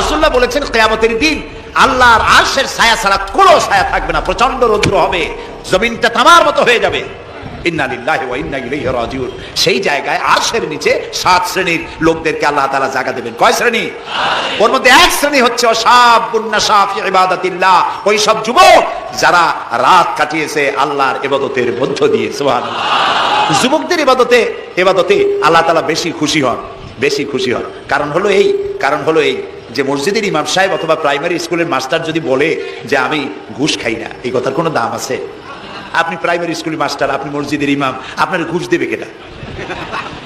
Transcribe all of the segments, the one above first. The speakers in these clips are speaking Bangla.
রাসূলুল্লাহ বলেছেন কিয়ামতের দিন আল্লাহর আরশের ছায়া ছাড়া কোনো ছায়া থাকবে না, প্রচন্ড রৌদ্র হবে, জমিনটা তামার মতো হয়ে যাবে। ইন্না লিল্লাহি ওয়া ইন্না ইলাইহি রাজিউন। সেই জায়গায় আরশের নিচে 7 শ্রেণীর লোকদেরকে আল্লাহ তাআলা জায়গা দেবেন। কয় শ্রেণী? ওর মধ্যে এক শ্রেণী হচ্ছে ওয়াশাবুন নাশা ফি ইবাদাতিল্লাহ, ওই সব যুবক যারা রাত কাটিয়েছে আল্লাহর ইবাদতের মধ্য দিয়ে। সুবহানাল্লাহ। যুবকদের ইবাদতে আল্লাহ তাআলা বেশি খুশি হন, বেশি খুশি হন। কারণ হলো এই যে মসজিদের ইমাম সাহেব অথবা প্রাইমারি স্কুলের মাস্টার যদি বলে যে আমি ঘুষ খাই না, এই কথার কোনো দাম আছে? আপনি প্রাইমারি স্কুলের মাস্টার, আপনি মসজিদের ইমাম, আপনার ঘুষ দেবে কেটা?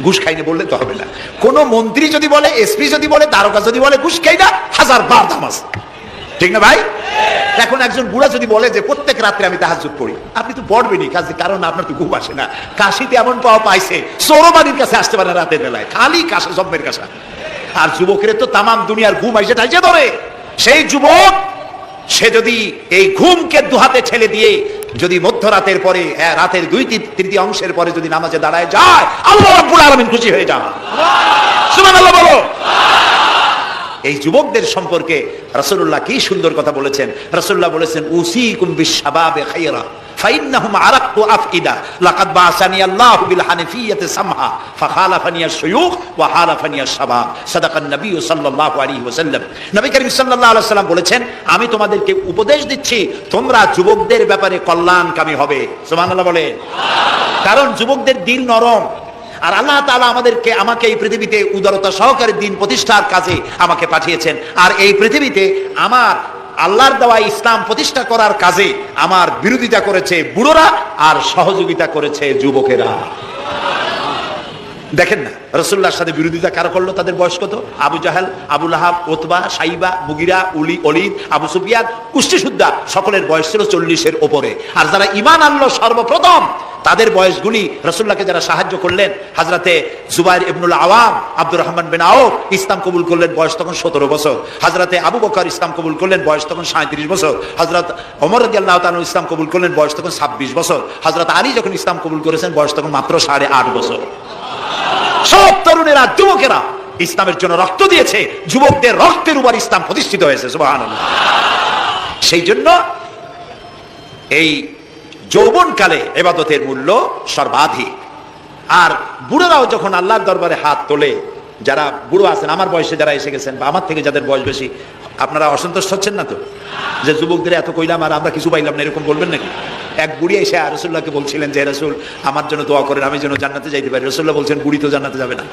ঘুষ খাই না বললে তো হবে না। কোন মন্ত্রী যদি বলে, এসপি যদি বলে, দারোগা যদি বলে ঘুষ খাই না, 1000 বার দাম আছে, ঠিক না ভাই? এখন একজন বুড়া যদি বলে যে প্রত্যেক রাত্রে আমি তাহাজ্জুদ পড়ি, আপনি তো পড়বেনই, কারণ আপনার তো ঘুম আসে না। কাশিতে এমন পাওয়া পাইছে, চোরবাড়ির কাছে আসতে পারে রাতের বেলায়, খালি কাশা জম্মের কাশা। আর যুবকের তো তামাম দুনিয়ার ঘুম আইসে টাইসে ধরে। সেই যুবক সে যদি এই ঘুমকে দুহাতে ঠেলে দিয়ে যদি মধ্যরাতের পরে, রাতের 2/3 পরে যদি নামাজে দাঁড়ায় যায়, আল্লাহ রাব্বুল আলামিন খুশি হয়ে যান। সুবহানাল্লাহ বলো। এই যুবকদের সম্পর্কে রাসূলুল্লাহ কি সুন্দর কথা বলেছেন। রাসূলুল্লাহ বলেছেন উসিকুম বিশ-শাবাবে খায়রা ফাইন্নাহুম আরাক্তু আফইদা লাকাদ বাসানি আল্লাহু বিল হানিফিয়্যাতি সামহা ফাখালাফানি আশ-শুয়ুখ ওয়া হালাফানি আশ-শাবাব। সাদাকান নবী সাল্লাল্লাহু আলাইহি ওয়াসাল্লাম। নবী করিম সাল্লাল্লাহু আলাইহি ওয়াসাল্লাম বলেছেন আমি তোমাদেরকে উপদেশ দিচ্ছি তোমরা যুবকদের ব্যাপারে কল্যাণকামী হবে। সুবহানাল্লাহ বলে। কারণ যুবকদের দিল নরম, আর আল্লাহ তাআলা আমাকে এই পৃথিবীতে উদারতা সহকারে দিন প্রতিষ্ঠার কাজে আমাকে পাঠিয়েছেন। আর এই পৃথিবীতে আমার আল্লাহর দেওয়া ইসলাম প্রতিষ্ঠা করার কাজে আমার বিরোধিতা করেছে বুড়োরা আর সহযোগিতা করেছে যুবকেরা। দেখেন না রাসূলুল্লাহর সাথে বিরোধিতা কারা করলো? তাদের বয়স কত? আবু জাহেল, আবু লাহাব, উতবা, সাইবা, মুগিরা, ওলীদ, আবু সুফিয়ান, কুষ্টিসুদ্ধা, সকলের বয়স ছিল 40-এর উপরে। আর যারা ঈমান আনলো সর্বপ্রথম, তাদের বয়সগুলি রাসূলুল্লাহকে যারা সাহায্য করলেন, হযরতে জুবাইর ইবনুল আওয়াম, আব্দুর রহমান বিন আউফ ইসলাম কবুল করলেন, বয়স তখন 17 বছর। হযরতে আবু বকর ইসলাম কবুল করলেন, বয়স তখন 37 বছর। হযরত ওমর রাদিয়াল্লাহু তাআলা ইসলাম কবুল করলেন, বয়স তখন 26 বছর। হযরত আলী যখন ইসলাম কবুল করেছেন, বয়স তখন মাত্র 8.5 বছর। সব তরুণেরা, যুবকেরা ইসলামের জন্য রক্ত দিয়েছে, যুবকদের রক্তের উপর ইসলাম প্রতিষ্ঠিত হয়েছে। সুবহানাল্লাহ। সেই জন্য এই যৌবনকালে ইবাদতের মূল্য সর্বাধিক। আর বুড়োরাও যখন আল্লাহর দরবারে হাত তোলে, যারা বুড়ো আছেন, আমার বয়সে যারা এসে গেছেন বা আমার থেকে যাদের বয়স বেশি, আপনারা অসন্তুষ্ট হচ্ছেন না তো যে যুবকদের এত কইলাম আর আমরা কিছু পাইলাম না, এরকম বলবেন নাকি? এক বুড়ি এসে রাসূলুল্লাহকে বলছিলেন যে রাসূল আমার জন্য দোয়া করেন, আমি যেন জান্নাতে যাইতে পারি। রাসূলুল্লাহ বলছেন বুড়ি তো জান্নাতে যাবে না,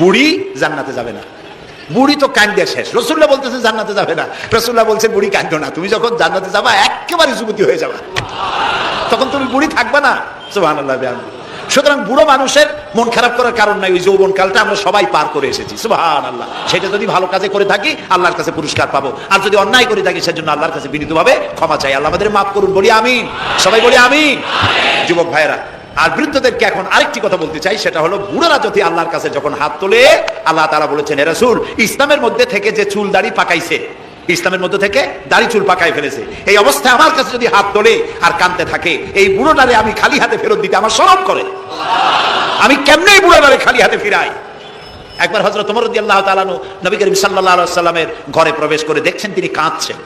বুড়ি জান্নাতে যাবে না, বুড়ি তো কান্দে শেষ। রাসূলুল্লাহ বলতেছেন জান্নাতে যাবে না, রাসূলুল্লাহ বলছেন বুড়ি কান্দো না, তুমি যখন জান্নাতে যাবা একেবারে যুবতী হয়ে যাবা, তখন তুমি বুড়ি থাকবা না। সুবহানাল্লাহ। সুতরাং বুড়ো মানুষের মন খারাপ করার কারণ নাই, ওই যৌবন কালটা আমরা সবাই পার করে এসেছি। সুবহানাল্লাহ। সেটা যদি ভালো কাজে করে থাকি আল্লাহর কাছে পুরস্কার পাবো, আর যদি অন্যায় করে থাকি সেজন্য আল্লাহর কাছে বিনীতভাবে ক্ষমা চাই। আল্লাহ আমাদের মাফ করুন, বলি আমিন, সবাই বলি আমিন। যুবক ভাইয়েরা আর বৃদ্ধদেরকে এখন আরেকটি কথা বলতে চাই, সেটা হলো বুড়োরা যদি আল্লাহর কাছে যখন হাত তোলে, আল্লাহ তাআলা বলেছেন হে রাসূল ইসলামের মধ্যে থেকে যে চুল দাড়ি পাকাইছে, ইসলামের মধ্যে থেকে দাড়ি চুল পাকাই ফেলেছে, এই অবস্থায় আমার কাছে যদি হাত তোলে আর কাঁদতে থাকে, এই বুড়োটারে আমি খালি হাতে ফেরত দিতে আমার শরম করে। আমি কেমনে এই বুড়োটারে খালি হাতে ফিরাই? একবার হযরত ওমর রাদিয়াল্লাহু তাআলা নবী করিম সাল্লাল্লাহু আলাইহি ওয়াসাল্লামের ঘরে প্রবেশ করে দেখছেন তিনি কাঁদছেন।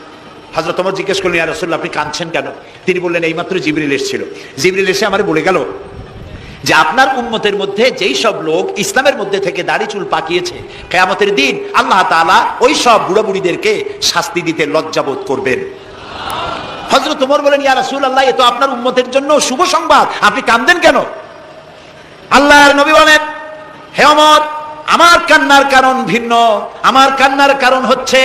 হযরত ওমর জিজ্ঞেস করলেন ইয়া রাসূলুল্লাহ আপনি কাঁদছেন কেন? তিনি বললেন এইমাত্র জিবরিল এসেছিল, জিবরিল এসে আমারে বলে গেল যে আপনার উম্মতের মধ্যে যেই সব লোক ইসলামের মধ্যে থেকে দাড়ি চুল পাকিয়েছে, কিয়ামতের দিন আল্লাহ তাআলা ওই সব বুড়া বুড়িদেরকে শাস্তি দিতে লজ্জাবোধ করবেন। হযরত ওমর বলেন ইয়া রাসূলুল্লাহ এ তো আপনার উম্মতের জন্য শুভ সংবাদ, আপনি কাঁদেন কেন? আল্লাহর নবী বলেন হে ওমর আমার কান্নার কারণ ভিন্ন, আমার কান্নার কারণ হচ্ছে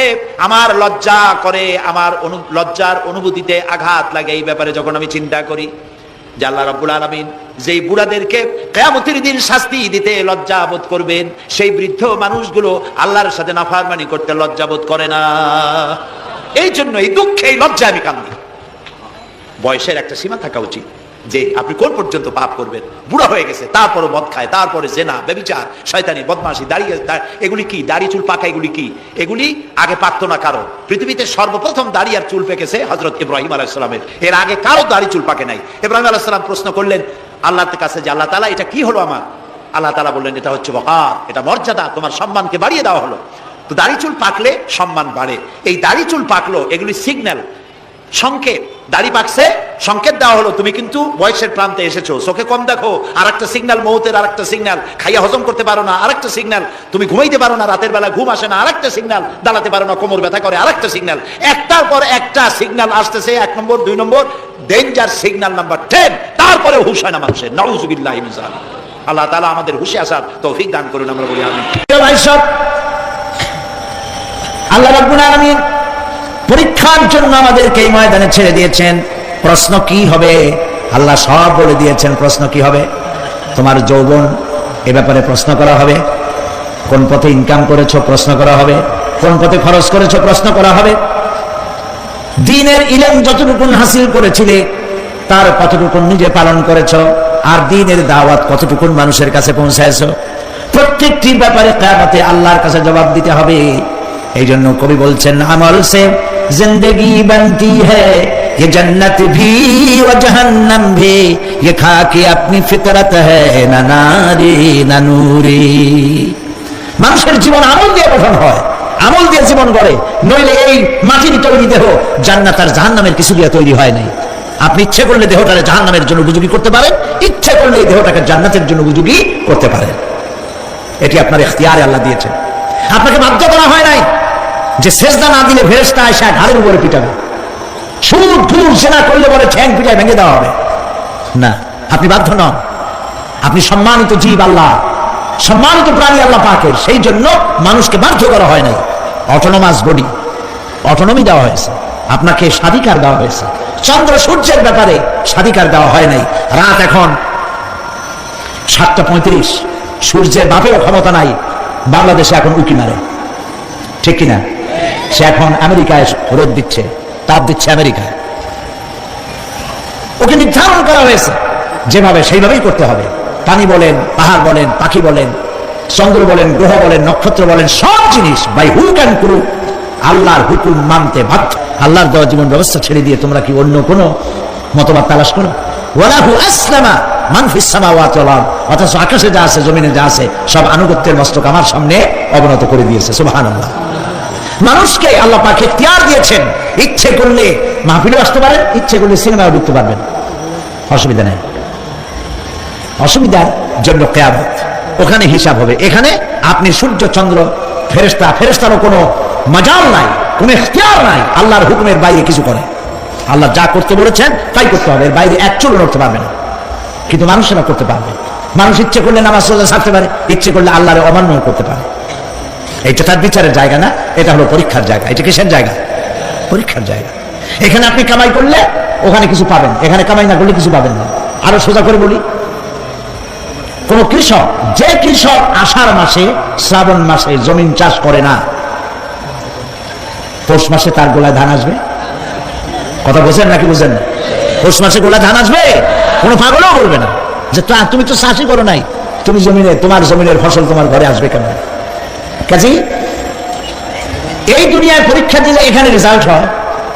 আমার লজ্জা করে, আমার লজ্জার অনুভূতিতে আঘাত লাগে এই ব্যাপারে যখন আমি চিন্তা করি যে আল্লাহ রাব্বুল আলামিন যেই বুড়াদেরকে কিয়ামতের দিন শাস্তি দিতে লজ্জা বোধ করবেন, সেই বৃদ্ধ মানুষগুলো আল্লাহর সাথে নাফরমানি করতে লজ্জা বোধ করে না। এই জন্য এই দুঃখে এই লজ্জা আমি কান্দি। বয়সের একটা সীমা থাকা উচিত যে আপনি কোন পর্যন্ত পাপ করবেন। বুড়া হয়ে গেছে তারপরে মদ খায়, তারপরে জেনা, ব্যভিচার, শয়তানি, বদমাশি, দাঁড়িয়ে এগুলি কি? দাড়ি চুল পাকা এগুলি কি? এগুলি আগে পাকতো না কারো। পৃথিবীতে সর্বপ্রথম দাড়ি আর চুল পেকেছে হযরত ইব্রাহিম আলাইহিস সালামের, এর আগে কারো দাড়ি চুল পাকে নাই। ইব্রাহিম আলাইহিস সালাম প্রশ্ন করলেন আল্লাহর কাছে যে আল্লাহ তাআলা এটা কি হলো আমার? আল্লাহ তাআলা বললেন এটা হচ্ছে ওয়াকার, এটা মর্যাদা, তোমার সম্মানকে বাড়িয়ে দেওয়া হলো। তো দাড়ি চুল পাকলে সম্মান বাড়ে। এই দাড়ি চুল পাকলো, এগুলি সিগন্যাল, সংকেত। দাড়ি পাকছে, সংকেত দেওয়া হলো তুমি কিন্তু বয়সের প্রান্তে এসেছো। চোখে কম দেখো, আর একটা সিগন্যাল, মৌতের আর একটা সিগন্যাল। খাইয়া হজম করতে পারো না, আর একটা সিগন্যাল। তুমি ঘুমাইতে পারো না, রাতের বেলা ঘুম আসে না, আর একটা সিগন্যাল। দাঁড়াতে পারো না, কোমর ব্যথা করে, আর একটা সিগন্যাল। একটার পর একটা সিগন্যাল আসতেছে, 1 নম্বর, 2 নম্বর, ডেঞ্জার সিগন্যাল নাম্বার 10। তারপরে হুঁশ হয় না মানুষের। নাউযুবিল্লাহি মিন যালিক। আল্লাহ তাআলা আমাদের হুঁশে আসার তৌফিক দান করুন, আমরা বলি আমিন। আল্লাহ রাব্বুল আলামিন পরীক্ষার জন্য আমাদেরকে এই ময়দানে ছেড়ে দিয়েছেন। প্রশ্ন কি হবে আল্লাহ সব বলে দিয়েছেন। প্রশ্ন কি হবে? তোমার যৌবন, এ ব্যাপারে প্রশ্ন করা হবে। কোন পথে ইনকাম করেছো প্রশ্ন করা হবে। কোন পথে খরচ করেছো প্রশ্ন করা হবে। দ্বীনের ইলম যতটুকু হাসিল করেছিলে তার কতটুকু নিজে পালন করেছো, আর দ্বীনের দাওয়াত কতটুকু মানুষের কাছে পৌঁছায়ছো, প্রত্যেকটির ব্যাপারে কিয়ামতে আল্লাহর কাছে জবাব দিতে হবে। এই জন্য কবি বলছেন, আমল সে জিंदगी बनती है ये जन्नत भी व जहन्नम भी ये खाकी अपनी फितरत है ना नारी ना नूरी। মানুষের জীবন আমল দিয়ে গঠন হয়, আমল দিয়ে জীবন গড়ে। নইলে এই মাটির তৈরি দেহ জান্নাত আর জাহান্নামের কিছু দিয়ে তৈরি হয় নাই। আপনি ইচ্ছে করলে দেহটাকে জাহান্নামের জন্য উপযোগী করতে পারেন, ইচ্ছে করলে এই দেহটাকে জান্নাতের জন্য উপযোগী করতে পারেন। এটি আপনার ইখতিয়ারে আল্লাহ দিয়েছেন। আপনাকে বাধ্য করা হয় নাই যে সেজদা না দিলে ফেরেশতা এসে ঘাড়ের উপরে পিটাবে, সুদ ঘুষ জেনা করলে বলে ঠ্যাং পিটায় ভেঙে দেওয়া হবে না। আপনি বাধ্য নন। আপনি সম্মানিত জীব, আল্লাহ সম্মানিত প্রাণী আল্লাহ পাকের। সেই জন্য মানুষকে বাধ্য করা হয় নাই। অটোনোমাস বডি, অটোনমি দেওয়া হয়েছে। আপনাকে স্বাধিকার দেওয়া হয়েছে। চন্দ্র সূর্যের ব্যাপারে স্বাধিকার দেওয়া হয় নাই। রাত এখন 7:35, সূর্যের বাপেরও ক্ষমতা নাই বাংলাদেশে এখন উঁকি মারে, ঠিক কিনা? সে এখন আমেরিকায় রোদ দিচ্ছে, তাপ দিচ্ছে আমেরিকায়। ওকে নির্ধারণ করা হয়েছে যেভাবে, সেইভাবেই করতে হবে। পানি বলেন, পাহাড় বলেন, পাখি বলেন, চন্দ্র বলেন, গ্রহ বলেন, নক্ষত্র বলেন, সব জিনিস বাই হু ক্যান করু আল্লাহর হুকুম মানতে বাধ্য। আল্লাহর দেওয়া জীবন ব্যবস্থা ছেড়ে দিয়ে তোমরা কি অন্য কোনো মতবাদ তালাশ করো? ওয়ালাহু আসলামা মান ফিস সামাওয়াতি ওয়াল আরদ। অথচ আকাশে যা আছে, জমিনে যা আছে, সব আনুগত্যের মস্তক আমার সামনে অবনত করে দিয়েছে। সুবহানাল্লাহ। মানুষকে আল্লাহ পাক ইখতিয়ার দিয়েছেন। ইচ্ছে করলে মাহফিলে আসতে পারেন, ইচ্ছে করলে সিনেমায় ঢুকতে পারবেন, অসুবিধা নেই। অসুবিধার জন্য কিয়ামত, ওখানে হিসাব হবে। এখানে আপনি সূর্য, চন্দ্র, ফেরেশতা, ফেরেশতারও কোনো মাজাল নাই, কোনো ইখতিয়ার নাই আল্লাহর হুকুমের বাইরে কিছু করে। আল্লাহ যা করতে বলেছেন তাই করতে হবে, এর বাইরে এক চুলও নড়তে পারবে না। কিন্তু মানুষেরা করতে পারবে। মানুষ ইচ্ছে করলে নামাজ রোজা ছাড়তে পারে, ইচ্ছে করলে আল্লাহর অমান্য করতে পারে। এটা তার বিচারের জায়গা না, এটা হলো পরীক্ষার জায়গা। এটা কিসের জায়গা? পরীক্ষার জায়গা। এখানে আপনি কামাই করলে ওখানে কিছু পাবেন, এখানে কামাই না করলে কিছু পাবেন না। আরো সোজা করে বলি, কোন কৃষক, যে কৃষক আষাঢ় মাসে, শ্রাবণ মাসে জমিন চাষ করে না, পৌষ মাসে তার গোলায় ধান আসবে? কথা বোঝেন নাকি বুঝেন না? পৌষ মাসে গোলায় ধান আসবে? কোনো পাগলও বলবে না যে তুমি তো চাষই করো নাই, তুমি জমিনে, তোমার জমিনের ফসল তোমার ঘরে আসবে কেন? কাজে এই দুনিয়ায় পরীক্ষা দিলে এখানে রেজাল্ট হয়,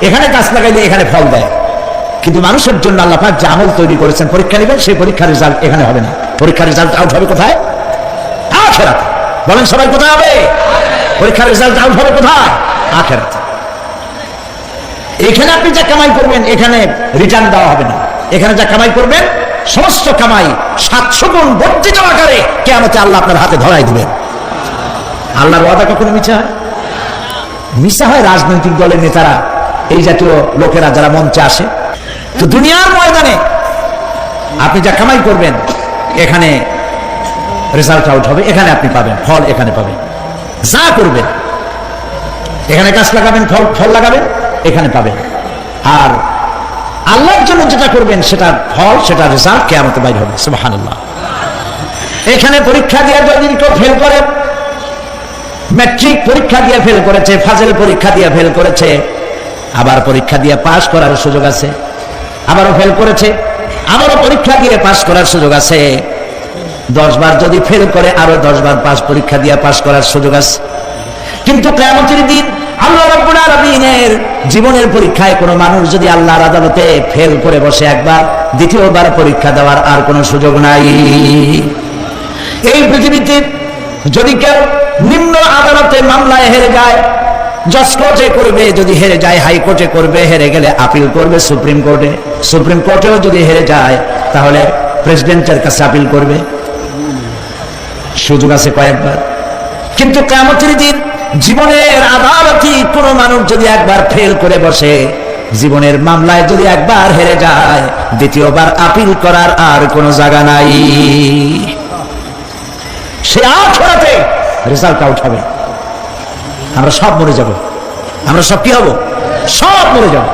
এখানে গাছ লাগাইলে এখানে ফল দেয়। কিন্তু মানুষের জন্য আল্লাহ পাক যে আমল তৈরি করেছেন, পরীক্ষা নেবেন, সেই পরীক্ষার রেজাল্ট এখানে হবে না। পরীক্ষার রেজাল্ট আউট হবে কোথায়? আখিরাতে। বলেন সবাই, কোথায় হবে পরীক্ষার রেজাল্ট আউট হবে? কোথায়? আখিরাতে। এখানে আপনি যা কামাই করবেন এখানে রিটার্ন দেওয়া হবে না। এখানে যা কামাই করবেন সমস্ত কামাই 700 গুণ বর্ধিত আকারে কিয়ামতে আল্লাহ আপনার হাতে ধরাই দিবেন। আল্লাহর ওয়াদা কখনো মিথ্যা হয়? মিথ্যা হয় রাজনৈতিক দলের নেতারা, এই জাতীয় লোকেরা যারা মঞ্চে আসে। তো দুনিয়ার ময়দানে আপনি যা কামাই করবেন এখানে রেজাল্ট আউট হবে, এখানে আপনি পাবেন ফল, এখানে পাবেন। যা করবেন এখানে গাছ লাগাবেন, ফল লাগাবেন, এখানে পাবেন। আর আল্লাহর জন্য যেটা করবেন সেটার ফল, সেটা রেজাল্ট কিয়ামতে বাইরে হবে। সুবহানাল্লাহ। এখানে পরীক্ষা দিয়ে যদি কেউ ফেল করে, ম্যাট্রিক পরীক্ষা দিয়ে ফেল করেছে, ফাজেল পরীক্ষা দিয়ে ফেল করেছে, আবার পরীক্ষা দিয়ে পাস করার সুযোগ আছে, আবারও ফেল করেছে, আবারও পরীক্ষা দিয়ে পাস করার সুযোগ আছে। 10 বার যদি ফেল করে আরো 10 বার পরীক্ষা দিয়ে পাস করার সুযোগ আছে। কিন্তু কিয়ামতের দিন আল্লাহ রাব্বুল আলামিনের জীবনের পরীক্ষায় কোনো মানুষ যদি আল্লাহর আদালতে ফেল করে বসে একবার, দ্বিতীয়বার পরীক্ষা দেওয়ার আর কোনো সুযোগ নাই। এই পৃথিবীতে যদি কেউ নিম্ন আদালতে মামলায় হেরে যায়, জজ কোর্টে করবে, যদি হেরে যায় হাইকোর্টে করবে, হেরে গেলে আপিল করবে সুপ্রিম কোর্টে, সুপ্রিম কোর্টেও যদি হেরে যায় তাহলে প্রেসিডেন্টের কাছে আপিল করবে। সুযোগ আছে কয়েকবার। কিন্তু কিয়ামতের দিন জীবনের আদালতে কোন মানুষ যদি একবার ফেল করে বসে, জীবনের মামলায় যদি একবার হেরে যায়, দ্বিতীয়বার আপিল করার আর কোনো জায়গা নাই। সে আখিরাতে রেজাল্ট আউট হবে। আমরা সব মরে যাব, আমরা সব কি হব? সব মরে যাব।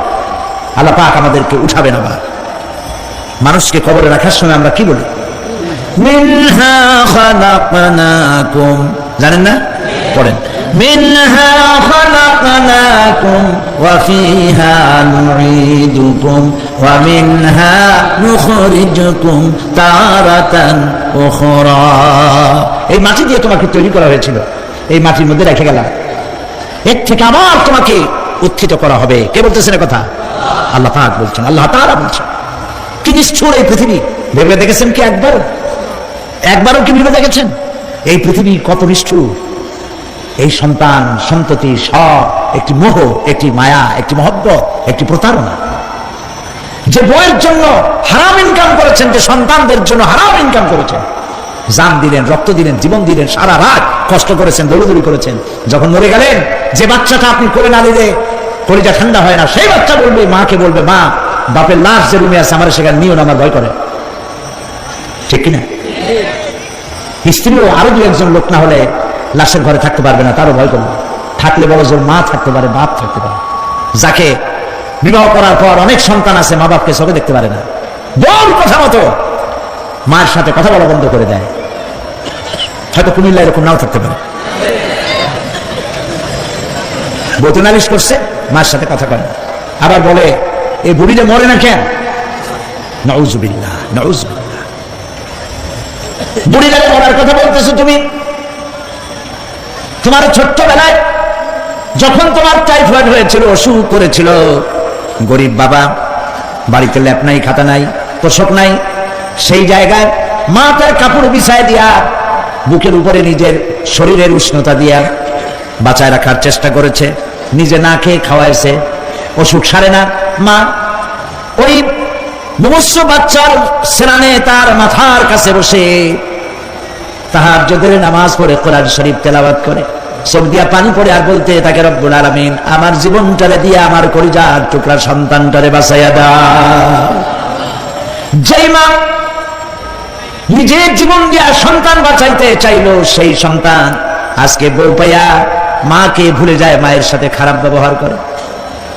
আল্লাহ পাক আমাদেরকে উঠাবে না। মানুষকে কবরে রাখার সময় আমরা কি বলি? মিনহা খালাকনাকুম, জানেন না? পড়েন, মিনহা খালাকনাকুম ওয়া ফিহা নুঈদুকুম ওয়া মিনহা নুখরিজুকুম তারাতান উখরা। এই মাটি দিয়ে তোমাকে তৈরি করা হয়েছিল, এই মাটির মধ্যে রেখে গেলাম, এর থেকে আবার তোমাকে উত্থিত করা হবে। কে বলতেছেন কথা? আল্লাহ পাক বলছেন, আল্লাহ তাআলা বলছেন। কি নিষ্ঠুর এই পৃথিবী! ভেবে দেখেছেন কি একবারও কি ভেবে দেখেছেন এই পৃথিবী কত নিষ্ঠুর? এই সন্তান সন্ততি সব একটি মোহ, একটি মায়া, একটি মহব্বত, একটি প্রতারণা। যে বইয়ের জন্য হারাম ইনকাম করেছেন, যে সন্তানদের জন্য হারাম ইনকাম করেছেন, জান দিলেন, রক্ত দিলেন, জীবন দিলেন, সারা রাত কষ্ট করেছেন, দৌড়দৌড়ি করেছেন, যখন মরে গেলেন, যে বাচ্চাটা আপনি করে না দিলে কলিজা ঠান্ডা হয় না, সেই বাচ্চা বলবে, মাকে বলবে, মা বাপের লাশ যে রুমে আছে আমার সেখানে নিও না, আমার ভয় করে। ঠিক কিনা? স্ত্রীও আরো দু একজন লোক না হলে লাশের ঘরে থাকতে পারবে না, তারও ভয় করবে। থাকলে বড় জোর মা থাকতে পারে, বাপ থাকতে পারে। যাকে বিবাহ করার পর অনেক সন্তান আছে, মা বাপকে চোখে দেখতে পারে না, বল কথা মতো মায়ের সাথে কথা বলা বন্ধ করে দেয়। হয়তো কুমিল্লা এরকম নাও থাকতে পারে, বউতে নালিশ করছে, মায়ের সাথে কথা কয় না, আবার বলে এই বুড়িটা মরে না কেন? নাউজুবিল্লাহ, নাউজুবিল্লাহ। বুড়িটাকে মরার কথা বলতেছো তুমি? তোমার ছোট্টবেলায় যখন তোমার টাইফয়েড হয়েছিল, অসুখ করেছিল, গরিব বাবা, বাড়িতে ল্যাপ নাই, খাতা নাই, তোষক নাই, সেই জায়গায় মা তার কাপড় বিছায় দিয়া, বুকের উপরে নিজের শরীরের উষ্ণতা দিয়া বাঁচায় রাখার চেষ্টা করেছে, নিজে না খেয়ে খাওয়াইছে, অসুখ সারে না। মা ওই মুমূর্ষু বাচ্চার স্নানে তার মাথার কাছে বসে তাহাজ্জুদের নামাজ পড়ে কোরআন শরীফ তেলাওয়াত করে, চোখ দিয়া পানি পড়ে আর বলতে থাকে, রব্বুল আলামিন আমার জীবনটারে দিয়া আমার কলিজার টুকরা সন্তানটারে বাঁচাইয়া দাও। যেই মা নিজের জীবন দিয়া সন্তান বাঁচাইতে চাইলো, সেই সন্তান আজকে বউ পাইয়া মাকে ভুলে যায়, মায়ের সাথে খারাপ ব্যবহার করে।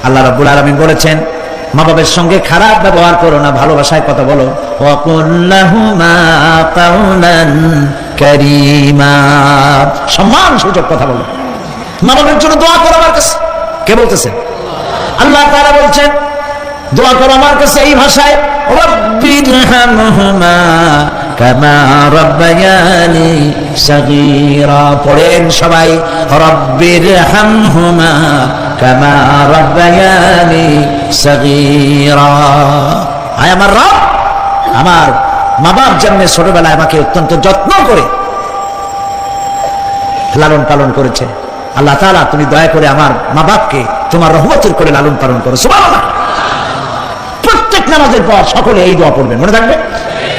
আল্লাহ রাব্বুল আলামিন বলেছেন, মা বাবার সঙ্গে খারাপ ব্যবহার করো না, ভালোবাসায় কথা বলো। ওয়াকুল লাহুমা কাওলান কারীমা, সম্মান সূচক কথা বলো। মা বাবার জন্য দোয়া করো আমার কাছে। কে বলতেছেন? আল্লাহ তাআলা বলছেন দোয়া করো আমার কাছে এই ভাষায়, রব্বিরহামহুমা কামা রাব্বায়ানি সাগীরা। পড়েন সবাই, রব্বিরহামহুমা কামা রাব্বায়ানি সাগীরা। আয় আমার রব, আমার মা বাপ যেমন ছোটবেলায় আমাকে অত্যন্ত যত্ন করে লালন পালন করেছে, আল্লাহ তাআলা তুমি দয়া করে আমার মা বাপকে তোমার রহমতের করে লালন পালন করো। সুবহানাল্লাহ। প্রত্যেক নামাজের পর সকলে এই দোয়া পড়বেন, মনে থাকবে?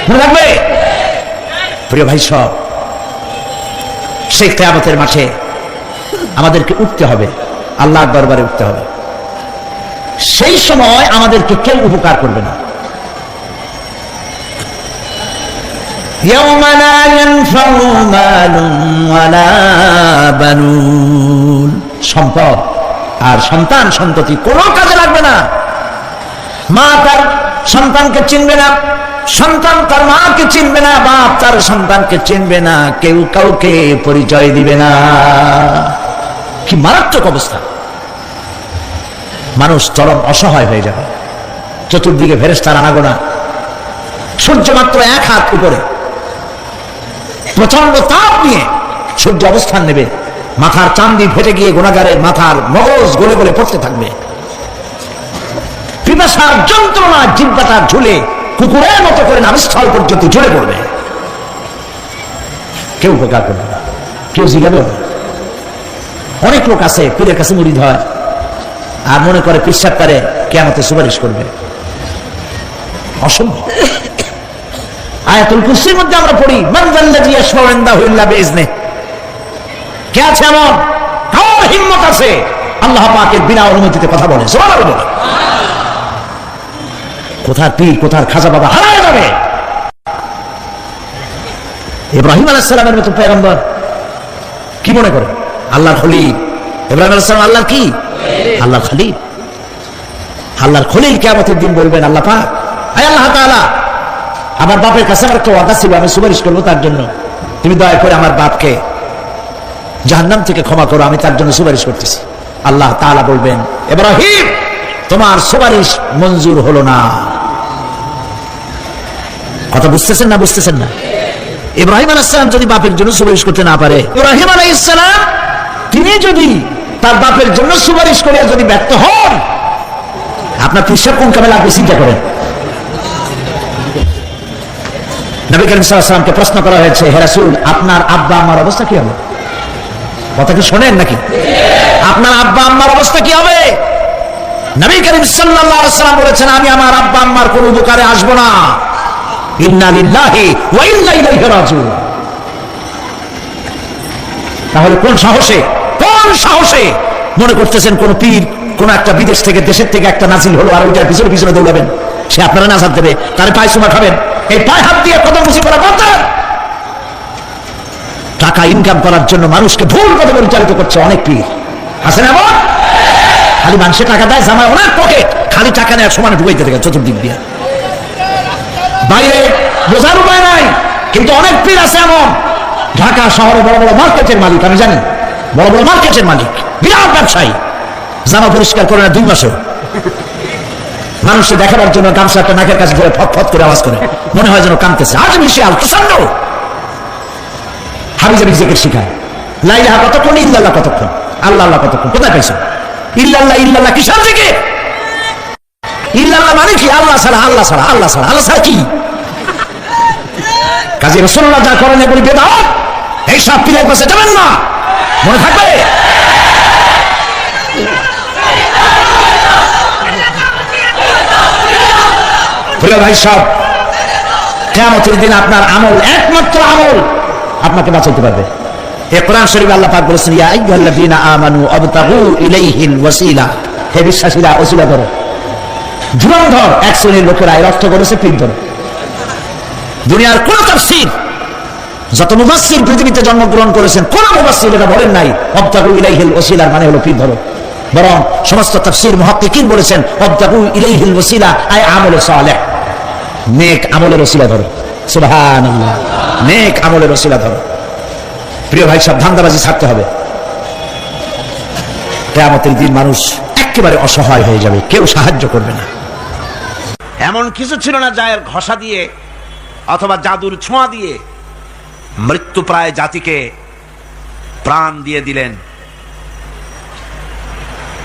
মনে থাকবে? প্রিয় ভাই সব, সেই কিয়ামতের মাঠে আমাদেরকে উঠতে হবে, আল্লাহর দরবারে উঠতে হবে। সেই সময় আমাদেরকে কেউ উপকার করবে না। ইয়াওমা লা ইয়ানফাউ মালুন ওয়ালা বানুন, সম্পদ আর সন্তান সন্ততি কোনো কাজে লাগবে না। মা তার সন্তানকে চিনবে না, সন্তান তার মাকে চিনবে না, বাপ তার সন্তানকে চিনবে না, কেউ কাউকে পরিচয় দিবে না। কি মারাত্মক অবস্থা! মানুষ চরম অসহায় হয়ে যাবে। চতুর্দিকে ফেরেশতার আনাগোনা, সূর্য মাত্র এক হাত উপরে, প্রচন্ড তাপ নিয়ে সূর্য অবস্থান নেবে, মাথার চান্দি ফেটে গিয়ে গুনাহগারের মাথার মগজ গলে গলে পড়তে থাকবে। পিপাসার যন্ত্রণা জিহ্বাটার ঝুলে কুকুরের মতো করে নাভিস্থল পর্যন্ত ঝুলে পড়বে। কেউ উপকার করবে না, কেউ জিগাবে না। অনেক লোক আছে পীরের কাছে মুরিদ হয় আর মনে করে পীর সাহেব তারে কিয়ামতে সুপারিশ করবে। অসম্ভব। আয়াতুল কুরসির মধ্যে আমরা পড়ি মান যাল্লাযী ইয়াশফাউ ইনদাহু ইল্লা বিইজনিহি। কে আছে এমন? কার হিম্মত আছে আল্লাহ পাকের বিনা অনুমতিতে কথা বলে? সুবহানাল্লাহ। কোথার পীর কোথার খাজা বাবা হারায় যাবে। ইব্রাহিম আলাইহিস সালামের মতো পয়গম্বর কি মনে করে আল্লাহর খলিল? ইব্রাহিম আলাইহিস সালাম আল্লাহর কি? আল্লাহর খলিল। আল্লাহর খলিল কিয়ামতের দিন বলবেন আল্লাহ পাক, হে আল্লাহ তাআলা, আমার বাপের কাছে আমার একটা ওয়াদা ছিল, আমি সুপারিশ করবো তার জন্য, তুমি দয়া করে আমার বাপকে জাহান্নাম থেকে ক্ষমা করো, আমি তার জন্য সুপারিশ করতেছি। আল্লাহ তাআলা বলবেন, ইব্রাহিম তোমার সুপারিশ মঞ্জুর হলো না। কথা বুঝতেছেন না? বুঝতেছেন না? ইব্রাহিম আলাইহিস সালাম যদি বাপের জন্য সুপারিশ করতে না পারে, ইব্রাহিম আলাইহিস সালাম তিনি যদি তার বাপের জন্য সুপারিশ করে যদি ব্যর্থ হন, আপনার পিসাব কোন কামে লাগবে চিন্তা করেন। নবী করিম সাল্লাল্লাহু আলাইহি ওয়াসাল্লামকে প্রশ্ন করা হয়েছে, হে রাসূল আপনার আব্বা আম্মার অবস্থা কি হবে? কথা কি শোনেন নাকি? আপনার আব্বা আম্মার অবস্থা কি হবে? নবী করিম সাল্লাল্লাহু আলাইহি ওয়াসাল্লাম বলেছেন, আমি আমার আব্বা আম্মার কোনো উপকারে আসবো না। ইন্না লিল্লাহি ওয়া ইন্না ইলাইহি রাজিউন। তাহলে কোন সাহসে মনে করতেছেন কোন পীর কোন একটা বিদেশ থেকে দেশের থেকে একটা নাজিল হলো আর ওইটার পিছনে পিছনে দৌড়াবেন, সে আপনারা নাজাত দেবে, তার পায়ে চুমা খাবেন? এই পায়ে হাত দিয়ে কত মুসি করা বলতেন। টাকা ইনকাম করার জন্য মানুষকে ভুল পথে পরিচালিত করছে অনেক পীর আছে না? খালি মানুষের টাকা দেয়, জামায় অনেক পকেট, খালি টাকা নেয় সমানে ঢুকাইতে থাকে চতুর্দিক দিয়ে, বাইরে বোঝার উপায় নাই। কিন্তু অনেক পীর আছে এমন, ঢাকা শহরে বড় বড় মার্কেটের মালিক, আমি জানি বড় বড় মার্কেটের মালিক, বিরাট ব্যবসায়ী, জামা পরিষ্কার করে না 2 মাসে, মানুষকে দেখাবার জন্য গামছা একটা নাকের কাছে ধরে ফট ফট করে আওয়াজ করে, মনে হয় যেন কামতেছে। আজ বিশাল প্রচন্ড হাবিজাবি জিকির শিখায়, লা ইলাহা কতক্ষণ, ইল্লাল্লাহ কতক্ষণ, আল্লাহ আল্লাহ কতক্ষণ, কোথায় পাইছো? ইল্লাল্লাহ ইল্লাল্লাহ কিসের জিকির? ইল্লাল্লাহ মানে কি? আল্লাহ ছাড়া, আল্লাহ ছাড়া, আল্লাহ ছাড়া, আল্লাহ ছাড়া কি? কাজী রাসূলুল্লাহ যা করেন এগুলি বেদাত, এই সব পীরের কাছে যাবেন না, মনে থাকবে। প্রিয় ভাই সব, কিয়ামতের দিন আপনার আমল, একমাত্র আমল আপনাকে বাঁচাতে পারবে। এই কোরআন শরীফে আল্লাহ পাক বলেছেন, ইয়া আইয়ুহাল্লাযীনা আমানু আবতাগু ইলাইহিল ওয়াসিলা, হে বিশ্বাসীরা ওসিলা ধরো। ধুরন্ধর এক শ্রেণীর লোকেরা এর অর্থ করেছে পীর ধরো। দুনিয়ার কোন তাফসীর, যত মুফাসসির পৃথিবীতে জন্মগ্রহণ করেছেন, কোন মুফাসসির এটা বলেন নাই আবতাগু ইলাইহিল ওয়াসিলার মানে হলো পীর ধরো। বরং সমস্ত তাফসীর মুহাক্কিকিন বলেছেন আবতাগু ইলাইহিল ওয়াসিলা আই আমলে সালেহ, নেক আমলের ওসিলা ধরো। সুবহানাল্লাহ, নেক আমলের ওসিলা ধরো। প্রিয় ভাই সব, ধান্দাবাজি ছাড়তে হবে। কিয়ামতের দিন মানুষ একেবারে অসহায় হয়ে যাবে, কেউ সাহায্য করবে না। এমন কিছু ছিল না যার ঘষা দিয়ে অথবা জাদুর ছোঁয়া দিয়ে মৃত্যুপ্রায় জাতিকে প্রাণ দিয়ে দিলেন,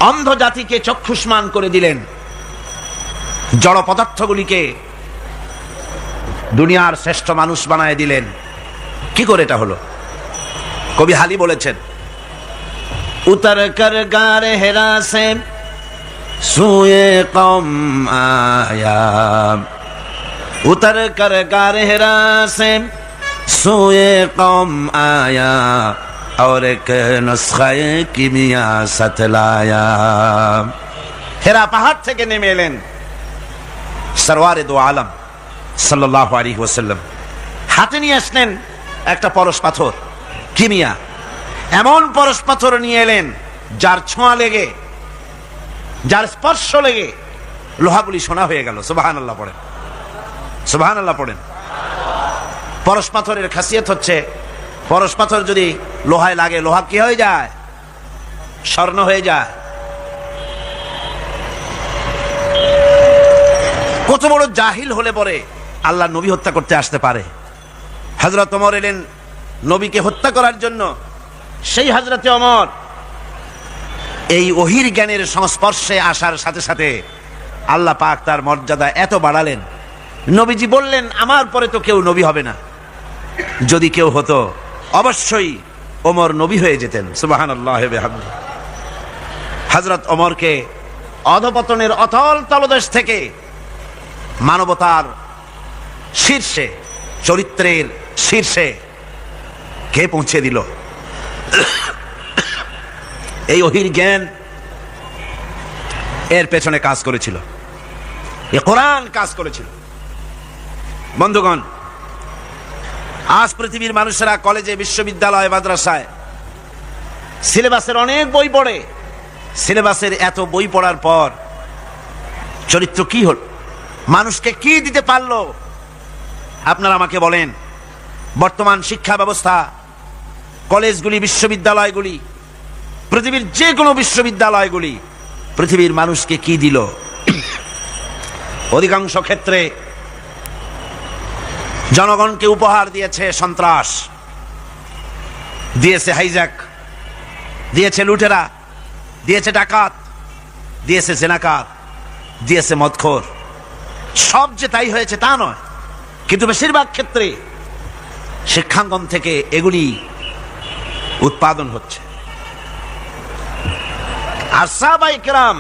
অন্ধ জাতিকে চক্ষুষ্মান করে দিলেন, জড় পদার্থগুলিকে দুনিয়ার শ্রেষ্ঠ মানুষ বানায় দিলেন। কি করে এটা হলো? কবি হালি বলেছেন, উতর কর গারে হেরা সে সুয়ে কম আয়া, উতর কর গারে হেরা সে সুয়ে কম আয়া, और एक नुस्खे किमिया सतलाया। হেরা পাহাড় থেকে নেমে এলেন সরওয়ারে দো আলম সাল্লাল্লাহু আলাইহি ওয়াসাল্লাম, হাতে নিয়ে আসলেন একটা পরশ পাথর, কিমিয়া, এমন পরশ পাথর নিয়ে এলেন যার ছোঁয়া লেগে, যার স্পর্শ লেগে লোহাগুলি সোনা হয়ে গেল। সুবহানাল্লাহ পড়েন, সুবহানাল্লাহ পড়েন। পরশ পাথরের খাসিয়ত হচ্ছে, পরশ পাথর যদি লোহায় লাগে, লোহা কি হয়ে যায়? স্বর্ণ হয়ে যায়। কত বড় জাহিল হলে পরে আল্লাহ নবী হত্যা করতে আসতে পারে। হযরত ওমর এলেন নবীকে হত্যা করার জন্য। সেই হযরতে ওমর এই ওহির জ্ঞানের সংস্পর্শে আসার সাথে সাথে আল্লাহ পাক তার মর্যাদা এত বাড়ালেন, নবীজি বললেন, আমার পরে তো কেউ নবী হবে না, যদি কেউ হতো অবশ্যই ওমর নবী হয়ে যেতেন। সুবহানাল্লাহ ওয়া বিহামদিহি। হযরত ওমরকে অধপতনের অতল তলদেশ থেকে মানবতার শীর্ষে, চরিত্রের শীর্ষে কে পৌঁছে দিল? এই ওহীর জ্ঞান এর পেছনে কাজ করেছিল, এ কোরআন কাজ করেছিল। বন্ধুগণ, আজ পৃথিবীর মানুষেরা কলেজে, বিশ্ববিদ্যালয়, মাদ্রাসায় সিলেবাসের অনেক বই পড়ে। সিলেবাসের এত বই পড়ার পর চরিত্র কি হল? মানুষকে কি দিতে পারলো? আপনারা আমাকে বলেন, বর্তমান শিক্ষা ব্যবস্থা, কলেজগুলি, বিশ্ববিদ্যালয়গুলি, পৃথিবীর যে কোনো বিশ্ববিদ্যালয়গুলি পৃথিবীর মানুষকে কি দিল? অধিকাংশ ক্ষেত্রে জনগণকে উপহার দিয়েছে সন্ত্রাস, দিয়েছে হাইজ্যাক, দিয়েছে লুটেরা, দিয়েছে ডাকাত, দিয়েছে জেনাকার, দিয়েছে মদখোর। সব যে তাই হয়েছে তা নয়, কিন্তু বেশিরভাগ ক্ষেত্রে শিক্ষাঙ্গন থেকে এগুলি উৎপাদন হচ্ছে। আর সাহাবায়ে কেরাম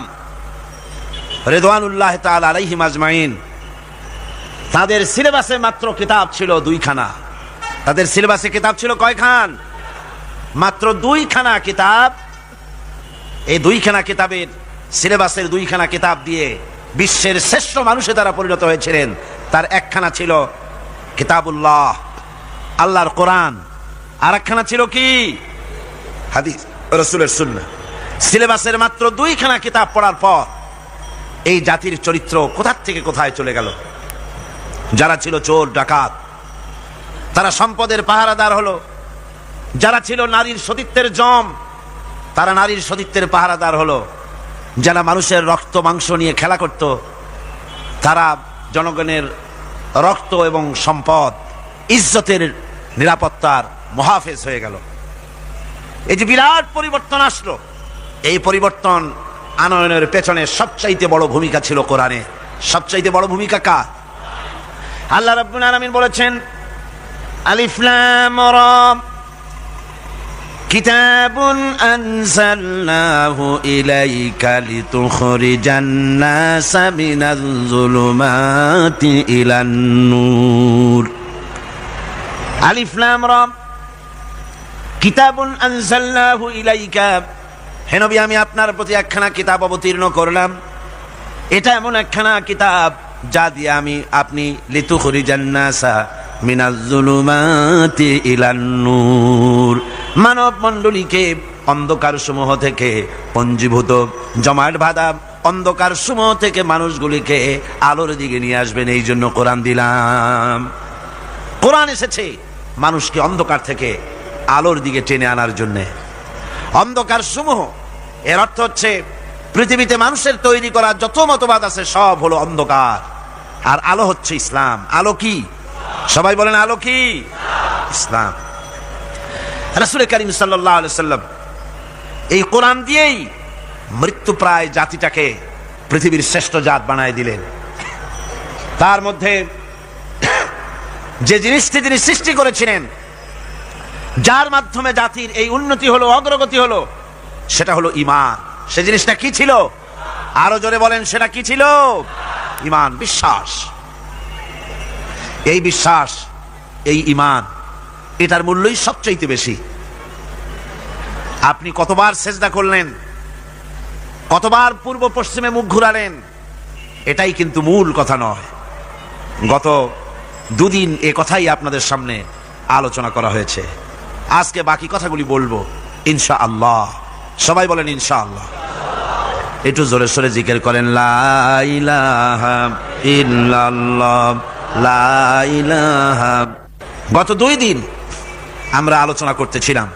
রিদওয়ানুল্লাহ তাআলা আলাইহিম আজমাইন, তাদের সিলেবাসে মাত্র কিতাব ছিল 2খানা। তাদের সিলেবাসে কিতাব ছিল কয়খান? মাত্র 2খানা কিতাব। এই 2খানা কিতাবের, সিলেবাসের 2খানা কিতাব দিয়ে বিশ্বের শ্রেষ্ঠ মানুষে তারা পরিণত হয়েছিলেন। তার একখানা ছিল কিতাবুল্লাহ, আল্লাহর কোরআন, আর একখানা ছিল কি? হাদিস, রাসূলের সুন্নাহ। সিলেবাসের মাত্র 2খানা কিতাব পড়ার পর এই জাতির চরিত্র কোথা থেকে কোথায় চলে গেল। যারা ছিল চোর ডাকাত, তারা সম্পদের পাহারাদার হলো। যারা ছিল নারীর সতীত্বের জম, তারা নারীর সতীত্বের পাহারাদার হলো। যারা মানুষের রক্ত মাংস নিয়ে খেলা করত, তারা জনগণের রক্ত এবং সম্পদ, ইজ্জতের, নিরাপত্তার মুহাফেজ হয়ে গেল। এই যে বিরাট পরিবর্তন আসলো, এই পরিবর্তন আনয়নের পেছনে সবচাইতে বড় ভূমিকা ছিল কোরআনে। সবচাইতে বড় ভূমিকা কার? আল্লাহ রাব্বুল আলামিন বলেছেন, আলিফ লাম রা, কিতাবুন আনজালনাহু ইলাইকা লিতুখরিজান নাসা মিনাজ যুলুমাতি ইলান নূর। আলিফ লাম রা, কিতাবুন আনজালনাহু ইলাইকা, হে নবী, আমি আপনার প্রতি একখানা কিতাব অবতীর্ণ করলাম। এটা এমন একখানা কিতাব যা দিয়ে আপনি লিতুখরিজান নাসা মিনাজ যুলুমাতি ইলান নূর, মানব মণ্ডলীকে অন্ধকার সমূহ থেকে, পঞ্জীভূত জমাট বাঁধা অন্ধকার সমূহ থেকে মানুষগুলিকে আলোর দিকে নিয়ে আসবেন। এই জন্য কোরআন দিলাম। কোরআন এসেছে মানুষকে অন্ধকার থেকে আলোর দিকে টেনে আনার জন্য। অন্ধকার সমূহ, এর অর্থ হচ্ছে পৃথিবীতে মানুষের তৈরি করা যত মতবাদ আছে সব হলো অন্ধকার, আর আলো হচ্ছে ইসলাম। আলো কি? সবাই বলেন, আলো কি? ইসলাম। রাসূল করিম সাল্লাল্লাহু আলাইহি সাল্লাম এই কোরআন দিয়েই মৃত্যুপ্রায় জাতিটাকে পৃথিবীর শ্রেষ্ঠ জাত বানায় দিলেন। তার মধ্যে যে জিনিসটি তিনি সৃষ্টি করেছিলেন, যার মাধ্যমে জাতির এই উন্নতি হলো, অগ্রগতি হলো, সেটা হলো ঈমান। সে জিনিসটা কি ছিল? আরো জোরে বলেন, সেটা কি ছিল? ঈমান, বিশ্বাস। এই বিশ্বাস, এই ঈমান, এটার মূল্যই সবচাইতে বেশি। আপনি কতবার সেজদা করলেন, কতবার পূর্ব পশ্চিমে মুখ ঘুরালেন, এটাই কিন্তু মূল কথা নয়। গত দুদিন এ কথাই আপনাদের সামনে আলোচনা করা হয়েছে। আজকে বাকি কথাগুলি বলবো ইনশাআল্লাহ। সবাই বলেন ইনশাআল্লাহ। একটু জোরে সোরে জিকির করেন, লা ইলাহা ইল্লাল্লাহ, লা ইলাহা। গত 2 দিন আমরা আলোচনা করতেছিলাম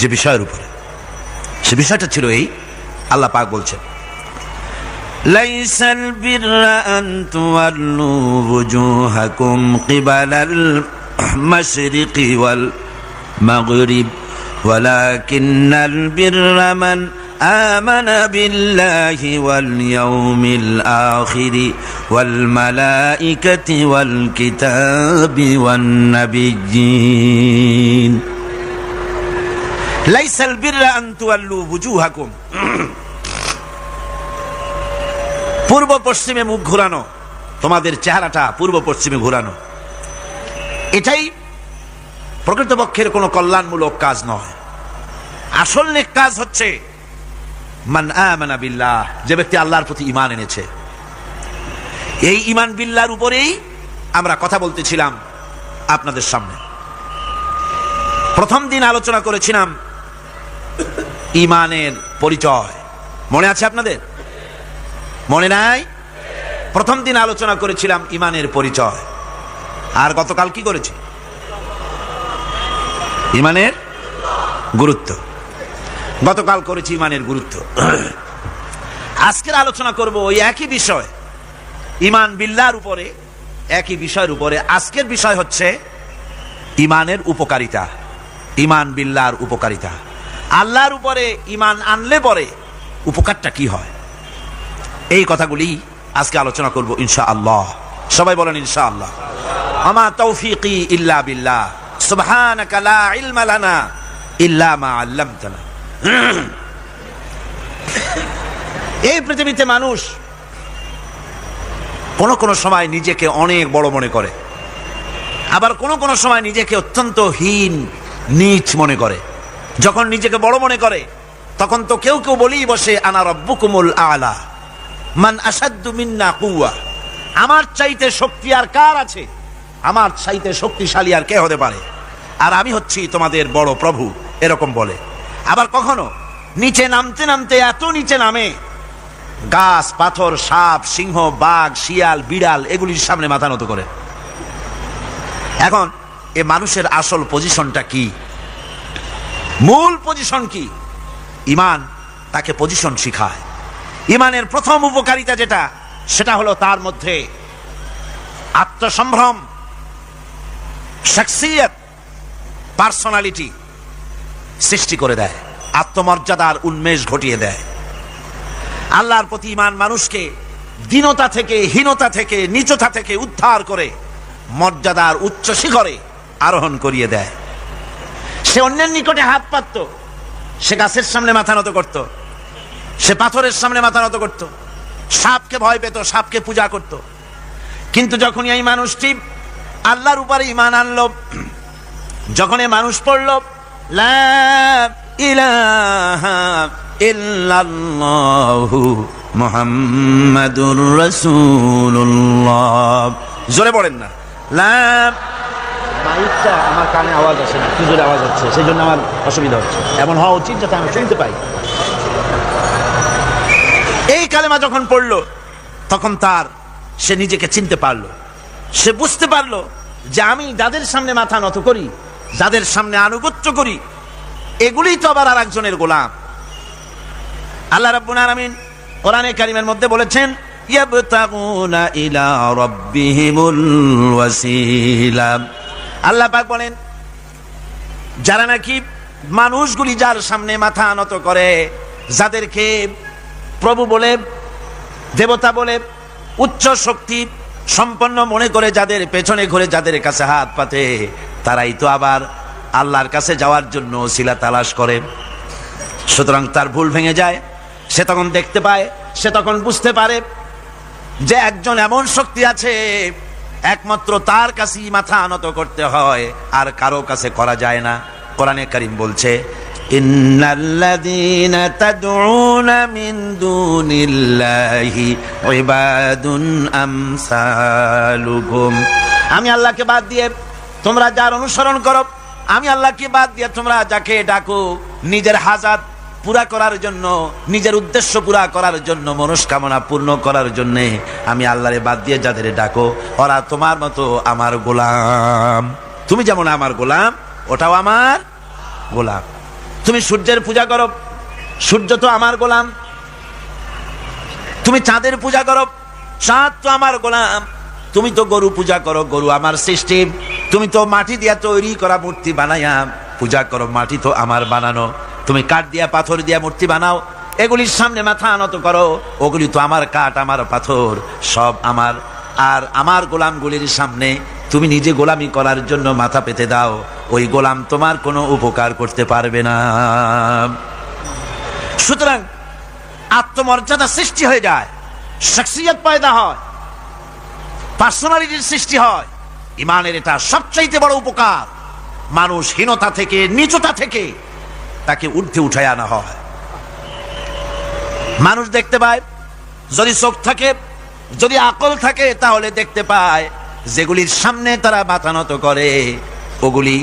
যে বিষয়ের উপরে, সে বিষয়টা ছিল এই, আল্লাহ পাক বলছেন, লাইসাল বিররা আন তুওয়াল্লু ওয়ুজুহাকুম কিবালাল মাশরিকি ওয়াল মাগরিব ওয়ালাকিন্নাল বিররা মান আমানা বিল্লাহি ওয়াল ইয়াউমিল আখিরি ওয়াল মালাইকাতি ওয়াল কিতাবি ওয়ান নাবিয়্যিন। লাইসাল বিররা আন তুওয়াল্লু বুজুহাকুম, পূর্ব পশ্চিমে মুখ ঘোরানো, তোমাদের চেহারাটা পূর্ব পশ্চিমে ঘোরানো, এটাই প্রকৃতপক্ষের কোনো কল্যাণমূলক কাজ নয়। আসল নেক কাজ হচ্ছে মান আমানা বিল্লাহ, যে ব্যক্তি আল্লাহর প্রতি ঈমান এনেছে। এই ঈমান বিল্লাহর উপরেই আমরা কথা বলতেছিলাম আপনাদের সামনে। প্রথম দিন আলোচনা করেছিলাম ঈমানের পরিচয়, মনে আছে আপনাদের? মনে নাই? প্রথম দিন আলোচনা করেছিলাম ঈমানের পরিচয়। আর গতকাল কি করেছি? ঈমানের গুরুত্ব। গতকাল করেছি ঈমানের গুরুত্ব। আজকের আলোচনা করব ওই একই বিষয়, ঈমান বিল্লাহর উপরে, একই বিষয়ের উপরে। আজকের বিষয় হচ্ছে ঈমানের উপকারিতা, ঈমান বিল্লাহর উপকারিতা। আল্লাহর উপরে ঈমান আনলে পরে উপকারটা কি হয়, এই কথাগুলি আজকে আলোচনা করব ইনশাআল্লাহ। সবাই বলেন ইনশাআল্লাহ। আমা তৌফিকি ইল্লা বিল্লাহ, সুবহানাকা লা ইলমা লানা ইল্লা মা আল্লামতানা। এই পৃথিবীতে মানুষ কোন সময় নিজেকে অনেক বড় মনে করে, আবার কোন সময় নিজেকে অত্যন্ত হীন নীচ মনে করে। যখন নিজেকে বড় মনে করে তখন তো কেউ কেউ বলেই বসে আনা রাব্বুকুমুল আলা, মান আশাদ্দু মিন্না কুওয়া, আমার চাইতে শক্তি আর কার আছে, আমার চাইতে শক্তিশালী আর কে হতে পারে, আর আমি হচ্ছি তোমাদের বড় প্রভু, এরকম বলে। আবার কখনো নিচে নামতে নামতে এত নিচে নামে, গাছ পাথর সাপ সিংহ বাঘ শিয়াল বিড়াল এগুলির সামনে মাথা নত করে। এখন এ মানুষের আসল পজিশনটা কি, মূল পজিশন কি? ঈমান তাকে পজিশন শিখায়। ঈমানের প্রথম উপকারিতা যেটা, সেটা হলো তার মধ্যে আত্মসম্ভ্রম, শখসিয়ত, পার্সোনালিটি সৃষ্টি করে দেয়, আত্মমর্যাদার উন্মেষ ঘটিয়ে দেয়। আল্লাহর প্রতি ঈমান মানুষকে দীনতা থেকে, হীনতা থেকে, নীচতা থেকে উদ্ধার করে মর্যাদার উচ্চ শিখরে আরোহণ করিয়ে দেয়। সে অন্যের নিকটে হাত পাতত, সে গাছের সামনে মাথা নত করত, সে পাথরের সামনে মাথা নত করত, সাপকে ভয় পেত, সাপকে পূজা করত। কিন্তু যখন এই মানুষটি আল্লাহর উপরে ঈমান আনলো, যখন এই মানুষ পড়ল লা ইলাহা ইল্লাল্লাহু মুহাম্মাদুর রাসূলুল্লাহ, জোরে পড়েন না, লা, মাইকটা আমার কানে আওয়াজ আসে না, কি জোরে আওয়াজ হচ্ছে, সেই জন্য আমার অসুবিধা হচ্ছে। এমন হওয়া উচিত যাতে আমি শুনতে পাই। এই কালেমা যখন পড়লো তখন সে নিজেকে চিনতে পারলো, সে বুঝতে পারলো যে আমি যাদের সামনে মাথা নত করি, যাদের সামনে আনুগত্য করি, এগুলি তো আবার আরেকজনের গোলাম। আল্লাহ রাব্বুল আলামিন কোরআনে কারীমের মধ্যে বলেছেন ইয়াবতাগুনা ইলা রাব্বিহিমুল ওয়াসিলা। আল্লাহ পাক বলেন, যারা নাকি মানুষগুলি যার সামনে মাথা নত করে, যাদেরকে প্রভু বলে, দেবতা বলে, উচ্চ শক্তি সম্পন্ন মনে করে, যাদের পেছনে ঘুরে যাদের কাছে হাত পাতে, তারাই তো আবার আল্লাহর কাছে যাওয়ার জন্য ওসিলা তালাশ করে। সুতরাং তার ভুল ভেঙে যায়। সে তখন দেখতে পায়, সে তখন বুঝতে পারে যে একজন এমন শক্তি আছে, একমাত্র তার কাছেই মাথা নত করতে হয়, আর কারো কাছে করা যায় না। কোরআনে কারীম বলছে ইন্নাল্লাযীনা তাদউনা মিন দুনিল্লাহি ইবাদুন আমসালুকুম, আমি আল্লাহকে বাদ দিয়ে তোমরা যার অনুসরণ করো, আমি আল্লাহকে বাদ দিয়ে তোমরা যাকে ডাকো নিজের হাজাত পুরা করার জন্য, নিজের উদ্দেশ্য পুরা করার জন্য, মনস্কামনা পূর্ণ করার জন্য আমি আল্লাহরে বাদ দিয়ে যাদের ডাকো, ওরা তোমার মতো আমার গোলাম। তুমি যেমন আমার গোলাম, ওটাও আমার গোলাম। তুমি সূর্যের পূজা করো, সূর্য তো আমার গোলাম। তুমি চাঁদের পূজা করো, চাঁদ তো আমার গোলাম। তুমি তো গরু পূজা করো, গরু আমার সৃষ্টি। তুমি তো মাটি দিয়া তৈরি করা মূর্তি বানাইয়া পূজা করো, মাটি তো আমার বানানো। তুমি কাঠ দিয়া পাথর দিয়া মূর্তি বানাও, এগুলির সামনে মাথা নত করো, ওগুলি তো আমার কাঠ আমার পাথর সব আমার। আর আমার গোলামগুলির সামনে তুমি নিজে গোলামি করার জন্য মাথা পেতে দাও, ওই গোলাম তোমার কোনো উপকার করতে পারবে না। সুতরাং আত্মমর্যাদা সৃষ্টি হয়ে যায়, শখসিয়ত পয়দা হয়, পার্সোনালিটির সৃষ্টি হয়। ইমানের এটা সবচাইতে বড় উপকার। মানুষ হীনতা থেকে, নিচুতা থেকে তাকে ঊর্ধ্বে উঠায় আনা হয়। মানুষ দেখতে পায়, যদি চোখ থাকে, যদি আকল থাকে, তাহলে দেখতে পায় যেগুলির সামনে তারা মাথা নত করে ওগুলি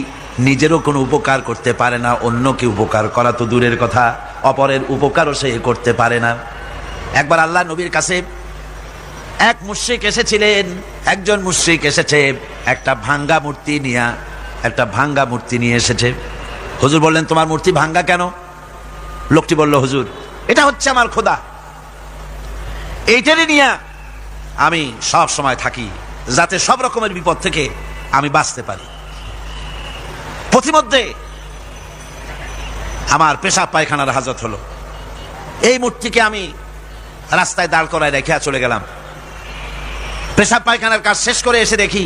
নিজেরও কোনো উপকার করতে পারে না, অন্যকে উপকার করা তো দূরের কথা, অপরের উপকারও সে করতে পারে না। একবার আল্লাহ নবীর কাছে এক মুশরিক এসেছিলেন। একজন মুশরিক এসেছে একটা ভাঙ্গা মূর্তি নিয়ে এসেছে। হুজুর বললেন, তোমার মূর্তি ভাঙ্গা কেন? লোকটি বলল, হুজুর এটা হচ্ছে আমার খোদা, এইটারই নিয়ে আমি সব সময় থাকি যাতে সব রকমের বিপদ থেকে আমি বাঁচতে পারি। পথিমধ্যে আমার পেশাব পায়খানার হাজত হলো, এই মূর্তিকে আমি রাস্তায় দাঁড় করায় রেখে চলে গেলাম। পেশাব পায়খানার কাজ শেষ করে এসে দেখি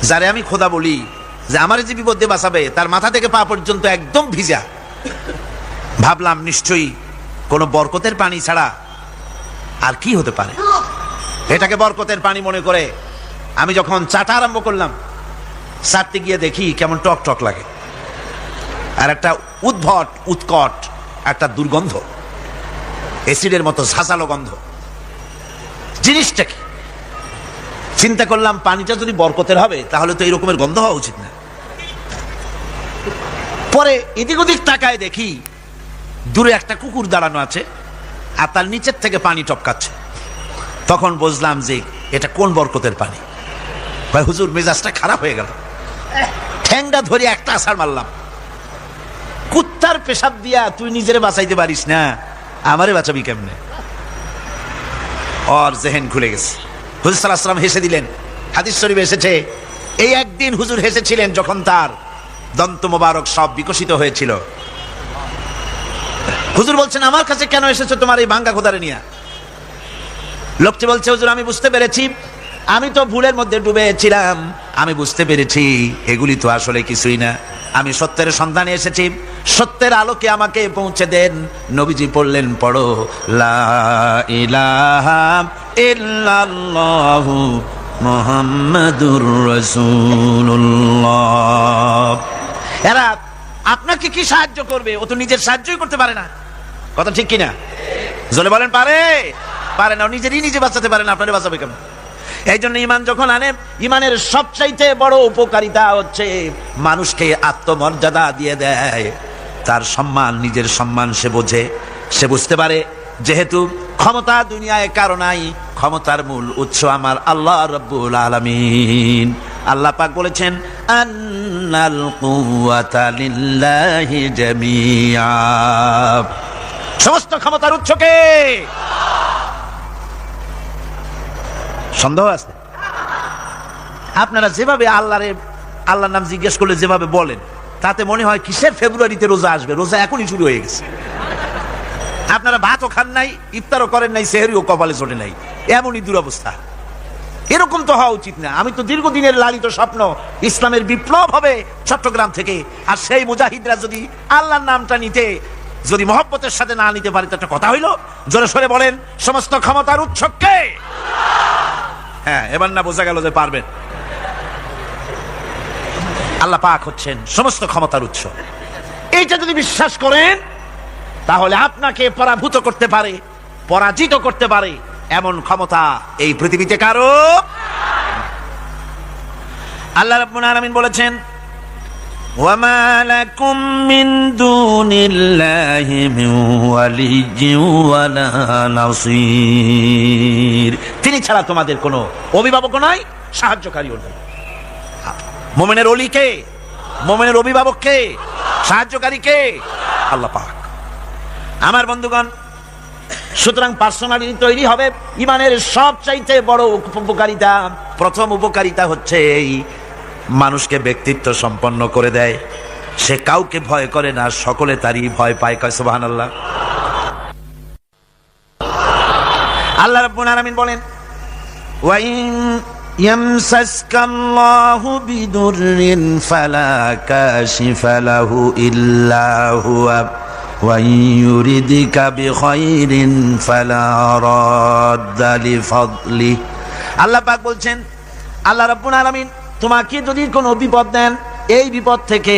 যারে আমি খোদা বলি, যে আমার যে বিপদে বাঁচাবে, তার মাথা থেকে পা পর্যন্ত একদম ভিজা। ভাবলাম নিশ্চয়ই কোনো বরকতের পানি ছাড়া আর কি হতে পারে। এটাকে বরকতের পানি মনে করে আমি যখন চাটা আরম্ভ করলাম, চাটতে গিয়ে দেখি কেমন টক টক লাগে, আর একটা উদ্ভট উৎকট একটা দুর্গন্ধ, অ্যাসিডের মতো ঝাঁঝালো গন্ধ। জিনিসটা কি? চিন্তা করলাম, পানিটা যদি বরকতের হবে তাহলে তো এই রকমের গন্ধ হওয়া উচিত না। পরে এদিক ওদিক তাকায় দেখি দূরে একটা কুকুর দাঁড়ানো আছে আর তার নিচের থেকে পানি টপকাচ্ছে। তখন বুঝলাম যে এটা কোন বরকতের পানি। ভাই হুজুর, মেজাজটা খারাপ হয়ে গেল। ঠ্যাংটা ধরে একটা আছাড় মারলাম। কুত্তার পেশাব দিয়া তুই নিজেরে বাঁচাইতে পারিস না, আমারে বাঁচাবি কেমনে? ওর জেহেন খুলে গেছে। হুজুর সাল্লাল্লাহু আলাইহি ওয়াসাল্লাম হেসে দিলেন। হাদিস শরীফে এসেছে, এই একদিন হুজুর হেসেছিলেন যখন তার দন্ত মোবারক সব বিকশিত হয়েছিল। হুজুর বলছেন, আমার কাছে কেন এসেছো তোমার এই ভাঙ্গা খোদারে নিয়ে? লোকটি বলছে, হুজুর আমি বুঝতে পেরেছি, আমি তো ভুলের মধ্যে ডুবেছিলাম, আমি বুঝতে পেরেছি এগুলি তো আসলে কিছুই না, আমি সত্যের সন্ধানে এসেছি, সত্যের আলোকে আমাকে পৌঁছে দেন। নবীজি পড়লেন, পড়ো লা ইলাহা ইল্লাল্লাহু মুহাম্মাদুর রাসূলুল্লাহ। এরা আপনাকে কি সাহায্য করবে? ও তো নিজের সাহায্যই করতে পারে না। কথা ঠিক কিনা? জোরে বলেন, পারে না? নিজেরই নিজে বাঁচাতে পারে না, আপনারে বাঁচাবে কেমন? এই জন্য ইমান যখন আনে, ইমানের সবচাইতে বড় উপকারিতা হচ্ছে মানুষকে আত্মমর্যাদা দিয়ে দেয়। তার সম্মান, নিজের সম্মান সে বোঝে, সে বুঝতে পারে যেহেতু ক্ষমতা দুনিয়ায় কারো নাই, ক্ষমতার মূল উৎস আমার আল্লাহ রাব্বুল আলামিন। আল্লাহ পাক বলেছেন, আন্নাল কুওয়াতা লিল্লাহি জামিআ, সমস্ত ক্ষমতার উৎস কে? সন্দেহ আছে? আপনারা যেভাবে আল্লাহর নাম জিজ্ঞেস করলে যেভাবে বলেন, তাতে মনে হয় কিসের ফেব্রুয়ারিতে রোজা আসবে, রোজা এখনই শুরু হয়ে গেছে। আপনারা ভাতও খান নাই, ইফতারও করেন নাই, সেহরিও কপালে চটে নাই, এমনই দুরবস্থা। এরকম তো হওয়া উচিত না। আমি তো দীর্ঘদিনের লালিত স্বপ্ন ইসলামের বিপ্লব হবে চট্টগ্রাম থেকে, আর সেই মুজাহিদরা যদি আল্লাহর নামটা নিতে, যদি মহব্বতের সাথে না নিতে পারে, তো একটা কথা হইল। জোরে সরে বলেন, সমস্ত ক্ষমতার উৎস কে? হ্যাঁ, এবার না বোঝা গেল যে পারবেন। আল্লাহ পাক হচ্ছেন সমস্ত ক্ষমতার উৎস। এইটা যদি বিশ্বাস করেন, তাহলে আপনাকে পরাভূত করতে পারে, পরাজিত করতে পারে এমন ক্ষমতা এই পৃথিবীতে কারো। আল্লাহ রাব্বুল আলামিন বলেছেন, ওয়ামা লাকুম মিন দুনিল্লাহি মিন ওয়ালিয়্যিন ওয়ালা নাসীর, তিনি ছাড়া তোমাদের কোনো অভিভাবক নাই, সাহায্যকারীও নাই। মুমিনের ওলি কে? মুমিনের অভিভাবক কে? সাহায্যকারী কে? আল্লাহ পাক। আমার বন্ধুগণ, সুতরাং পার্সোনালিটি তৈরি হবে ইমানের সবচাইতে বড় উপকারিতা। প্রথম উপকারিতা হচ্ছে এই, মানুষকে ব্যক্তিত্ব সম্পন্ন করে দেয়। সে কাউকে ভয় করে না, সকলে তারই ভয় পায়। কয় সুবহানাল্লাহ। আল্লাহ রাব্বুল আলামিন বলেন, ওয়া ইন ইয়ামসাসকাল্লাহু বিদুররিন ফালা কাশিফা লাহু ইল্লা হুয়া ওয়া ইউরিদিকা বিখাইরিন ফালা রাদ্দা লিফাদলি। আল্লাহ পাক বলছেন, আল্লাহ রাব্বুল আলামিন তোমাকে যদি কোনো বিপদ দেন, এই বিপদ থেকে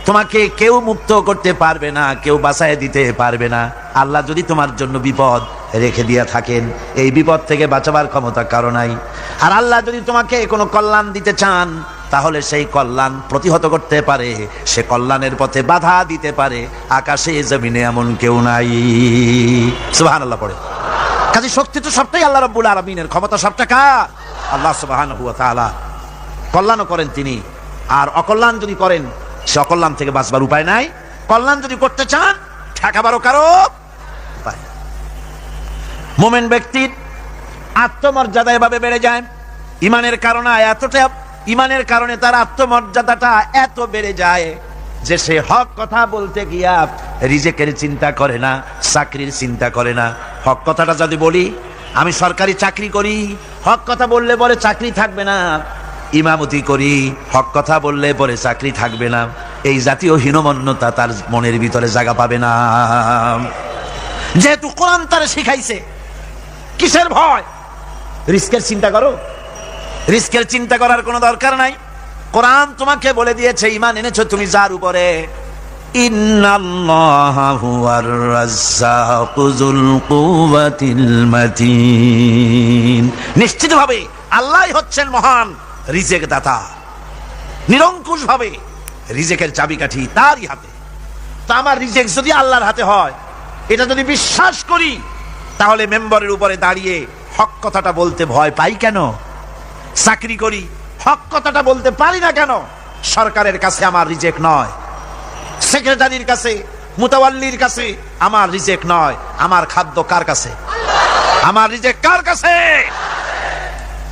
তোমাকে কেউ মুক্ত করতে পারবে না, কেউ বাঁচায় দিতে পারবে না। আল্লাহ যদি তোমার জন্য বিপদ রেখে দিয়া থাকেন, এই বিপদ থেকে বাঁচাবার ক্ষমতা কারো নাই। আর আল্লাহ যদি তোমাকে কোনো কল্যাণ দিতে চান, তাহলে সেই কল্যাণ প্রতিহত করতে পারে, সে কল্যাণের পথে বাধা দিতে পারে আকাশে জমিনে এমন কেউ নাই। সুবহানাল্লাহ পড়ে। কাজে শক্তি তো সবটাই আল্লাহ রাব্বুল আলামিনের, ক্ষমতা সবটা কার? আল্লাহ সুবহানাহু ওয়া তাআলা। কল্যাণও করেন তিনি, আর অকল্যাণ যদি করেন সে অকল্যাণ থেকে বাঁচবার উপায় নাই। কল্যাণ যদি করতে চান ঠেকাবারও কারো উপায়। মুমিন ব্যক্তির আত্মমর্যাদা এভাবে বেড়ে যায় ইমানের কারণে। ইমানের কারণে তার আত্মমর্যাদাটা এত বেড়ে যায় যে সে হক কথা বলতে গিয়া রিজেকের চিন্তা করে না, চাকরির চিন্তা করে না। হক কথাটা যদি বলি, আমি সরকারি চাকরি করি, হক কথা বললে বলে চাকরি থাকবে না। ইমামতি করি, হক কথা বললে পরে চাকরি থাকবে না। এই জাতীয় হীনমন্যতা তার মনের ভিতরে জায়গা পাবে না, যেহেতু কোরআন তার শিখাইছে। কিসের ভয়? রিস্কের চিন্তা করো। রিস্কের চিন্তা করার কোনো দরকার নাই। কোরআন তোমাকে বলে দিয়েছে, ঈমান এনেছো তুমি যার উপরে, ইন্নাল্লাহা হুয়ার রাজ্জাকু যুল কুওয়াতিল মাতিন। নিশ্চিতভাবে আল্লাহই হচ্ছেন মহান রিজেক দাতা। নিরঙ্কুশ ভাবে রিজেকের চাবিকাঠি তারই হাতে। তা আমার রিজেক যদি আল্লাহর হাতে হয়, এটা যদি বিশ্বাস করি, তাহলে মেম্বারের উপরে দাঁড়িয়ে হক কথাটা বলতে ভয় পাই কেন? চাকরি করি, হক কথাটা বলতে পারি না কেন? সরকারের কাছে আমার রিজেক নয়, সেক্রেটারির কাছে, মুতাওয়াল্লির কাছে আমার রিজেক নয়। আমার খাদ্য কার কাছে? আমার রিজেক কার কাছে?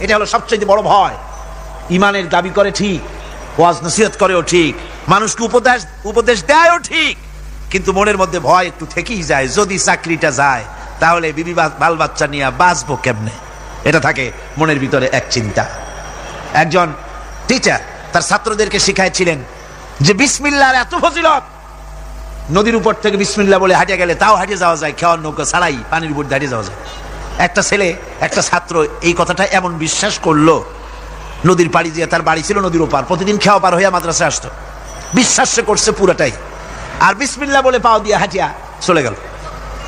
এটা হলো সবচেয়ে বড় ভয়। ইমানের দাবি করে ঠিক, ওয়াজ নসিহত করেও ঠিক, মানুষকে উপদেশ দেয়ও ঠিক, কিন্তু মনের মধ্যে ভয় একটু থেকেই যায়। যদি চাকরিটা যায়, তাহলে বিবি বাল বাচ্চা নিয়ে বাঁচবো কেমনে? এটা থাকে মনের ভিতরে এক চিন্তা। একজন টিচার তার ছাত্রদেরকে শিখাইছিলেন যে বিসমিল্লাহর এত ফজিলত, নদীর উপর থেকে বিসমিল্লাহ বলে হাঁটিয়ে গেলে তাও হাঁটিয়ে যাওয়া যায়, খেওয়ার নৌকা ছাড়াই পানির উপর হাঁটিয়ে যাওয়া যায়। একটা ছাত্র এই কথাটা এমন বিশ্বাস করলো, নদীর পাড়ি দিয়ে, তার বাড়ি ছিল নদীর ওপার, প্রতিদিন খেওয়া পার হইয়া মাদ্রাসায় আসতো। বিশ্বাস সে করছে পুরাটাই, আর বিসমিল্লাহ বলে পাও দিয়ে হাঁটিয়া চলে গেল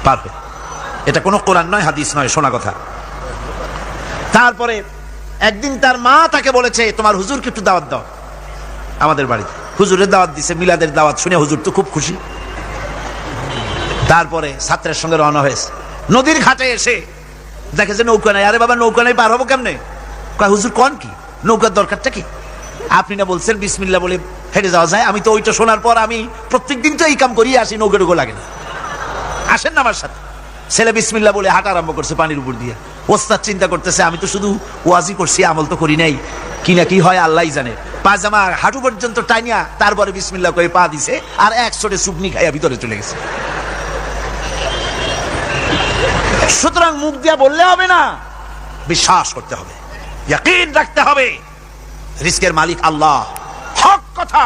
পার হয়ে। এটা কোনো কোরআন নয়, হাদিস নয়, শোনা কথা। তারপরে একদিন তার মা তাকে বলেছে, তোমার হুজুরকে একটু দাওয়াত দাও আমাদের বাড়িতে। হুজুরের দাওয়াত দিছে, মিলাদের দাওয়াত শুনে হুজুর তো খুব খুশি। তারপরে ছাত্রের সঙ্গে রওনা হয়েছে। নদীর ঘাটে এসে দেখে যে নৌকা নাই। আরে বাবা, নৌকা নাই, পার হবো কেমনে? কয় হুজুর কোন কি, নৌকার দরকারটা কি? আপনি না বলছেন বিসমিল্লাহ বলে হেঁটে যাওয়া যায়। আমি তো ওইটা শোনার পর আমি প্রত্যেকদিন তো এই কাম করি আসি, নৌকা টুকু লাগে না। আসেন না আমার সাথে। ছেলে বিসমিল্লাহ বলে হাঁটা আরম্ভ করছে পানির উপর দিয়ে। ওস্তাদ চিন্তা করতেছে, আমি তো শুধু ওয়াজি করছি, আমল তো করি নাই, কি না কি হয় আল্লাহই জানে। পাজামা হাঁটু পর্যন্ত টাইনিয়া তারপরে বিসমিল্লাহ করে পা দিছে, আর এক ছোটে সুপনি খাইয়া ভিতরে চলে গেছে। সুতরাং মুখ দিয়া বললে হবে না, বিশ্বাস করতে হবে, ইয়াকিন রাখতে হবে। রিস্কের মালিক আল্লাহ, হক কথা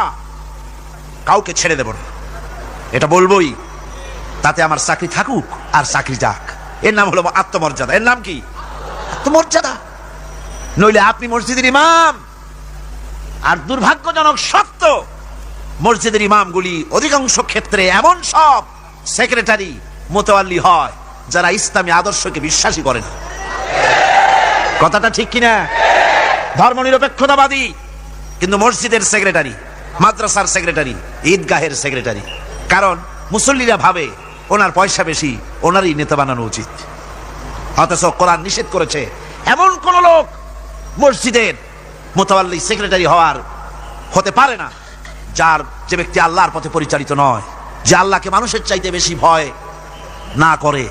কাউকে ছেড়ে দেব না, এটা বলবোই। তাতে আমার চাকরি থাকুক আর চাকরি যাক, এর নাম হলো আত্মমর্যাদা। এর নাম কি? আত্মমর্যাদা। নইলে আপনি মসজিদের ইমাম, আর দুর্ভাগ্যজনক সত্য, মসজিদের ইমামগুলি অধিকাংশ ক্ষেত্রে এমন সব সেক্রেটারি মুতাওয়াল্লি হয় যারা ইসলামী আদর্শকে বিশ্বাসই করে না। কথাটা ঠিক কিনা? ধর্মনিরপেক্ষতাবাদী, কিন্তু মসজিদের সেক্রেটারি, মাদ্রাসার সেক্রেটারি, ঈদগাহের সেক্রেটারি। কারণ মুসল্লিরা ভাবে ওনার পয়সা বেশি, ওনারই নেতা বানানো উচিত। অথচ কোরআন নিষেধ করেছে এমন কোন লোক মসজিদের মুতাওয়াল্লি সেক্রেটারি হতে পারে না যে ব্যক্তি আল্লাহর পথে পরিচালিত নয়, যে আল্লাহকে মানুষের চাইতে বেশি ভয় না করে,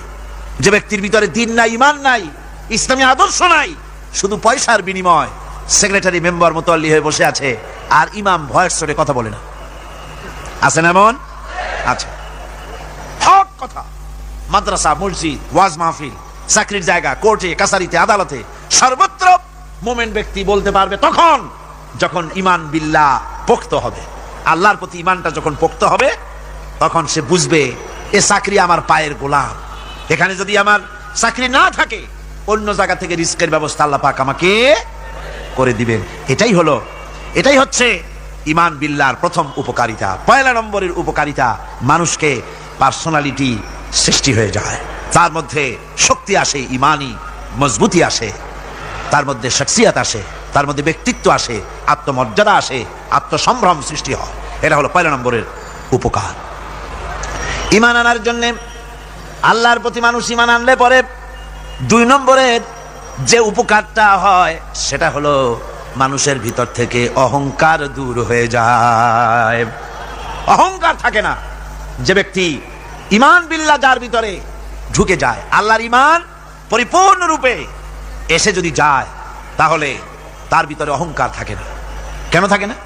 যে ব্যক্তির ভিতরে দিন নাই, ঈমান নাই, ইসলামী আদর্শ নাই, শুধু পয়সার বিনিময় সেক্রেটারি মেম্বার মুতাওয়াল্লি হয়ে বসে আছে, আর ইমাম ভয়ের স্বরে কথা বলে না। আছেন এমন? আচ্ছা, হক কথা মাদ্রাসা, মসজিদ, ওয়াজ মাহফিল, চাকরির জায়গা, কোর্টে, কাছারিতে, আদালতে, সর্বত্র মুমিন ব্যক্তি বলতে পারবে তখন, যখন ঈমান বিল্লাহ পোক্ত হবে, আল্লাহর প্রতি ঈমানটা যখন পোক্ত হবে, তখন সে বুঝবে এ চাকরি আমার পায়ের গোলাম। এখানে যদি আমার চাকরি না থাকে, অন্য জায়গা থেকে রিস্কের ব্যবস্থা আল্লাহ পাক আমাকে করে দিবেন। এটাই হচ্ছে ঈমান বিল্লাহর প্রথম উপকারিতা। পয়লা নম্বরের উপকারিতা, মানুষকে পার্সোনালিটি সৃষ্টি হয়ে যায়, তার মধ্যে শক্তি আসে, ঈমানি মজবুতি আসে, তার মধ্যে শখসিয়ত আসে, তার মধ্যে ব্যক্তিত্ব আসে, আত্মমর্যাদা আসে, আত্মসম্ভ্রম সৃষ্টি হয়। এটা হলো পয়লা নম্বরের উপকার। ঈমান আনার জন্য আল্লাহর প্রতি মানুষ ঈমান আনলে পরে 2 নম্বরের যে উপকারটা হয় সেটা হলো মানুষের ভিতর থেকে অহংকার দূর হয়ে যায়। অহংকার থাকে না। যে ব্যক্তি ঈমান বিল্লাহ যার ভিতরে ঢুকে যায়, আল্লাহর ঈমান পরিপূর্ণরূপে এসে যদি যায়, তাহলে তার ভিতরে অহংকার থাকে না। কেন থাকে না?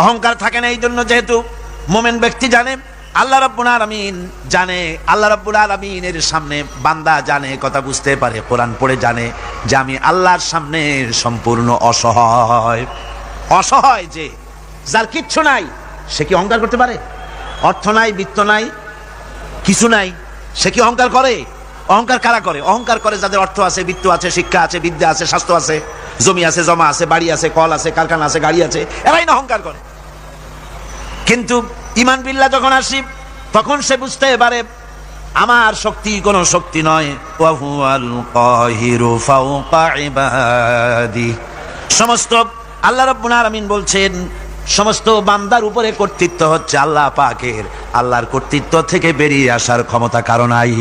অহংকার থাকে না এই জন্য, যেহেতু মুমিন ব্যক্তি জানে আল্লাহ রাব্বুল আলামিন জানে, আল্লাহ রাব্বুল আলামিনের সামনে বান্দা জানে, কথা বুঝতে পারে, কোরআন পড়ে জানে যে আমি আল্লাহর সামনে সম্পূর্ণ অসহায়। যে যার কিচ্ছু নাই সে কি অহংকার করতে পারে? অর্থ নাই, বিত্ত নাই, কিছু নাই, সে কি অহংকার করে? অহংকার কারা করে? অহংকার করে যাদের অর্থ আছে, বিত্ত আছে, শিক্ষা আছে, বিদ্যা আছে, স্বাস্থ্য আছে, জমি আছে, জমা আছে, বাড়ি আছে, কল আছে, কারখানা আছে, গাড়ি আছে, এরাই না অহংকার করে। কিন্তু ঈমান বিল্লাহ যখন আসি, তখন সে বুঝতে পারে আমার শক্তি কোনো শক্তি নয়, ওয়া হুয়াল কাহিরু ফাওকা ইবাদি। সমস্ত আল্লাহ রাব্বুল আলামিন বলছেন সমস্ত বান্দার উপরে কর্তৃত্ব হচ্ছে আল্লাহ পাকের। আল্লাহর কর্তৃত্ব থেকে বেরিয়ে আসার ক্ষমতা কারো নাই।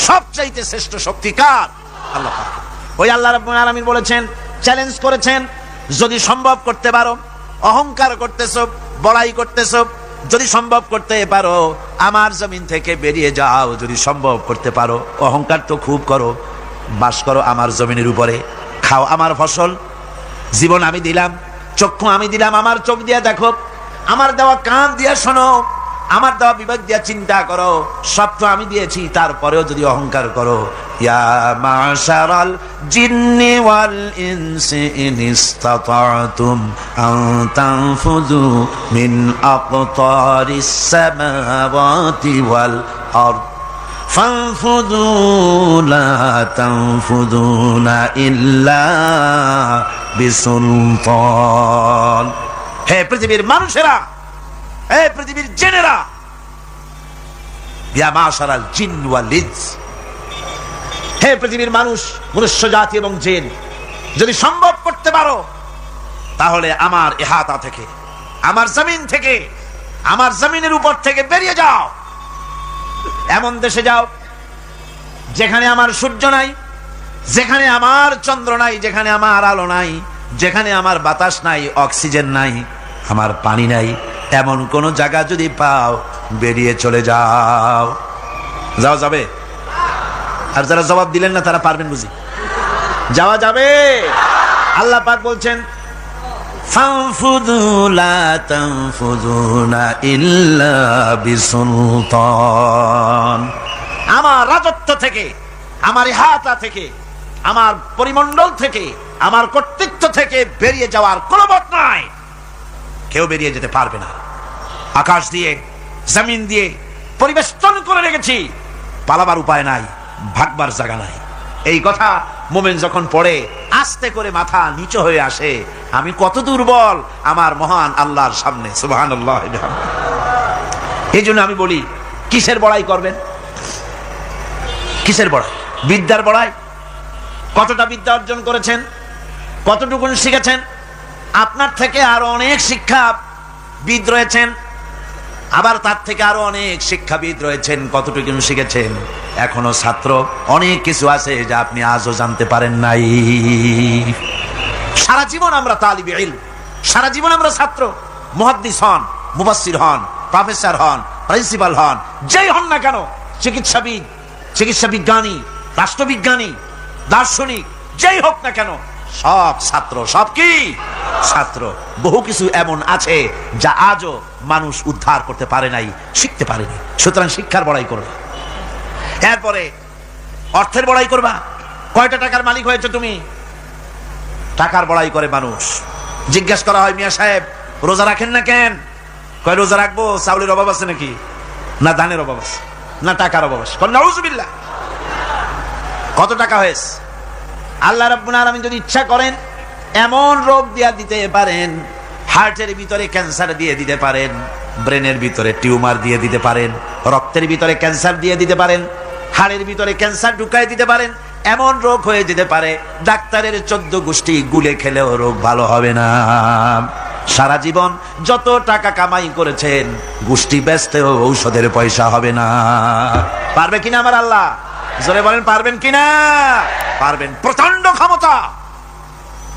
সবচাইতে শ্রেষ্ঠ শক্তি কার? আল্লাহ পাক। ওই আল্লাহ রাব্বুল আলামিন বলেছেন, চ্যালেঞ্জ করেছেন, যদি সম্ভব করতে পারো, অহংকার করতেছ, বড়াই করতেছ, যদি সম্ভব করতে পারো আমার জমিন থেকে বেরিয়ে যাও। যদি সম্ভব করতে পারো, অহংকার তো খুব করো, বাস করো আমার জমিনের উপরে, খাও আমার ফসল, জীবন আমি দিলাম, চক্ষু আমি দিলাম, আমার চোখ দিয়ে দেখো, আমার দেওয়া কান দিয়ে শোনো, আমার দেওয়া বিবেক দিয়ে চিন্তা করো, সব তো আমি দিয়েছি, তারপরেও যদি অহংকার করো, ইয়া মাশারাল জিন্নি ওয়াল ইনসি ইন ইসতাতা'তুম আন তানফুযু মিন আকতারিস সামাওয়াতি ওয়াল আরদ ফানফুযু লা তানফুযুনা ইল্লা বিসুলতান। হে পৃথিবীর মানুষেরা, হে পৃথিবীর জেনেরা, ইয়া মাশারাল জিন ওয়াল ইনস, হে পৃথিবীর মানুষ, মনুষ্য জাতি এবং জিন, যদি সম্ভব করতে পারো তাহলে আমার ইহাতা থেকে, আমার জমিন থেকে, আমার জমিনের উপর থেকে বেরিয়ে যাও। এমন দেশে যাও যেখানে আমার সূর্য নাই, যেখানে আমার চন্দ্র নাই, যেখানে আমার আলো নাই, যেখানে আমার বাতাস নাই, অক্সিজেন নাই, আমার পানি নাই, এমন কোন জায়গা যদি পাও বেরিয়ে চলে যাও। যাওয়া যাবে? আর যারা জবাব দিলেন না তারা পারবেন বুঝি? যাওয়া যাবে? আল্লাহ পাক বলছেন, ফানফুযু লা তানফুযুনা ইল্লা বিসুলতান। আমার রাজত্ব থেকে, আমার ইহাতা থেকে, আমার পরিমণ্ডল থেকে, আমার কর্তৃত্ব থেকে বেরিয়ে যাওয়ার কোনো পথ নাই। কেউ বেরিয়ে যেতে পারবে না। আকাশ দিয়ে, জমিন দিয়ে পরিবেষ্টন করে রেখেছি, পালাবার উপায় নাই, ভাগবার জায়গা নাই। এই কথা মুমিন যখন পড়ে আস্তে করে মাথা নিচু হয়ে আসে, আমি কত দুর্বল আমার মহান আল্লাহর সামনে। সুবহানাল্লাহ। এই জন্য আমি বলি, কিসের বড়াই করবেন? কিসের বড়াই? বিদ্যার বড়াই। কতটা বিদ্যা অর্জন করেছেন? কতটুকু শিখেছেন? আপনার থেকে আরো অনেক শিক্ষাবিদ রয়েছেন, আবার তার থেকে আরো অনেক শিক্ষাবিদ রয়েছেন, কতটুকু শিখেছেন? এখনো ছাত্র, অনেক কিছু আছে যা আপনি আজও জানতে পারেন নাই। সারা জীবন আমরা তালিবে ইলম, সারা জীবন আমরা ছাত্র। মুহাদ্দিস হন, মুফাসসির হন, প্রফেসর হন, প্রিন্সিপাল হন, যেই হন না কেন, চিকিৎসাবিদ, চিকিৎসা বিজ্ঞানী, রাষ্ট্রবিজ্ঞানী, দার্শনিক, যেই হোক না কেন, সব ছাত্র। সব কি? ছাত্র। বহু কিছু এমন আছে যা আজও মানুষ উদ্ধার করতে পারে নাই, শিখতে পারেনি। সুতরাং শিক্ষার বড়াই করবা। এরপরে অর্থের বড়াই করবা। কয়টা টাকার মালিক হয়েছে তুমি? টাকার বড়াই করে মানুষ। জিজ্ঞেস করা হয়, মিয়া সাহেব রোজা রাখেন না কেন? কয় রোজা রাখবো, চাউলের অভাব আছে নাকি? না ধানের অভাব আছে, না টাকার অভাব আছে। নাউজুবিল্লাহ। কত টাকা হয়েছে? আল্লাহ রাব্বুল আলামিন যদি ইচ্ছা করেন এমন রোগ দিয়া দিতে পারেন, হার্টের ভিতরে ক্যান্সার দিয়ে দিতে পারেন, ব্রেনের ভিতরে টিউমার দিয়ে দিতে পারেন, রক্তের ভিতরে ক্যান্সার দিয়ে দিতে পারেন, হাড়ের ভিতরে ক্যান্সার ঢুকাই দিতে পারেন। এমন রোগ হয়ে যেতে পারে ডাক্তারের 14 গোষ্ঠী গুলে খেলেও রোগ ভালো হবে না। সারা জীবন যত টাকা কামাই করেছেন গোষ্ঠী বেচতেও ঔষধের পয়সা হবে না। পারবে কিনা আমার আল্লাহ? জোরে বলেন পারবেন কিনা? পারবেন, প্রচন্ড ক্ষমতা।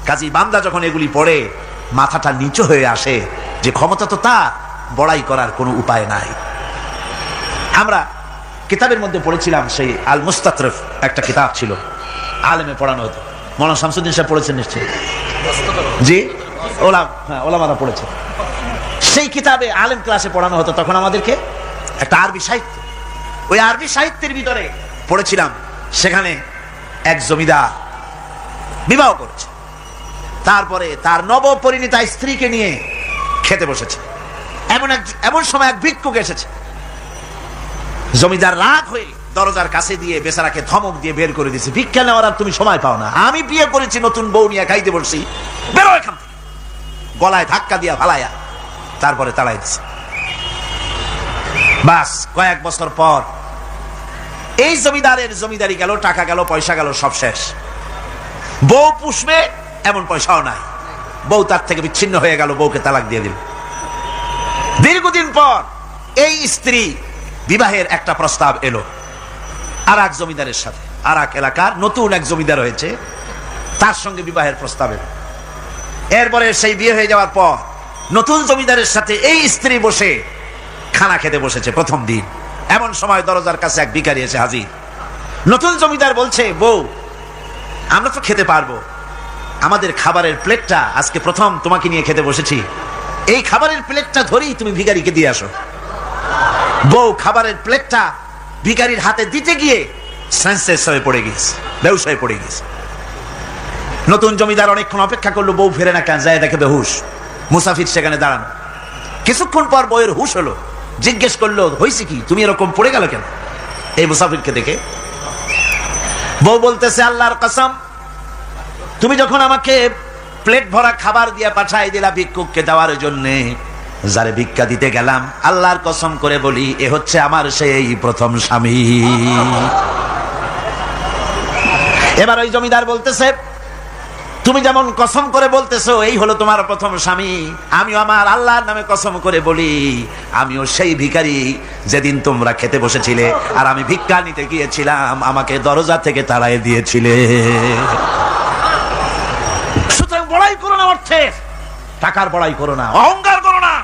কাজী বান্দা যখন এগুলি পড়ে মাথাটা নিচু হয়ে আসে যে ক্ষমতা তো তার, বড়াই করার কোনো উপায় নাই। আমরা কিতাবের মধ্যে পড়েছিলাম, সেই আল মুস্তাতরফ একটা কিতাব ছিল, আলেমে পড়ানো হতো। মৌলানা শামসুদ্দিন সাহেব পড়েছেন নিশ্চয়ই? জি, ওলামারা পড়েছে। সেই কিতাবে আলেম ক্লাসে পড়ানো হতো তখন আমাদেরকে একটা আরবি সাহিত্য। ওই আরবি সাহিত্যের ভিতরে পড়েছিলাম, সেখানে এক জমিদার বিবাহ করেছে, তারপরে তার নবপরিণীতা স্ত্রীকে নিয়ে খেতে বসেছে। এমন সময় এক ভিক্ষুক এসেছে। জমিদার রাগ হয়ে দরজার কাছে দিয়ে বেচারাকে ধমক দিয়ে বের করে দিয়েছে, ভিক্ষা নেওয়ার আর তুমি সময় পাও না, আমি বিয়ে করেছি, নতুন বউ নিয়ে খাইতে বসছি, বেরো এখান থেকে। গলায় ধাক্কা দিয়া ফালাইয়া তারপরে তাড়াই দিছে। বাস কয়েক বছর পর এই জমিদারের জমিদারি গেল, টাকা গেল, পয়সা গেল, সব শেষ। বউ পুষবে এমন পয়সাও নাই, বউ তার থেকে বিচ্ছিন্ন হয়ে গেল, বউকে তালাক দিয়ে দিল। দীর্ঘদিন পর এই স্ত্রী বিবাহের একটা প্রস্তাব এলো আর এক জমিদারের সাথে, আর এক এলাকার নতুন এক জমিদার হয়েছে, তার সঙ্গে বিবাহের প্রস্তাব এলো। এরপরে সেই বিয়ে হয়ে যাওয়ার পর নতুন জমিদারের সাথে এই স্ত্রী বসে খানা খেতে বসেছে প্রথম দিন। এমন সময় দরজার কাছে এক ভিখারি এসে হাজির। নতুন জমিদার বলছে, বউ আমরা তো খেতে পারবো, আমাদের খাবারের প্লেটটা আজকে প্রথম তোমাকে নিয়ে খেতে বসেছি, এই খাবারের প্লেটটা ধরেই তুমি ভিখারিকে দিয়ে আসো। বউ খাবারের প্লেটটা ভিখারির হাতে দিতে গিয়ে সেন্সলেস হয়ে পড়ে গিয়েছে, বেহুশ হয়ে পড়ে গিয়েছে। নতুন জমিদার অনেকক্ষণ অপেক্ষা করলো, বউ ফেরে না কেন, যায় দেখে বেহুশ। মুসাফির সেখানে দাঁড়ানো। কিছুক্ষণ পর বউয়ের হুশ হলো, জিজ্ঞেস করলো, হয়েছে কি, তুমি এরকম পড়ে গেল কেন? এই মুসাফিরকে দেখে বউ বলতেছে, আল্লাহর কসম, তুমি যখন আমাকে প্লেট ভরা খাবার দিয়ে পাঠাই দিলা ভিক্ষুককে দেওয়ার জন্য, যারে ভিক্ষা দিতে গেলাম, আল্লাহর কসম করে বলি এ হচ্ছে আমার সেই প্রথম স্বামী। এবার ওই জমিদার বলতেছে, তুমি যেমন কসম করে বলতেছো এই হলো তোমার প্রথম স্বামী, আমিও আমার আল্লাহর নামে কসম করে বলি আমিও সেই ভিখারি যেদিন তোমরা খেতে বসেছিলে আর আমি ভিক্ষা নিতে গিয়েছিলাম, আমাকে দরজা থেকে তাড়াই দিয়েছিলে। সুতরাং বড়াই করো না, অর্থে টাকার বড়াই করো না, অহংকার করো না,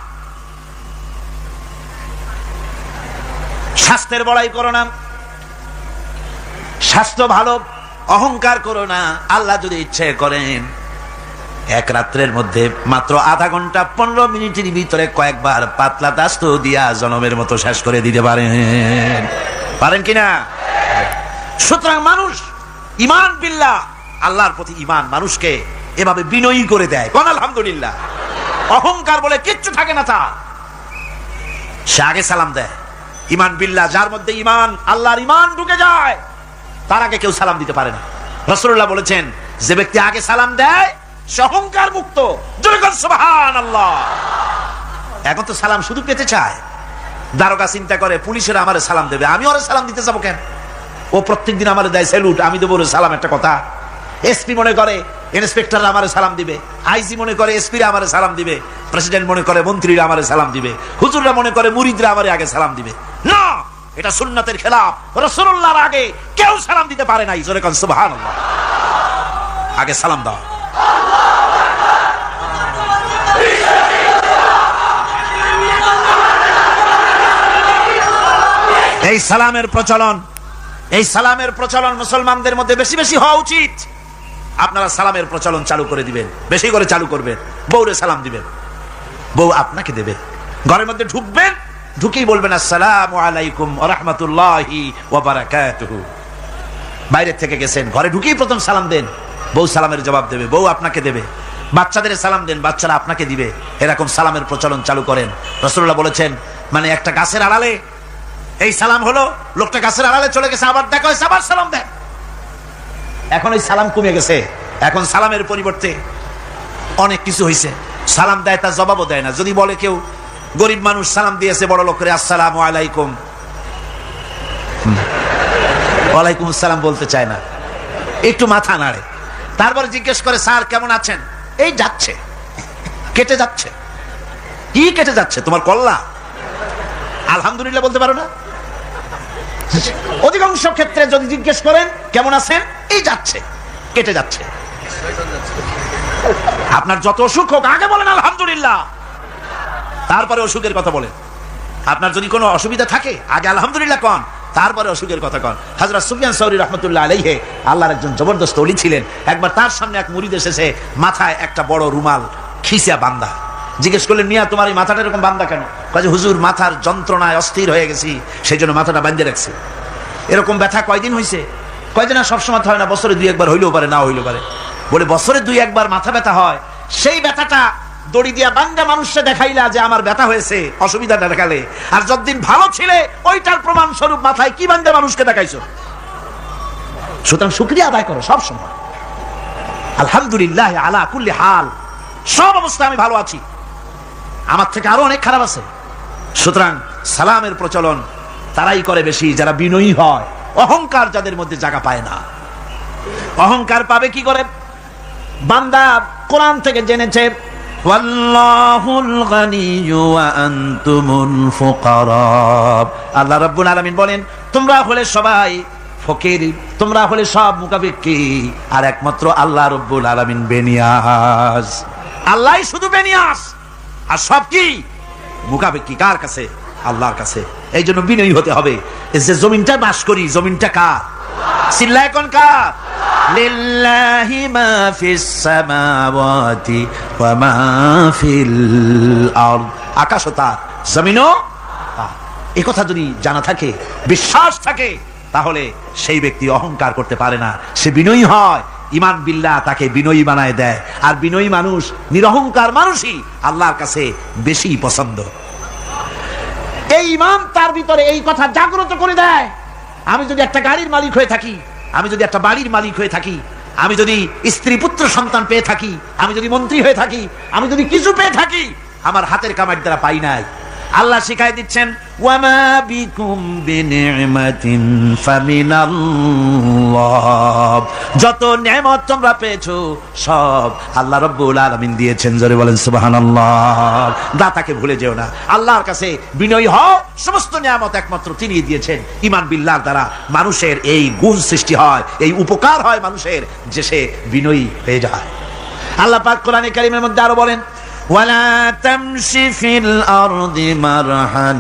স্বাস্থ্যের বড়াই করো না, স্বাস্থ্য ভালো, অহংকার করো না। আল্লাহ যদি ইচ্ছে করেন এক রাত্রের মধ্যে মাত্র আধা ঘন্টা 15 মিনিটের ভিতরে কয়েকবার পাতলা দাস্ত দিয়া জনমের মতো শেষ করে দিতে পারেন কিনা? সুতরাং মানুষ ঈমান বিল্লাহ, আল্লাহর প্রতি ঈমান মানুষকে এভাবে বিনয়ী করে দেয়। কোন আলহামদুলিল্লাহ। অহংকার বলে কিচ্ছু থাকে না তার, সে আগে সালাম দেয়। ঈমান বিল্লাহ, যার মধ্যে ঈমান, আল্লাহর ঈমান ঢুকে যায়, তার আগে কেউ সালাম দিতে পারে না। রাসূলুল্লাহ বলেছেন, যে ব্যক্তি আগে সালাম দেয় সে অহংকার মুক্ত। সুবহানাল্লাহ। এখন তো সালাম শুধু পেতে চায়। দারোগা চিন্তা করে পুলিশের আমারে সালাম দেবে, আমি ওরে সালাম দিতে যাবো কেন? ও প্রত্যেকদিন আমারে দেয় স্যালুট, আমি দেবো ওরে সালাম, একটা কথা। এসপি মনে করে ইন্সপেক্টররা আমারে সালাম দিবে, আইজি মনে করে এসপিরা আমারে সালাম দিবে, প্রেসিডেন্ট মনে করে মন্ত্রীরা আমারে সালাম দিবে, হুজুররা মনে করে মুরিদরা আমারে আগে সালাম দিবে। না, এটা সুন্নাতের খেলাফ। রাসূলুল্লাহর আগে কেউ সালাম দিতে পারে নাই। জোরে কোন সুবহানাল্লাহ। আগে সালাম দাও। এই সালামের প্রচলন মুসলমানদের মধ্যে বেশি বেশি হওয়া উচিত। আপনারা সালামের প্রচলন চালু করে দিবেন, বেশি করে চালু করবেন। বউরে সালাম দিবেন, বউ আপনাকে দেবে। ঘরের মধ্যে ঢুকবেন, ঢুকেই বলবেন আসসালামু আলাইকুম ওয়া রাহমাতুল্লাহি ওয়া বারাকাতুহু। বাইরে থেকে গেছেন, ঘরে ঢুকেই প্রথম সালাম দেন, বউ সালামের জবাব দেবে, বউ আপনাকে দেবে। বাচ্চাদের সালাম দেন, বাচ্চারা আপনাকে দিবে। এরকম সালামের প্রচলন চালু করেন। রাসূলুল্লাহ বলেছেন, মানে একটা গাছের আড়ালে এই সালাম হলো, লোকটা গাছের আড়ালে চলে গেছে, আবার দেখা হয়েছে, আবার সালাম দেন। এখন ওই সালাম কমে গেছে, এখন সালামের পরিবর্তে অনেক কিছু হয়েছে। সালাম দেয়, তার জবাবও দেয় না। যদি বলে কেউ, গরিব মানুষ সালাম দিয়েছে বড় লোকের, আসসালামু আলাইকুম, ওয়ালাইকুম আসসালাম বলতে চায় না, একটু মাথা নাড়ে। তারপরে জিজ্ঞেস করে, স্যার কেমন আছেন? এই যাচ্ছে, কেটে যাচ্ছে। কি কেটে যাচ্ছে? তোমার কল্লা? আলহামদুলিল্লাহ বলতে পারো না? অধিকাংশ ক্ষেত্রে যদি জিজ্ঞেস করেন কেমন আছেন, এই যাচ্ছে, কেটে যাচ্ছে। আপনার যত অসুখ হোক আগে বলেন আলহামদুলিল্লাহ, তারপরে অসুখের কথা বলেন। আপনার যদি কোনো অসুবিধা থাকে আগে আলহামদুলিল্লাহ কন, তারপরে অসুখের কথা কন। হযরত সুফিয়ান সাউরি রাহমাতুল্লাহ আলাইহি, আল্লাহর একজন জবরদস্ত ওলি ছিলেন। একবার তার সামনে এক মুরিদ এসেছে, মাথায় একটা বড় রুমাল খিসা বাঁধা। জিজ্ঞেস করলেন, মিয়া তোমার এই মাথাটা এরকম বাঁধা কেন? কাজে হুজুর মাথার যন্ত্রণায় অস্থির হয়ে গেছি, সেই জন্য মাথাটা বাঁধে রাখছি। এরকম ব্যথা কয়দিন হয়েছে? কয়দিন? আর সবসময় হয় না, বছরে 2-1 হইলেও পারে, না হইলেও পারে। বলে বছরে 2-1 মাথা ব্যথা হয়, সেই ব্যথাটা দড়ি দিয়া বান্দা মানুষকে দেখাইলা যে আমার ব্যথা হয়েছে, অসুবিধাটা দেখালে। আর যতদিন ভালো ছিলে ওইটার প্রমাণ স্বরূপ মাথায় কি বান্দা মানুষকে দেখাইছো। সুতরাং শুকরিয়া আদায় করো সব সময়, আলহামদুলিল্লাহ আলা কুল্লি হাল, সব অবস্থায় আমি ভালো আছি, আমার থেকে আরো অনেক খারাপ আছে। সুতরাং সালামের প্রচলন তারাই করে বেশি যারা বিনয়ী হয়। অহংকার যাদের মধ্যে জায়গা পায় না। অহংকার পাবে কি করে? বান্দা কোরআন থেকে জেনেছে, ওয়াল্লাহুল গানিয়্যু ওয়া আনতুমুল ফুকারা। আল্লাহ রাব্বুল আলামিন বলেন, তোমরা হলে সবাই ফকির, তোমরা হলে সব মুকাফিকি, আর একমাত্র আল্লাহ রাব্বুল আলামিন বেনিয়াজ। আল্লাহই শুধু বেনিয়াজ, আর সব কি মুকাফিকি কার কাছে? আল্লাহর কাছে। এই জন্য বিনয়ী হতে হবে। এই যে জমিনটা বাস করি, জমিনটা কার? চিল্লায় কোন কার? লিল্লাহি মা ফিস সামাওয়াতি ওয়া মা ফিল আরদ। আকাশ ও তার, জমিনও তার। এই কথা যদি জানা থাকে, বিশ্বাস থাকে, তাহলে সেই ব্যক্তি অহংকার করতে পারে না, সে বিনয়ী হয়। ঈমান বিল্লাহ তাকে বিনয়ী বানায় দেয়। আর বিনয়ী মানুষ, নিরহংকার মানুষই আল্লাহর কাছে বেশি পছন্দ। এই ঈমান তার ভিতরে এই কথা জাগ্রত করে দেয়। আমি যদি একটা গাড়ির মালিক হয়ে থাকি, আমি যদি একটা বাড়ির মালিক হয়ে থাকি, আমি যদি স্ত্রী পুত্র সন্তান পেয়ে থাকি, আমি যদি মন্ত্রী হয়ে থাকি, আমি যদি কিছু পেয়ে থাকি, আমার হাতের কামাই দ্বারা পাই নাই। আল্লাহ শিখাই দিচ্ছেন, ওয়ামা বিকুম বিনি'মাতিন ফামিনাল্লাহ। যত নেয়ামত তোমরা পেয়েছো সব আল্লাহ রাব্বুল আলামিন দিয়েছেন। জোরে বলেন সুবহানাল্লাহ। দাতাকে ভুলে যেও না, আল্লাহর কাছে বিনয়ী হও। সমস্ত নিয়ামত একমাত্র তিনি দিয়েছেন। ঈমান বিল্লাহর দ্বারা মানুষের এই গুণ সৃষ্টি হয়, এই উপকার হয় মানুষের, যে সে বিনয়ী হয়ে যায়। আল্লাহ পাক কোরআনে কারীমের মধ্যে আরো বলেন, ওয়ালা তামশি ফিল আরদি মারহান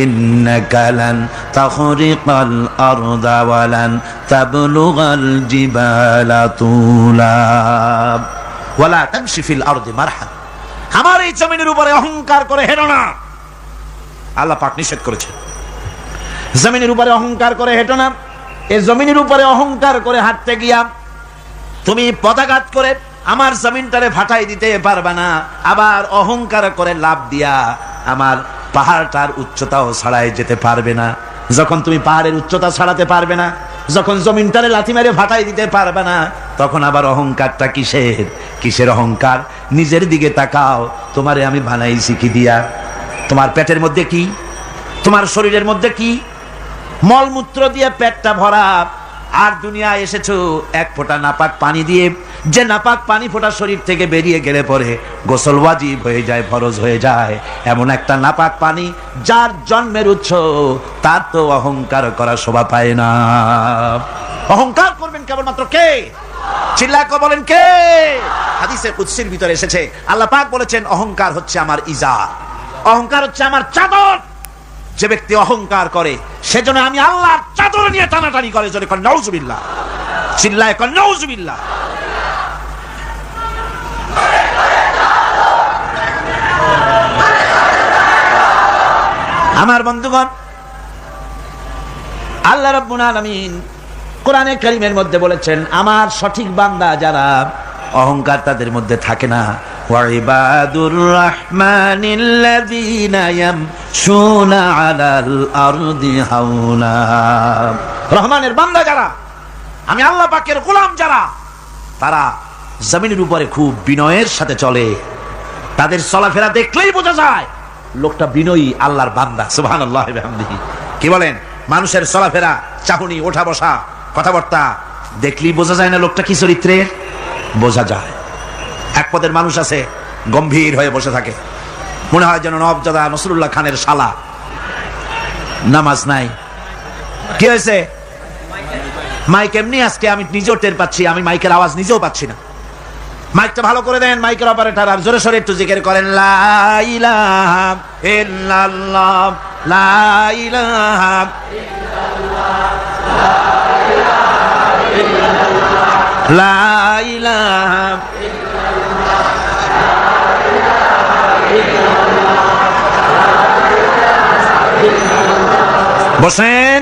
ইন্নাকা লান তাখরিকাল আরদা ওয়ালান তাবলুগাল জিবালা তুলা। ওয়ালা তামশি ফিল আরদি মারহান, আমার এই জমিনের উপরে অহংকার করে হেঁটো না। আল্লাহ পাক নিষেধ করেছেন, জমিনের উপরে অহংকার করে হেঁটো না। এই জমিনের উপরে অহংকার করে হাঁটতে গিয়া তুমি পদাঘাত করে আমার জমিনটারে ফাটাই দিতে পারবে না। আবার অহংকার করে লাভ দিয়া আমার পাহাড়টার উচ্চতাও ছাড়াই যেতে পারবে না। যখন তুমি পাহাড়ের উচ্চতা ছাড়াতে পারবে না, যখন জমিনটারে লাথি মেরে ফাটাই দিতে পারবে না, তখন আবার অহংকারটা কিসের? কিসের অহংকার? নিজের দিকে তাকাও, তোমারে আমি বানাইছি কি দিয়া? তোমার পেটের মধ্যে কি? তোমার শরীরের মধ্যে কি? মলমূত্র দিয়ে পেটটা ভরা, আর দুনিয়ায় এসেছো এক ফোঁটা নাপাক পানি দিয়ে। যে নাপাক পানি ফোঁটা শরীর থেকে বেরিয়ে গেলে পরে গোসল ওয়াজিব হয়ে যায়, ফরজ হয়ে যায়। এমন একটা নাপাক পানি যার জন্মের উৎস, তার তো অহংকার করা শোভা পায় না। অহংকার করবেন কেবলমাত্র কে? চিল্লায় বলেন কে? হাদিসে কুদসির ভিতরে এসেছে, আল্লাহ পাক বলেছেন, অহংকার হচ্ছে আমার ইজার, অহংকার হচ্ছে আমার চাদর। যে ব্যক্তি অহংকার করে সেজন্য আমি আল্লাহর চাদর নিয়ে টানাটানি করে। জোরে কর নাউজুবিল্লাহ। চিল্লায় কর নাউজুবিল্লাহ। আমার বন্ধুগণ, আল্লাহ রাব্বুল আলামিন কোরআনে কারীমের মধ্যে বলেছেন, আমার সঠিক বান্দা যারা, অহংকার তাদের মধ্যে থাকে না। ওয়াইবাদুর রাহমানিল্লাযীনা ইয়ামশুনা আলাল আরদি হাওনা। রহমানের বান্দা যারা, আমি আল্লাহ পাকের গোলাম যারা, তারা জমিনের উপরে খুব বিনয়ের সাথে চলে। তাদের চলাফেরা দেখলেই বোঝা যায় লোকটা বিনয়ী, আল্লাহর বান্দা। সুবহানাল্লাহ ওয়া বিহামদিহি। কি বলেন? মানুষের চলাফেরা, চাহনি, ওঠা বসা, কথাবার্তা দেখলেই বোঝা যায় না লোকটা কি চরিত্রের? বোঝা যায়। এক পদের মানুষ আছে, গম্ভীর হয়ে বসে থাকে, মনে হয় যেন নবজাদা নসরুল্লাহ খানের শালা। নামাজ নাই। কি হয়েছে? মাইক এমনি আজকে আমি নিজেও টের পাচ্ছি, আমি মাইকের আওয়াজ নিজেও পাচ্ছি না। মাইকটা ভালো করে দেন মাইকের অপারেটর, আর জোরে সোরে একটু জিকির করেন, লা ইলাহা ইল্লাল্লাহ, লা ইলাহা ইল্লাল্লাহ, লা ইলাহা ইল্লাল্লাহ। বসেন,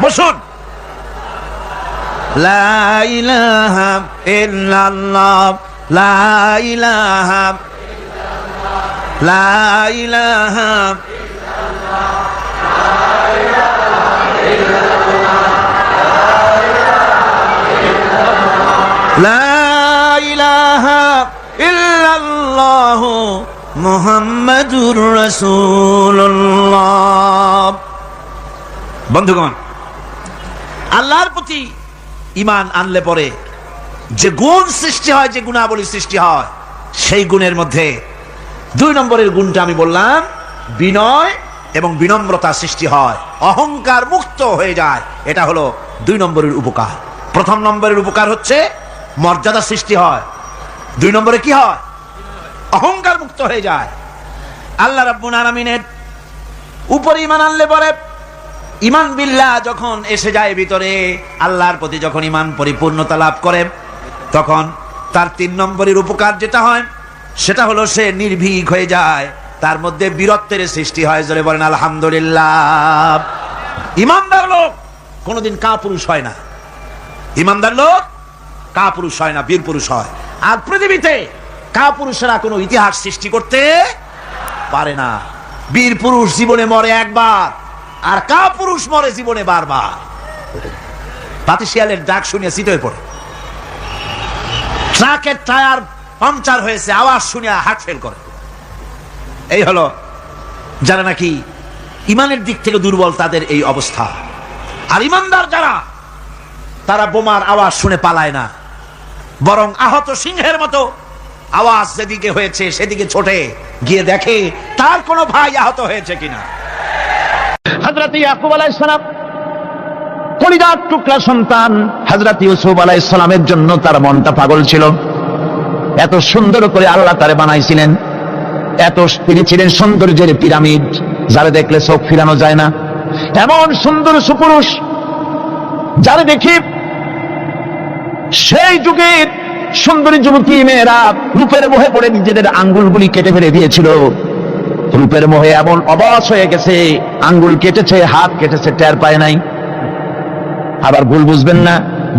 বসুন। লা ইলাহা ইল্লাল্লাহ, লা ইলাহা ইল্লাল্লাহ, লা ইলাহা ইল্লাল্লাহ, লা ইলাহা ইল্লাল্লাহ মুহাম্মাদুর রাসূলুল্লাহ। বন্ধুগণ, আল্লাহর প্রতি ঈমান আনলে পরে যে গুণ সৃষ্টি হয়, যে গুণাবলী সৃষ্টি হয়, সেই গুণের মধ্যে 2 নম্বরের গুণটা আমি বললাম, বিনয় এবং বিনম্রতা সৃষ্টি হয়, অহংকার মুক্ত হয়ে যায়। এটা হলো 2 নম্বরের উপকার। প্রথম নম্বরের উপকার হচ্ছে মর্যাদা সৃষ্টি হয়, 2 নম্বরে কি হয়? অহংকার মুক্ত হয়ে যায়। আল্লাহ রাব্বুল আলামিনের উপর ঈমান আনলে পরে, ঈমান বিল্লাহ যখন এসে যায় ভিতরে, আল্লাহর প্রতি যখন ঈমান পরিপূর্ণতা লাভ করে, তখন তার 3 নম্বরের উপকার যেটা হয় সেটা হলো সে নির্ভীক হয়ে যায়, তার মধ্যে বীরত্বের সৃষ্টি হয়। জোরে বলেন আলহামদুলিল্লাহ। ঈমানদার লোক কোনোদিন কাপুরুষ হয় না। ঈমানদার লোক কাপুরুষ হয় না, বীর পুরুষ হয়। আর পৃথিবীতে কাপুরুষেরা কোনো ইতিহাস সৃষ্টি করতে পারে না। বীর পুরুষ জীবনে মরে একবার, আর কাপুরুষ মরে জীবনে বারবার। পাতিশিয়ালের ডাক শুনিয়া চিত হয়ে পড়ে, ট্রাকের টায়ার পাংচার হয়েছে, আওয়াজ শুনিয়া হার্ট ফেল করে। এই হলো যারা নাকি ইমানের দিক থেকে দুর্বল, তাদের এই অবস্থা। আর ইমানদার যারা, তারা বোমার আওয়াজ শুনে পালায় না, বরং আহত সিংহের মতো আওয়াজ যেদিকে হয়েছে সেদিকে ছোটে গিয়ে দেখে তার কোনো ভাই আহত হয়েছে কিনা। হযরত ইয়াকুব আলাইহিস সালাম কলিজার টুকরা সন্তান হযরত ইউসুফ আলাইহিস সালামের জন্য তার মনটা পাগল ছিল। এত সুন্দর করে আল্লাহ তারে বানাইছিলেন, এত তিনি ছিলেন সৌন্দর্যের পিরামিড, যারা দেখলে চোখ ফিরানো যায় না। এমন সুন্দর সুপুরুষ যারা দেখি সেই যুগের সুন্দরী যুবতী মেয়েরা রূপের মোহে পড়ে নিজেদের আঙ্গুলগুলি কেটে ফেলে দিয়েছিল। রূপের মোহে এমন অবশ হয়ে গেছে, আঙ্গুল কেটেছে, হাত কেটেছে, টের পায় নাই। আবার ভুল বুঝবেন না,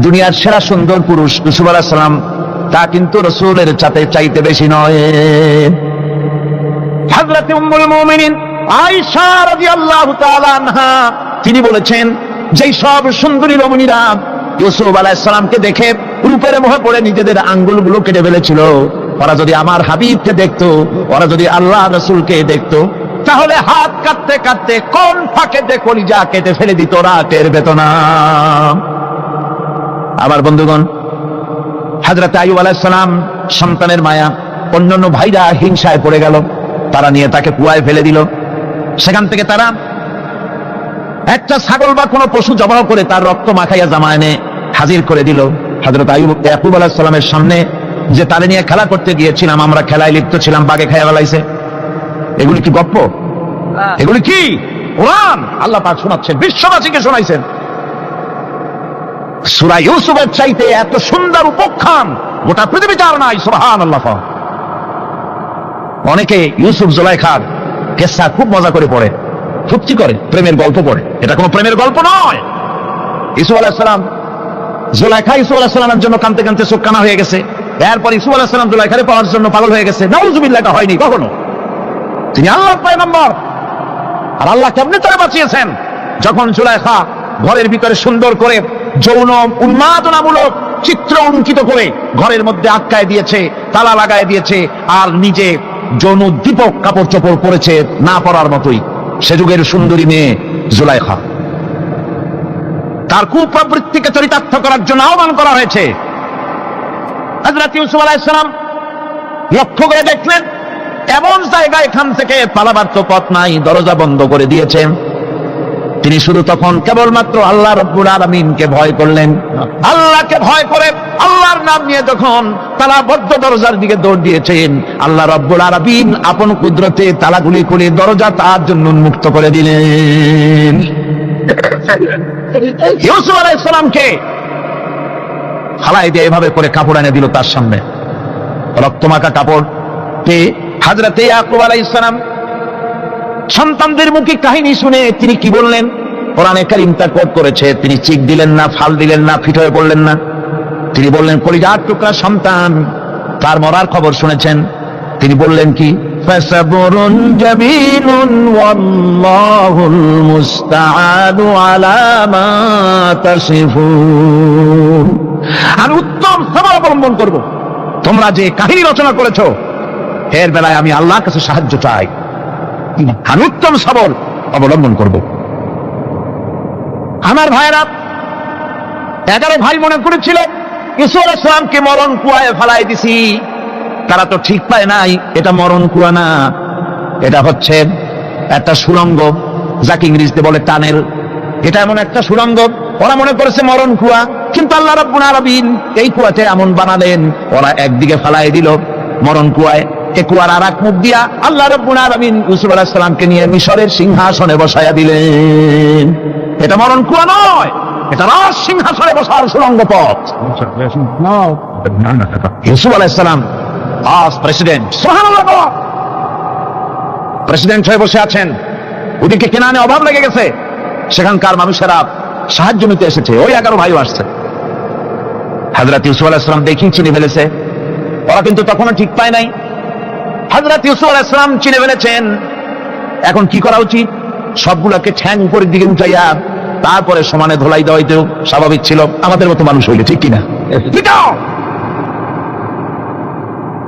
দুনিয়ার সেরা সুন্দর পুরুষ ইউসুফ আলাইহিস সালাম, তা কিন্তু রাসূলের চাইতে বেশি নয়। হযরত উম্মুল মুমিনিন আয়েশা রাদিয়াল্লাহু তাআলা আনহা তিনি বলেছেন, যেই সব সুন্দরী রমণীরা ইউসুফ আলাইহিস সালামকে দেখে রূপের মোহে পড়ে নিজেদের আঙ্গুলগুলো কেটে ফেলেছিল, ওরা যদি আমার হাবিবকে দেখতো, ওরা যদি আল্লাহ রাসূলকে দেখতো, তাহলে হাত কাটতে কাটতে কোন ফাঁকে যে কলিজা কেটে ফেলে দিত, ওরা টের পেত না। আমার বন্ধুগণ, হযরত আইয়ুব আলাইহিস সালাম সন্তানের মায়া, অন্যান্য ভাইরা হিংসায় পড়ে গেল, তারা নিয়ে তাকে কুয়ায় ফেলে দিল। সেখান থেকে তারা একটা ছাগল বা কোনো পশু জবাহ করে তার রক্ত মাখাইয়া জামা এনে হাজির করে দিল। হযরত ইয়াকুব আলাইহিস সালামের সামনে যে তারে নিয়ে খেলা করতে গিয়েছিলাম, আমরা খেলায় লিপ্ত ছিলাম, বাগে খেয়ে ফেলাইছে। এগুলি কি গপ্প? এগুলি কি কোরআন? আল্লাহ পাক শোনাচ্ছেন, বিশ্ববাসীকে শোনাইছেন। সূরা ইউসুফের চাইতে এত সুন্দর উপখ্যান গোটা পৃথিবীতে আর নাই। সুবহানাল্লাহ। অনেকে ইউসুফ জুলাইখার কিসসা খুব মজা করে পড়ে, ফুর্তি করে, প্রেমের গল্প পড়ে। এটা কোনো প্রেমের গল্প নয়। ইউসুফ আলাইহিস সালাম জুলাইখা ইউসুফ আলাইহিস সালামের জন্য কাঁদতে কাঁদতে চোখ কানা হয়ে গেছে। এরপর ইউসুফ আলাইহিস সালাম জুলাইখারে পাওয়ার জন্য পাগল হয়ে গেছে। নাউজুবিল্লাহ, এটা হয়নি কখনো। তিনি আল্লাহর পয়গম্বর, আর আল্লাহ কেমনে তারা বাঁচিয়েছেন? যখন জুলাইখা ঘরের ভিতরে সুন্দর করে যৌন উন্মাদনামূলক চিত্র অঙ্কিত করে ঘরের মধ্যে আটকায় দিয়েছে, তালা লাগায় দিয়েছে, আর নিজে যৌন উদ্দীপক কাপড় চোপড় পরেছে না পরার মতোই। সে যুগের সুন্দরী মেয়ে জুলাইখা, তার কুপ্রবৃত্তিকে চরিতার্থ করার জন্য আহ্বান করা হয়েছে। হযরত ইউসুফ আলাইহিস সালাম লক্ষ্য করে দেখলেন এমন জায়গায় এখান থেকে পালাবার তো পথ নাই, দরজা বন্ধ করে দিয়েছে। তিনি শুধু তখন কেবলমাত্র আল্লাহ রাব্বুল আলামিনকে ভয় করলেন। আল্লাহকে ভয় করে আল্লাহর নাম নিয়ে যখন তালাবদ্ধ দরজার দিকে দৌড় দিয়েছেন, আল্লাহ রাব্বুল আলামিন আপন কুদরতে তালাগুলি খুলে দরজা তার জন্য উন্মুক্ত করে দিলেন। ইউসুফ আলাইহিস সালামকে ফালাই দিয়ে এভাবে করে কাপড় এনে দিল তার সামনে, রক্তমাখা কাপড় পেয়ে হযরত ইয়াকুব আলাইহিস সালাম সন্তানদের মুখে কাহিনী শুনে তিনি কি বললেন? কোরআনে কারীম তা কোট করেছে। তিনি চিক দিলেন না, ফাল দিলেন না, ফিট হয়ে পড়লেন না। তিনি বললেন, কলিজার টুকরা সন্তান তার মরার খবর শুনেছেন। তিনি বললেন কি? ফাসাবরুন জামিলুন ওয়াল্লাহুল মুস্তাআনু আলা মা তাসিফুন। আমি উত্তম সবর অবলম্বন করব। তোমরা যে কাহিনী রচনা করেছো এর বেলায় আমি আল্লাহর কাছে সাহায্য চাই। আমি উত্তম সবর অবলম্বন করব। আমার ভাইরা, 11 ভাই মনে করেছিল ইউসুফ আলাইহিস সালামকে মরণ কুয়ায় ফেলাই দিছি। তারা তো ঠিক পায় নাই এটা মরণ কুয়া না, এটা হচ্ছে একটা সুড়ঙ্গ, যাকে ইংরেজিতে বলে টানেল। এটা এমন একটা সুড়ঙ্গ, ওরা মনে করেছে মরণ কুয়া, কিন্তু আল্লাহ রাব্বুল আলামিন এই কুয়াতে এমন বানালেন, ওরা একদিকে ফেলাই দিল মরণ কুয়ায়, এ কুয়ার আর এক মুখ দিয়া আল্লাহ রাব্বুল আলামিন ইউসুফ আলাইহিস সালামকে নিয়ে মিশরের সিংহাসনে বসায়া দিলেন। এটা মরণ কুয়া নয়, এটা রাজ সিংহাসনে বসার সুড়ঙ্গ পথ। ইউসুফ আলাইহিস সালাম আজ প্রেসিডেন্ট, সুবহানাল্লাহ, প্রেসিডেন্ট হয়ে বসে আছেন। ওদিকে কেনানে অভাব লেগে গেছে, সেখানকার মানুষেরা সাহায্য নিতে এসেছে। ওই 11 ভাইও আসছে। হযরত ইউসুফ আলাইহিস সালাম দেখেই চিনে ফেলেছে। ওরা কিন্তু তখনও ঠিক পায় নাই। হযরত ইউসুফ আলাইহিস সালাম চিনে ফেলেছেন। এখন কি করা উচিত? সবগুলোকে ঠ্যাং উপরের দিকে উঠাইয়া তারপরে সমানে ধোলাই দেওয়াইতেও স্বাভাবিক ছিল, আমাদের মতো মানুষ হইলে, ঠিক কিনা?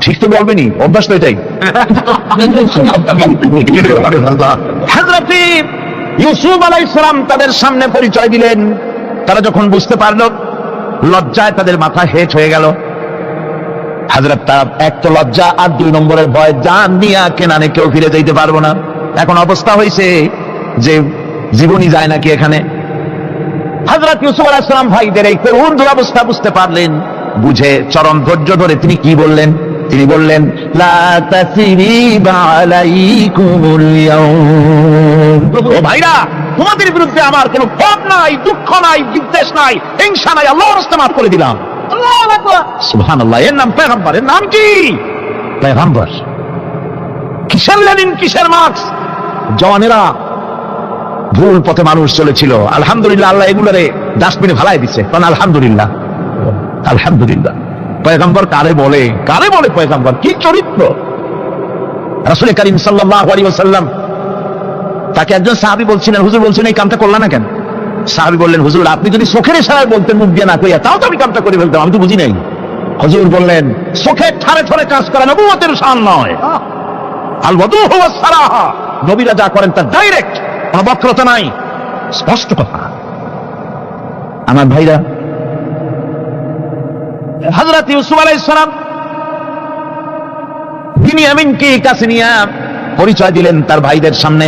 ঠিক তো বলবেনি, অভ্যাস তো এটাই। হযরত ইউসুফ আলাইহিস সালাম তাদের সামনে পরিচয় দিলেন। তারা যখন বুঝতে পারলো, লজ্জায় তাদের মাথা হেট হয়ে গেল। হযরত তার এক তো লজ্জা, আর 2 নম্বরের ভয়, জান নিয়ে কেনানে কেউ ফিরে যাইতে পারবো না। এখন অবস্থা হয়েছে যে জীবনই যায় নাকি এখানে। হযরত ইউসুফ আলাইহিস সালাম ভাইদের এই করুণ দুরবস্থা বুঝতে পারলেন। বুঝে চরম ধৈর্য ধরে তিনি কি বললেন? তিনি বললেন, লা তাসরিবা আলাইকুমুল ইয়াউম। ও ভাইরা, তোমাদের বিরুদ্ধে আমার কোনো ক্ষোভ নাই, দুঃখ নাই, বিদ্বেষ নাই, হিংসা নাই, আল্লাহর রাস্তায় মাফ করে দিলাম। আল্লাহু আকবার, সুবহানাল্লাহ। এর নাম পয়গম্বর। এর নাম কি? পয়গম্বর। কিসের লেনিন, কিসের মার্কস? জওয়ানেরা, ভুল পথে মানুষ চলেছিল। আলহামদুলিল্লাহ, আল্লাহ এগুলোরে ডাস্টবিনে ফেলাই দিচ্ছে। কারণ আলহামদুলিল্লাহ, আলহামদুলিল্লাহ। পয়গম্বর কারে বলে? কারে বলে পয়গম্বর? কি চরিত্র! রাসূল করিম সাল্লাল্লাহু আলাইহি ওয়াসাল্লাম তাকে একজন সাহাবী বলছিলেন, হুজুর বলছেন এই কামটা করলা না কেন? সাহাবী বললেন, হুজুর আপনি যদি চোখের ইশারায় বলতেন, মুখ দিয়ে না কইয়া, তাও তো আমি কামটা করে ফেলতাম, আমি তো বুঝি নাই। হুজুর বললেন, চোখের ঠারে ঠারে কাজ করা নবুয়তের শান নয়। আল ওয়াদু হুয়া সারাহা, নবীরা যা করেন তা ডাইরেক্ট, কোনো বক্রতা নাই, স্পষ্ট কথা। আমার ভাইরা, হযরত ইউসুফ আলাইহিস সালাম বিনিয়ামিনকে কাছে নিয়ে পরিচয় দিলেন তার ভাইদের সামনে।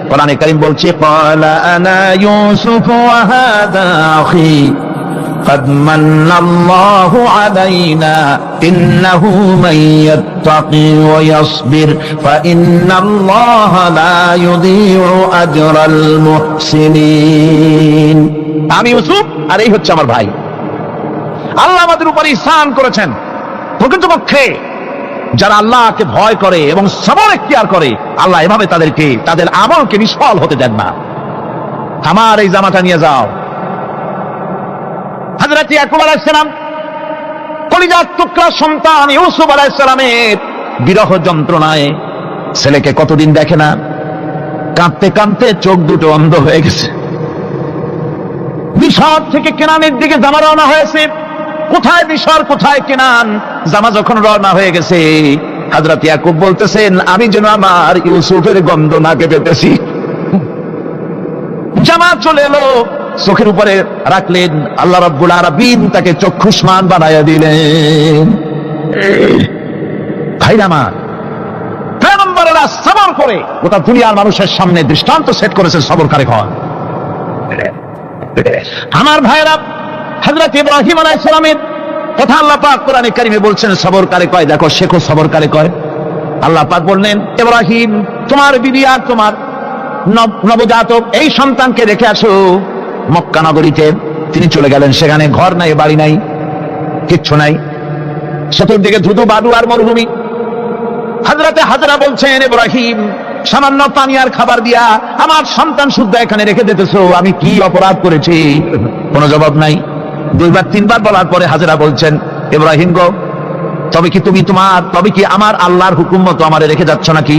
কোরআনে কারীম বলছে, ক্বালা আনা ইউসুফ ওয়া হাদা আখি قد من الله علينا إنه من يتقي ويصبر فإن الله لا يضيع أجر المحسنين। আমি ইউসুফ, আর এই হচ্ছে আমার ভাই। আল্লাহ আমাদের উপর ইহসান করেছেন। প্রকৃতপক্ষে যারা আল্লাহকে ভয় করে এবং সবর ইখতিয়ার করে, আল্লাহ এভাবে তাদেরকে, তাদের আমলকে নিষ্ফল হতে দেন না। আমার এই জামাটা নিয়ে যাও। হযরত ইয়াকুব আলাইহিস সালাম কলিজার টুকরা সন্তান ইউসুফ আলাইহিস সালামের বিরহ যন্ত্রণায় ছেলেকে কতদিন দেখে না, কাঁদতে কাঁদতে চোখ দুটো অন্ধ হয়ে গেছে। মিশর থেকে কেনানের দিকে জামা রওনা হয়েছে। কোথায় মিশর, কোথায় কেনান? জামা যখন রওনা হয়ে গেছে, হযরত ইয়াকুব বলতেছেন, আমি যেন আমার ইউসুফের গন্ধ নাকে পেতেছি। জামা চলে এলো, চোখের উপরে রাখলেন, আল্লাহ রাব্বুল আলামিন তাকে চক্ষুষ্মান বানায়া দিলেন। ভাইরা আমার, পয়গম্বরেরা সবর করে গোটা দুনিয়ার মানুষের সামনে দৃষ্টান্ত সেট করেছেন সবরকারী হন। আমার ভাইরা, হযরত ইব্রাহিম আলাইহিস সালামের কথা আল্লাহ পাক কোরআনে কারিমে বলছেন সবরকারী কয়, দেখো শেখো সবরকারী কয়। আল্লাহ পাক বললেন, ইব্রাহিম তোমার বিবি আর তোমার নবজাতক এই সন্তানকে রেখে আসো মক্কা নগরীতে। তিনি চলে গেলেন, সেখানে ঘর নাই, বাড়ি নাই, কিচ্ছু নাই, চতুর্দিকে ধুধু বালু আর মরুভূমি। হযরতে হাজরা বলছেন, ইব্রাহিম সামান্য পানি আর খাবার দিয়া আমার সন্তান শুদ্ধ এখানে রেখে দিতেছো, আমি কি অপরাধ করেছি? কোনো জবাব নাই। দুইবার তিনবার বলার পরে হাজরা বলছেন, ইব্রাহিম গো, তবে কি আমার আল্লাহর হুকুম মতো আমারে রেখে যাচ্ছ নাকি?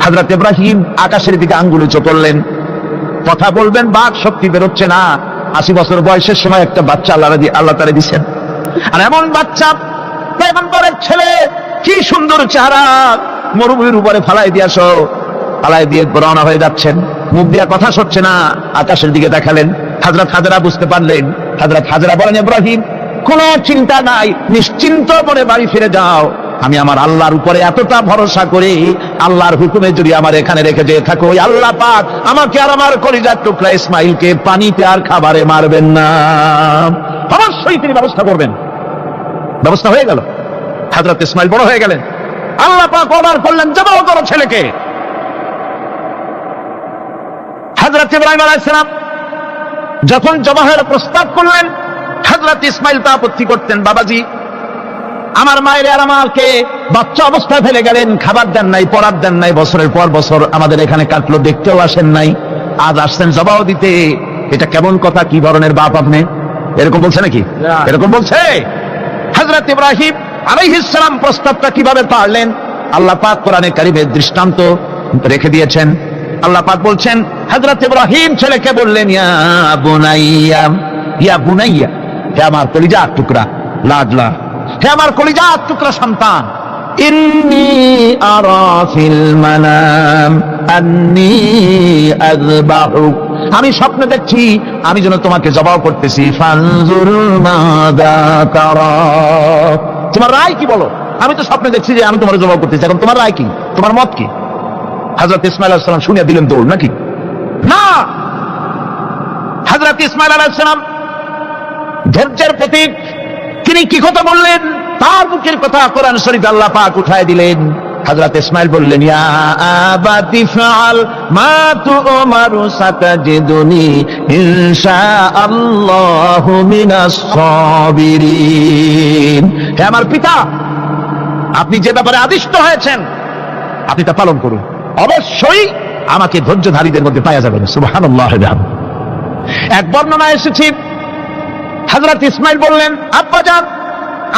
হযরত ইব্রাহিম আকাশের দিকে আঙ্গুল উঁচু করলেন। কথা বলবেন, বাক শক্তি বেরোচ্ছে না। 80 বছর বয়সের সময় একটা বাচ্চা আল্লাহ তাআলা দিচ্ছেন, আর এমন বাচ্চা পয়গম্বরের ছেলে, কি সুন্দর চেহারা, মরুভূমির উপরে ফালাই দিয়ে রওনা হয়ে যাচ্ছেন। মুখ দিয়া কথা সরছে না, আকাশের দিকে দেখালেন। হযরত হাজরা বুঝতে পারলেন। হযরত হাজরা বলেন, ইব্রাহিম কোনো চিন্তা নাই, নিশ্চিন্ত মনে বাড়ি ফিরে যাও। আমি আমার আল্লাহর উপরে এতটা ভরসা করি, আল্লাহর হুকুমে যদি আমার এখানে রেখে যেয়ে থাকো, আল্লাহ পাক আমাকে আর আমার কলিজার টুকরা ইসমাইলকে পানিতে আর খাবারে মারবেন না, অবশ্যই তিনি ব্যবস্থা করবেন। ব্যবস্থা হয়ে গেল। হযরত ইসমাইল বড় হয়ে গেলেন। আল্লাহ পাক অর্ডার করলেন, জবাহ করো ছেলেকে। হযরত ইব্রাহিম আলাইহিস সালাম যখন জবাহের প্রস্তাব করলেন, হযরত ইসমাইল তা আপত্তি করতেন, বাবাজি আমার মায়ের আর আমাকে বাচ্চা অবস্থায় ফেলে গেলেন, খাবার দেন নাই, পরার দেন নাই, বছরের পর বছর আমাদের এখানে কাটলো, দেখতেও আসেন নাই, আজ আসছেন জবাহ দিতে, এটা কেমন কথা? কি ধরনের বাপ আপনি? এরকম বলছে নাকি? এরকম বলছে? হযরত ইব্রাহিম আলাইহিস সালাম প্রস্তাবটা কিভাবে পারলেন? আল্লাহ পাক কোরআনে কারিমে দৃষ্টান্ত রেখে দিয়েছেন। আল্লাহ পাক বলছেন, হযরত ইব্রাহিম ছেলেকে বললেন, ইয়া বুনাইয়া, হে আমার কলিজার টুকরা লাডলা, হে আমার কলিজার টুকরা সন্তান, ইন্নী আরা ফিল মানাম আন্নী আযবাহুক, আমি স্বপ্নে দেখছি আমি যেন তোমাকে জবাহ করতেছি, ফানজুর মাযা তারা, তোমার রায় কি বলো? আমি তো স্বপ্নে দেখছি যে আমি তোমার জবাহ করতেছি, এখন তোমার রায় কি, তোমার মত কি? হযরত ইসমাইল আলাইহিস সালাম শুনিয়া দিলেন দৌড়, নাকি না? হযরত ইসমাইল আলাইহিস সালাম ধৈর্যের প্রতীক, তিনি কি কথা বললেন? তার মুখের কথা কোরআন শরীফে আল্লাহ পাক উঠায় দিলেন। হযরত ইসমাইল বললেন, ইয়া আবাতি ফাআল মা তুমারু সাতাজিদুনি ইনশাআল্লাহু মিনাস সাবিরিন, হে আমার পিতা, আপনি যে ব্যাপারে আদিষ্ট হয়েছেন আপনি তা পালন করুন, অবশ্যই আমাকে ধৈর্যধারীদের মধ্যে পাওয়া যাবে। সুবহানাল্লাহ। এক বর্ণনায় এসেছে, হযরত ইসমাইল বললেন, আব্বাজান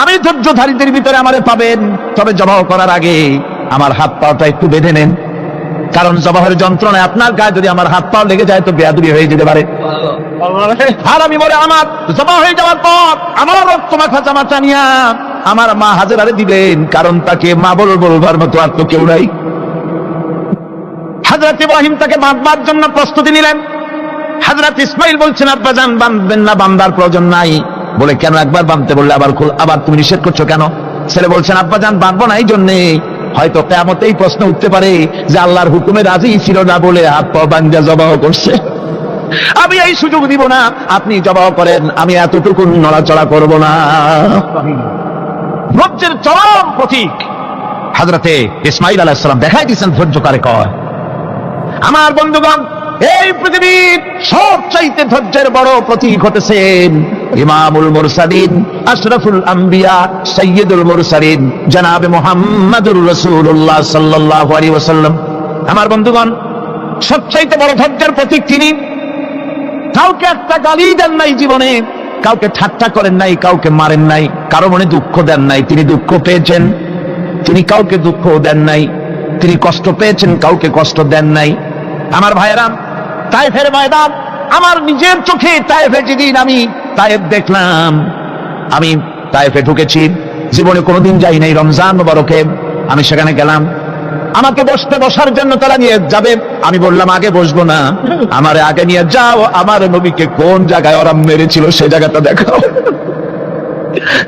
আমি ধৈর্যধারীদের ভিতরে আমারে পাবেন, তবে জবাহ করার আগে আমার হাত পাটা একটু বেঁধে নেন, কারণ জবাহের যন্ত্রণায় আপনার গায়ে যদি আমার হাত পাও লেগে যায় তো বেয়াদবি হয়ে যেতে পারে। আর আমি বলে আমার জবাহ হয়ে যাওয়ার পর আমার রক্ত মাখা জামা টানিয়া আমার মা হাজেরারে দিবেন, কারণ তাকে মা বলবার মতো আর তো কেউ নাই। হযরত ইব্রাহিম তাকে বাঁধবার জন্য প্রস্তুতি নিলেন। হযরত ইসমাইল বলছেন, আব্বাজান বাঁধবেন না, বাঁধার প্রয়োজন নাই। বলে, কেন? একবার বাঁধতে বললে আবার তুমি নিষেধ করছো কেন? ছেলে বলছেন, আব্বাজান বাঁধবো না এই জন্যে, হয়তো কিয়ামতেই প্রশ্ন উঠতে পারে যে আল্লাহর হুকুমে রাজি ছিল না বলে হাত পা বাঁধা জবাহ করছে, আমি এই সুযোগ দিব না, আপনি জবাহ করেন, আমি এতটুকু নড়াচড়া করব না। ধৈর্যের চরম প্রতীক হযরতে ইসমাইল আলাইহিস সালাম দেখাই দিয়েছেন ধৈর্য কারে কয়। আমার বন্ধুগণ, এই পৃথিবীর সবচাইতে ধৈর্যের বড় প্রতীক হতেছেন ইমামুল মুরসালিন, আশরাফুল আম্বিয়া, সাইয়্যিদুল মুরসালিন, জনাবে মুহাম্মদুর রাসূলুল্লাহ সাল্লাল্লাহু আলাইহি ওয়াসাল্লাম। আমার বন্ধুগণ, সবচাইতে বড় ধৈর্যের প্রতীক তিনি। কাউকে একটা গালি দেন নাই জীবনে, কাউকে ঠাট্টা করেন নাই, কাউকে মারেন নাই, কারো মনে দুঃখ দেন নাই। তিনি দুঃখ পেয়েছেন, তিনি কাউকে দুঃখ দেন নাই। তিনি কষ্ট পেয়েছেন, কাউকে কষ্ট দেন নাই। আমার ভাইয়েরা, তায়েফের ময়দান, আমার নিজের চোখে তায়েফে যেদিন আমি তায়েফ দেখলাম, আমি তায়েফে ঢুকেছি, জীবনে কোনোদিন যাই নাই। রমজান মোবারকে আমি সেখানে গেলাম, আমাকে বসার জন্য তারা নিয়ে যাবে। আমি বললাম আগে বসবো না, আমারে আগে নিয়ে যাও, আমার নবীকে কোন জায়গায় ওরা মেরেছিল সে জায়গাটা দেখাও।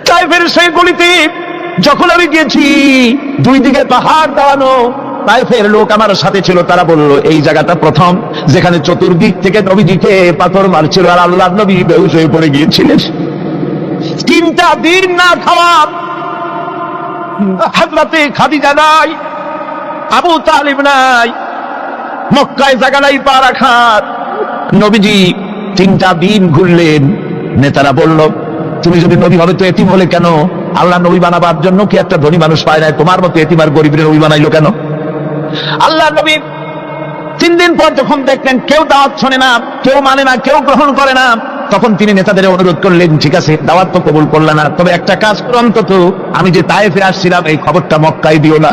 তায়েফের সেই গলিতে যখন আমি গিয়েছি, দুই দিকে পাহাড় দাঁড়ানো, তায়েফের লোক আমার সাথে ছিল, তারা বলল এই জায়গাটা প্রথম যেখানে চতুর্দিক থেকে নবীজিকে পাথর মারছিল আর আল্লাহর নবী বেহুশ হয়ে পড়ে গিয়েছিলেন। 3টা দিন না খাওয়া, হযরতে খাদিজা নাই, আবু তালিব নাই, মক্কায় জায়গা নাই পা রাখার। নবীজি 3টা দিন ঘুরলেন। নেতারা বলল তুমি যদি নবী হবে তো এতিম হলে কেন? আল্লাহ নবী বানাবার জন্য কি একটা ধনী মানুষ পায় নাই? তোমার মতো এতিম আর গরিবের নবী বানাইলো কেন? আল্লাহ নবী 3 দিন পর যখন দেখলেন কেউ দাওয়াত শোনে না, কেউ মানে না, কেউ গ্রহণ করে না, তখন তিনি নেতাদের অনুরোধ করলেন, ঠিক আছে দাওয়াত তো কবুল করলে না, তবে একটা কাজ করো, অন্তত আমি যে তায়েফে আসছিলাম এই খবরটা মক্কায় দিও না,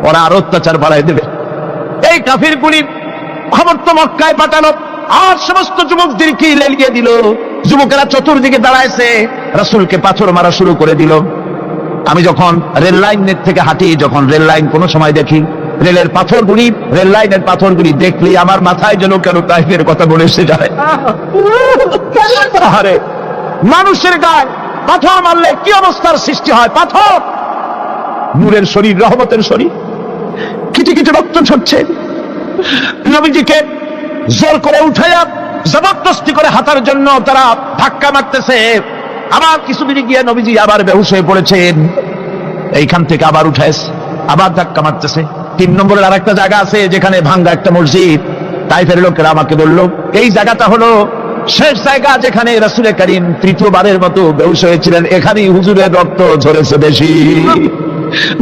ওরা আরো অত্যাচার বাড়াই দেবে। এই কাফিরগুলি খবর তো মক্কায় পাঠালো, আর সমস্ত যুবকদেরকে লেলিয়ে দিল। যুবকেরা চতুর্দিকে দাঁড়াইছে, রাসূলকে পাথর মারা শুরু করে দিল। আমি যখন রেল লাইনের থেকে হাঁটি, যখন রেল লাইন কোনো সময় দেখি, রেলের পাথরগুলি, রেল লাইনের পাথরগুলি দেখলে আমার মাথায় যেন কেন তাইফের কথা বলে এসে যায়। আরে মানুষের গায়ে পাথর মারলে কি অবস্থার সৃষ্টি হয়? পাথর নূরের শরীর, রহমতের শরীর, কিটি কিটি রক্ত ঝরছে। নবীজিকে জোর করে উঠাইয়া জবরদস্তি করে হাঁটার জন্য তারা ধাক্কা মারতেছে। আবার কিছুদিন গিয়ে নবীজি আবার বেহুশ হয়ে পড়েছেন, এইখান থেকে আবার উঠাইছে, আবার ধাক্কা মারতেছে। 3 নম্বরের আরেকটা জায়গা আছে যেখানে ভাঙ্গা একটা মসজিদ। তাইফের লোকেরা আমাকে বলল এই জায়গাটা হলো শেষ জায়গা যেখানে রাসূল করিম 3য়বারের মতো বেহুশ হয়েছিলেন, এখানেই হুজুরের রক্ত ঝরেছে বেশি।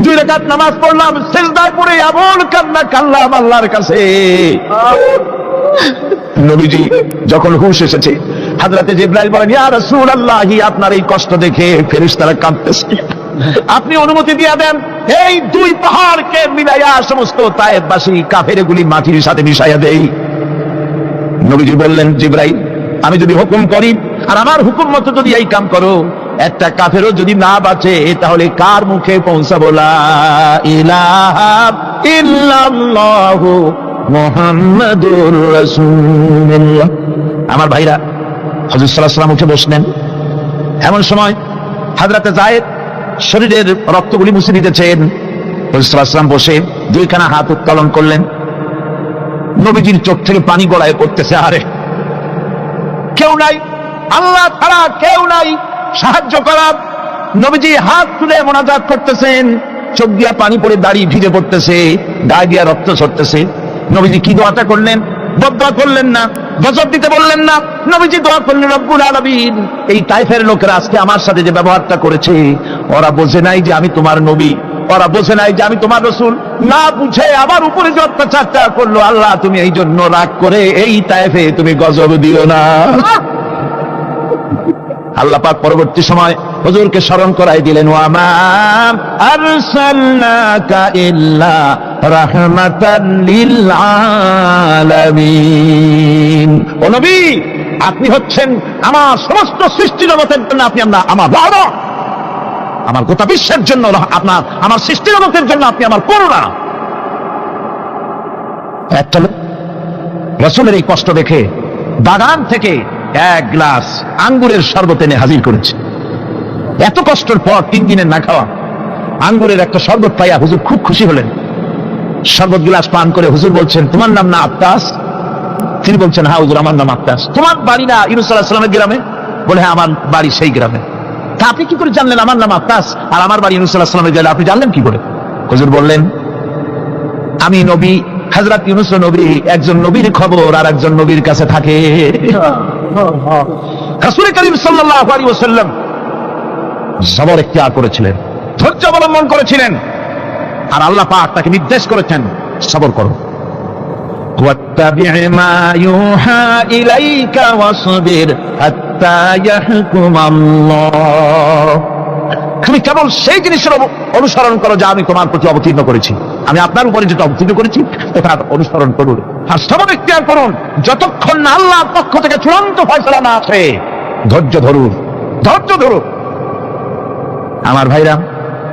2 রাকাত নামাজ পড়লাম, সিজদায় পড়ে এমন কান্না কাঁদলাম আল্লাহর কাছে। নবীজি যখন হুঁশ এসেছে, হযরতে জিবরাইল বলেন, ইয়া রাসূলুল্লাহ, আপনার এই কষ্ট দেখে ফেরেশতারা কাঁদতেছে, আপনি অনুমতি দিয়ে দেন এই 2 পাহাড়কে মিলাইয়া সমস্ত তায়েফবাসী কাফেরগুলি মাটির সাথে মিশাইয়া দেই। নবীজি বললেন, জিবরাইল, আমি যদি হুকুম করি আর আমার হুকুম মতো যদি এই কাম করো, একটা কাফেরও যদি না বাঁচে তাহলে কার মুখে পৌঁছাবো লা ইলাহা ইল্লাল্লাহু মুহাম্মাদুর রাসূলুল্লাহ। আমার ভাইরা, হযরত সাল্লাল্লাহু আলাইহি ওয়াসাল্লাম উঠে বসলেন। এমন সময় হযরতে যায়েদ শরীরের রক্তগুলি মুছে দিতেছেন। হযরত সাল্লাল্লাহু আলাইহি ওয়াসাল্লাম বসে 2খানা হাত উত্তোলন করলেন। নবীজির চোখ থেকে পানি গড়ায় পড়তেছে। আরে কেউ নাই, আল্লাহ ছাড়া কেউ নাই সাহায্য করার। নবীজি হাত তুলে মোনাজাত করতেছেন, চোখ দিয়া পানি পড়ে দাড়ি ভিজে পড়তেছে, গায়ে দিয়া রক্ত ঝরতেছে। নবীজি কি দোয়াটা করলেন? বদদোয়া করলেন না, গজব দিতে বললেন না, নবীজি দোয়া করলেন, রব্বুল আলামিন, এই তায়েফের লোকেরা আজকে আমার সাথে যে ব্যবহারটা করেছে, ওরা বোঝে নাই যে আমি তোমার নবী, ওরা বোঝে নাই যে আমি তোমার রাসূল, না বুঝে আমার উপরে যে অত্যাচারটা করলো, আল্লাহ তুমি এই জন্য রাগ করে এই তায়েফে তুমি গজব দিও না। আল্লাহ পাক পরবর্তী সময় হুজুরকে স্মরণ করাই দিলেন, ওয়া মা আরসালনাকা ইল্লা রাহমাতাল লিল আলামিন। ও নবী, আপনি হচ্ছেন আমার সমস্ত সৃষ্টি জগতের জন্য, আপনি আমার বাবা, আমার গোটা বিশ্বের জন্য আপনার, আমার সৃষ্টি জগতের জন্য আপনি আমার করুণা। একটা লোক রাসূলের এই কষ্ট দেখে বাগান থেকে 1 গ্লাস আঙ্গুরের শরবত এনে হাজির করেছে। এত কষ্টের পর 3 দিনের না খাওয়া আঙ্গুরের একটা শরবত পাইয়া হুজুর খুব খুশি হলেন। শরবত গ্লাস পান করে হুজুর বলছেন, তোমার নাম না আত্তাস? তিনি বলছেন, হ্যাঁ হুজুর, আমার নাম আত্তাস। তোমার বাড়ি না ইউনূস আলাইহিস সালামের গ্রামে? বলে, হ্যাঁ আমার বাড়ি সেই গ্রামে। তা আপনি কি করে জানলেন আমার নাম আত্তাস আর আমার বাড়ি ইউনূস আলাইহিস সালামের গ্রামে? আপনি জানলেন কি করে? হুজুর বললেন, আমি নবী, হযরত ইউনূস নবী, একজন নবীর খবর আর একজন নবীর কাছে থাকে। রাসূল করিম সাল্লাল্লাহু আলাইহি ওয়াসাল্লাম সবর ইখতিয়ার করেছিলেন, ধৈর্য অবলম্বন করেছিলেন, আর আল্লাহ পাক তাকে নির্দেশ করেছেন সবর করো। واتبع ما يوحى إليك واصبر حتى يحكم الله। তুমি কেবল সেই জিনিসের অনুসরণ করো যা আমি তোমার প্রতি অবতীর্ণ করেছি। আমি আপনার উপরে যেটা অবতীর্ণ করেছি তার অনুসরণ করুন আর সবর ইখতিয়ার করুন যতক্ষণ না আল্লাহর পক্ষ থেকে চূড়ান্ত ফয়সালা না আসে। ধৈর্য ধরুন, ধৈর্য ধরুন। আমার ভাইরা,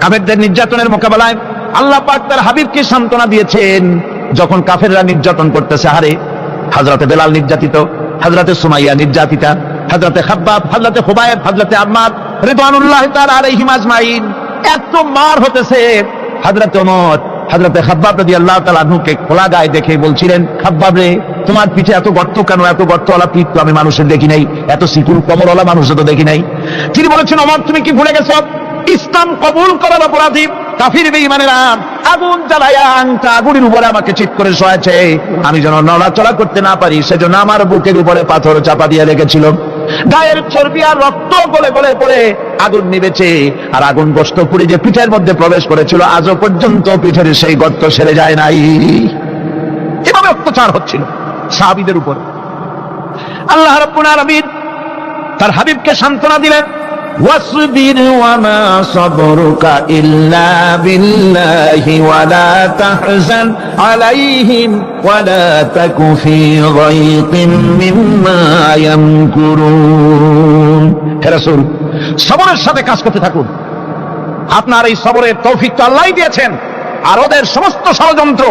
কাফেরদের নির্যাতনের মোকাবেলায় আল্লাহ পাক তার হাবিবকে সান্ত্বনা দিয়েছেন। যখন কাফেররা নির্যাতন করতেছে, হারে হযরতে বেলাল নির্যাতিত, হযরতে সুমাইয়া নির্যাতিতা, হযরতে খাব্বাব, হযরতে খুবাইব, হযরতে আম্মার রিদওয়ানুল্লাহি তাআলা আলাইহিম আজমাইন, এত মার হতেছে। হযরতে ওমর হযরতে খাব্বাব রাদিয়াল্লাহু তাআলা আনহুকে খোলা গায়ে দেখে বলছিলেন, খাব্বাব রে, তোমার পিঠে এত গর্ত কেন? এত গর্তওয়ালা পিঠ তো আমি মানুষের দেখি নাই, এত সিকুল কমরওয়ালা মানুষও তো দেখি নাই। তিনি বলেছেন, ওমর তুমি কি ভুলে গেছো? ইসলাম কবুল করার অপরাধী কাফির বেঈমানেরা আগুন জ্বালায়া আংটা আগুনের উপরে আমাকে চিৎ করে শোয়াছে। আমি যেন নড়াচড়া করতে না পারি সেজন্য আমার বুকের উপরে পাথর চাপা দিয়ে রেখেছিল। গায়ের চর্বি আর রক্ত গলে গলে পড়ে আগুন নিবেছে, আর আগুন গোশত পুড়ে যে পিঠের মধ্যে প্রবেশ করেছিল আজও পর্যন্ত পিঠের সেই গর্ত সেরে যায় নাই। এভাবে অত্যাচার হচ্ছিল সাহাবীদের উপর। আল্লাহ রাব্বুল আলামিন তার হাবিবকে সান্ত্বনা দিলেন, واصبر وما صبرك إلا بالله ولا تحزن عليهم ولا تك في ضيق مما يمكرون। হে রাসূল, সবরের সাথে কাজ করতে থাকুন। আপনার এই সবরের তৌফিক তো আল্লাহই দিয়েছেন, আর ওদের সমস্ত ষড়যন্ত্র,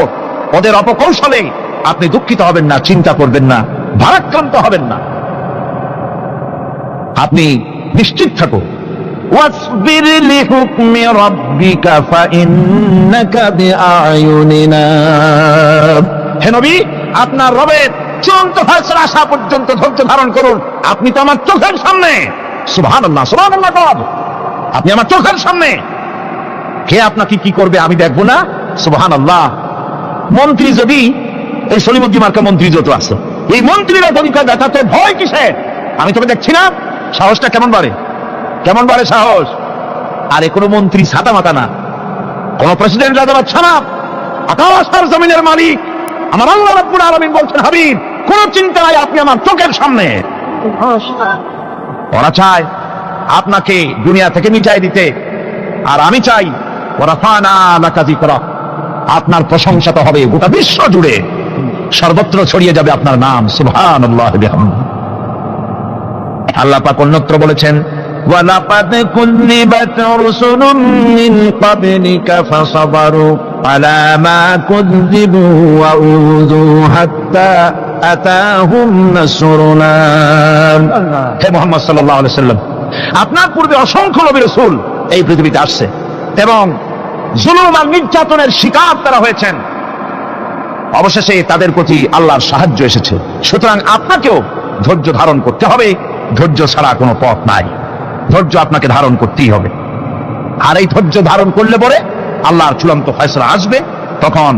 ওদের অপকৌশলে আপনি দুঃখিত হবেন না, চিন্তা করবেন না, ভারাক্রান্ত হবেন না। আপনি নিশ্চিত থাকো। ওয়াসবির লিহুকমি রাব্বিকা ফাইন্নাকা বিআয়ুনিনা। হে নবী, আপনার রবের চূড়ান্ত ফয়সালা আসা পর্যন্ত ধৈর্য ধারণ করুন। আপনি তো আমার চোখের সামনে। সুবহানাল্লাহ, সুবহানাল্লাহ। আপনি আমার চোখের সামনে। কে আপনাকে কি করবে আমি দেখবো না? সুবহানাল্লাহ। মন্ত্রী যদি, এই সলিমুদ্দিন মার্কা মন্ত্রী যত আছে, এই মন্ত্রীরা পরীক্ষা দেখাতে ভয় কিসের? আমি তোকে দেখছি না? সাহসটা কেমন বাড়ে, কেমন বাড়ে সাহস। আরে কোনো মন্ত্রী ছাতা মাতা না, কোন প্রেসিডেন্ট রাজা বাদশা না, আকাশ আর জমিনের মালিক আমার আল্লাহ রাব্বুল আলামিন বলছেন, হাবিব কোন চিন্তা নাই, আপনি আমার চোখের সামনে। ওরা চায় আপনাকে দুনিয়া থেকে মিটাই দিতে, আর আমি চাই ওয়ারাফানা লাকা যিকরা, আপনার প্রশংসা তো হবে গোটা বিশ্ব জুড়ে, সর্বত্র ছড়িয়ে যাবে আপনার নাম। সুবহানাল্লাহ বিহামদিহি। আল্লাহ পাক অন্যত্র বলেছেন, ওয়ালাকাদ কুযযিবাত রুসুলুম মিন ক্বাবলিকা ফাসাবারু আলা মা কুযযিবু ওয়া উযু হাত্তা আতাহুম নাসরুনা। হে মুহাম্মদ সাল্লাল্লাহু আলাইহি সাল্লাম, আপনার পূর্বে অসংখ্য নবী রাসূল এই পৃথিবীতে আসছে এবং জুলুম আর নির্যাতনের শিকার তারা হয়েছেন। অবশেষে তাদের প্রতি আল্লাহর সাহায্য এসেছে। সুতরাং আপনাকেও ধৈর্য ধারণ করতে হবে। ধৈর্য ছাড়া কোনো পথ নাই, ধৈর্য আপনাকে ধারণ করতেই হবে। আর এই ধৈর্য ধারণ করলে পরে আল্লাহর চূড়ান্ত ফয়সালা আসবে, তখন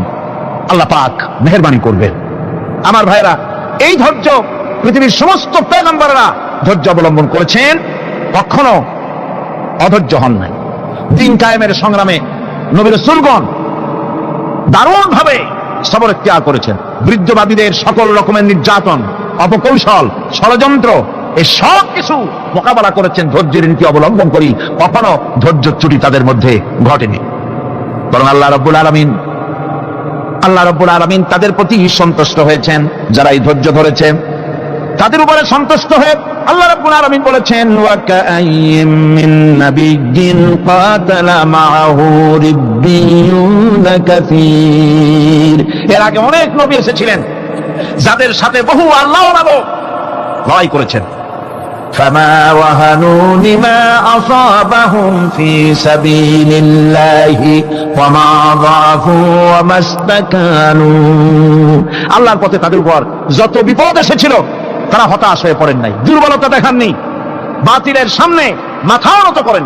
আল্লাহ পাক মেহেরবানি করবেন। আমার ভাইরা, এই ধৈর্য পৃথিবীর সমস্ত পয়গম্বররা ধৈর্য অবলম্বন করেছেন, কখনো অধৈর্য হন নাই। দিন কায়েমের সংগ্রামে নবী রাসূলগণ দারুণ ভাবে সবর ইখতিয়ার করেছেন। বৃদ্ধবাদীদের সকল রকমের নির্যাতন, অপকৌশল, ষড়যন্ত্র, এই সব কিছু মোকাবেলা করেছেন ধৈর্যের নীতি অবলম্বন করি। কখনো ধৈর্য ত্রুটি তাদের মধ্যে ঘটেনি, বরং আল্লাহ রাব্বুল আলামিন তাদের প্রতি সন্তুষ্ট হয়েছেন। যারা এই ধৈর্য ধরেছে তাদের উপরে সন্তুষ্ট হয়ে আল্লাহ রাব্বুল আলামিন বলেছেন, ওয়া কাআইয়্যিম মিন নাবিয়্যিন কাতালা মাআহু রিব্বিয়ুন কাসীর। এর আগে অনেক নবী এসেছিলেন যাদের সাথে বহু আল্লাহর নবী লড়াই করেছেন। ফামা ওয়াহানু লিমা আসাবাহুম ফি সাবিলিল্লাহি ওয়া মা যাফু ওয়া মাস্তাকানু। আল্লাহর পথে তাদের উপর যত বিপদ এসেছিল তারা হতাশ হয়ে পড়েন নাই, দুর্বলতা দেখাননি, বাতিলের সামনে মাথাও নত করেন।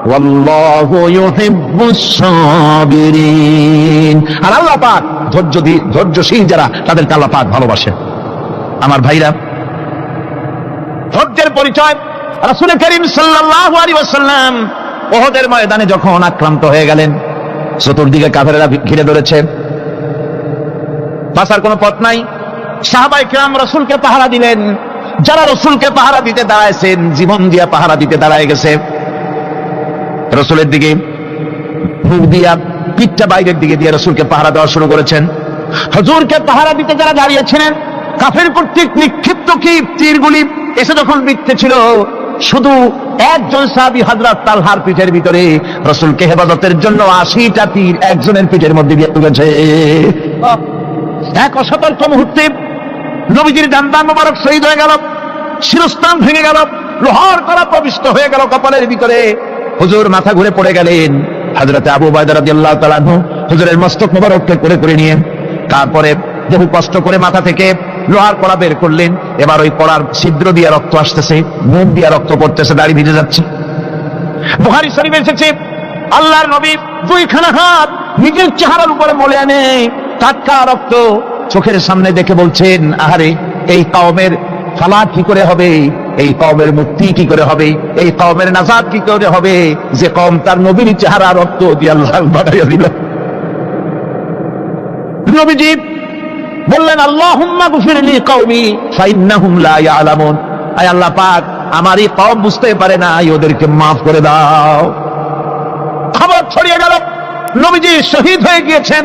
ওয়াল্লাহু ইউহিব্বুস সাবিরিন। আর আল্লাহ পাক ধৈর্যশীল যারা, তাদেরকে আল্লাহ পাক ভালোবাসেন। আমার ভাইরা, ধৈর্যের পরিচয় রাসূল করিম সাল্লাল্লাহু আলাইহি ওয়াসাল্লাম উহুদের ময়দানে যখন আক্রান্ত হয়ে গেলেন, চতুর্দিকে কাফেররা ঘিরে ধরেছে, বাঁচার কোনো পথ নাই। সাহাবায়ে কেরাম রাসূলকে পাহারা দিলেন। যারা রাসূলকে পাহারা দিতে দাঁড়াইছেন, জীবন দিয়া পাহারা দিতে দাঁড়ায় গেছে। রাসূলের দিকে মুখ দিয়া, পিঠটা বাইরের দিকে দিয়ে রাসূলকে পাহারা দেওয়া শুরু করেছেন। হুজুরকে পাহারা দিতে যারা দাঁড়িয়েছিলেন, কাফের কর্তৃক নিক্ষিপ্ত কি তীরগুলি এসে যখন বিঁধতেছিল, শুধু একজন সাহাবী হযরত তালহার পিঠের ভিতরে রাসূলকে হেফাজতের জন্য 80টা তীর একজনের পিঠের মধ্যে দিয়ে তুলেছে। এক অসতর্ক মুহূর্তে নবীজির জানদান মোবারক শহীদ হয়ে গেল, শিরস্ত্রাণ ভেঙে গেল, লোহার কড়া প্রবিষ্ট হয়ে গেল কপালের ভিতরে। হুজুর মাথা ঘুরে পড়ে গেলেন। হযরত আবু উবাইদা রাদিয়াল্লাহু তাআলা আনহু হুজুরের মস্তক মোবারককে করে নিয়ে, তারপরে বহু কষ্ট করে মাথা থেকে লোহার কড়া বের করলেন। এবার ওই কড়ার ছিদ্র দিয়ে রক্ত আসতেছে, মুখ দিয়ে রক্ত পড়তেছে, দাড়ি ভিজে যাচ্ছে। বুখারী শরীফে এসেছে, আল্লাহর নবী দুইখানা হাত নিজের চেহারার উপরে মলে আনে, টাটকা রক্ত চোখের সামনে দেখে বলছেন, আহারে, এই কওমের ফালাক কি করে হবে, এই কওমের মুক্তি কি করে হবে, এই কওমের নাজাত কি করে হবে, যে কওম তার নবীর চেহারা রক্ত দিয়ে আল্লাহ বাড়াইয়া দিল। নবীজি বললেন, আল্লাহুম্মা গফিরলি কওমি ফাইন্নাহুম লা ইয়ালামুন, আয় আল্লাহ পাক, আমার এই কওম বুঝতে পারে না, ওদেরকে মাফ করে দাও। খবর ছড়িয়ে গেল নবীজি শহীদ হয়ে গিয়েছেন।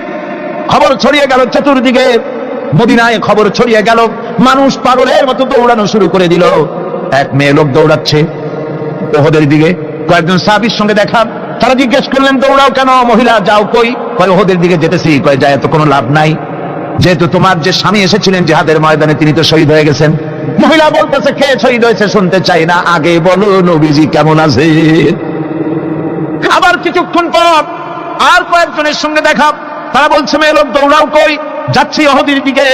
খবর ছড়িয়ে গেল চতুর্দিকে, মদিনায় খবর ছড়িয়ে গেল। মানুষ পাগলের মতো দৌড়ানো শুরু করে দিল। এক মেয়ে লোক দৌড়াচ্ছে উহুদের দিকে, কয়েকজন সাহাবীর সঙ্গে দেখা। তারা জিজ্ঞেস করলেন, দৌড়াও কেন মহিলা, যাও কই? কয় উহুদের দিকে যেতেছি। কয় যায় তো কোনো লাভ নাই, যেহেতু তোমার যে স্বামী এসেছিলেন জিহাদের ময়দানে তিনি তো শহীদ হয়ে গেছেন। মহিলা বলতেছে, কে শহীদ হয়েছে শুনতে চাই না, আগে বলো নবীজি কেমন আছে। আবার কিছুক্ষণ পর আর কয়েকজনের সঙ্গে দেখা। তারা বলছে, মেয়ে লোক দৌড়াও কই? যাচ্ছি উহুদের দিকে।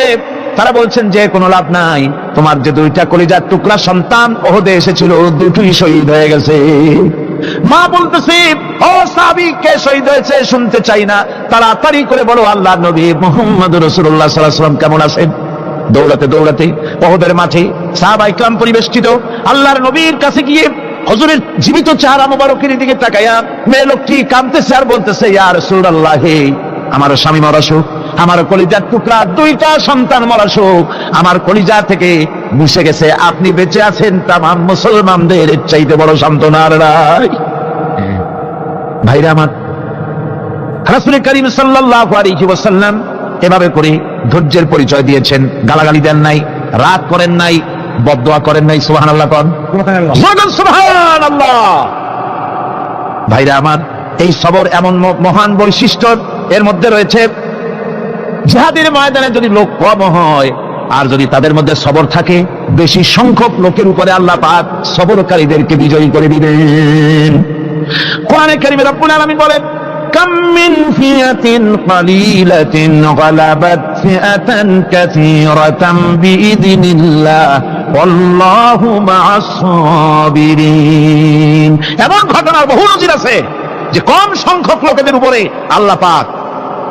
তারা বলছেন যে কোনো লাভ নাই, তোমার যে দুইটা কলিজার টুকরা সন্তান উহুদে এসেছিল দুটোই শহীদ হয়ে গেছে। মা বলতেছে, ও সাহাবী, কে শহীদ হয়েছে শুনতে চাই না, তাড়াতাড়ি করে বলো আল্লাহর নবী মুহাম্মদুর রাসূলুল্লাহ সাল্লাল্লাহু আলাইহি ওয়াসাল্লাম কেমন আছেন। দৌড়াতে দৌড়াতে উহুদের মাঠে সাহাবায়ে কিরাম পরিবেষ্টিত। আল্লাহর নবীর কাছে গিয়ে হুজুরের জীবিত চেহারা মোবারকের দিকে তাকায়া মেয়ে লোকটি কাঁদতেছে আর বলতেছে, ইয়া রাসূলুল্লাহ, আমার স্বামী মরা শোক, আমার কলিজার টুকরা দুইটা সন্তান মরা শোক আমার কলিজা থেকে মুছে গেছে, আপনি বেঁচে আছেন, তামাম মুসলমানদের চাইতে বড় সান্ত্বনা আর নাই। ভাইরা আমার, রাসূল করিম সাল্লাল্লাহু আলাইহি ওয়াসাল্লাম এভাবে করে ধৈর্যের পরিচয় দিয়েছেন। গালাগালি দেন নাই, রাগ করেন নাই, বদদোয়া করেন নাই। সুবহানাল্লাহ কোন সুবহানাল্লাহ। ভাইরা আমার, এই সবর এমন মহান বৈশিষ্ট্য, এর মধ্যে রয়েছে জিহাদের ময়দানে যদি লোক কম হয় আর যদি তাদের মধ্যে সবর থাকে, বেশি সংখ্যক লোকের উপরে আল্লাহ পাক সবরকারীদেরকে বিজয়ী করে দিবেন। কোরআনে কারীমে রব্বুল আলামিন বলেন, কাম মিন ফিয়াতিন কালিলাতিন গালাবাত ফিআতান কাসীরাতান বিইذনিল্লাহ ওয়াল্লাহু মা'আস সাবিরিন। এমন ঘটনার বহু নজির আছে যে কম সংখ্যক লোকেদের উপরে আল্লাহ পাক,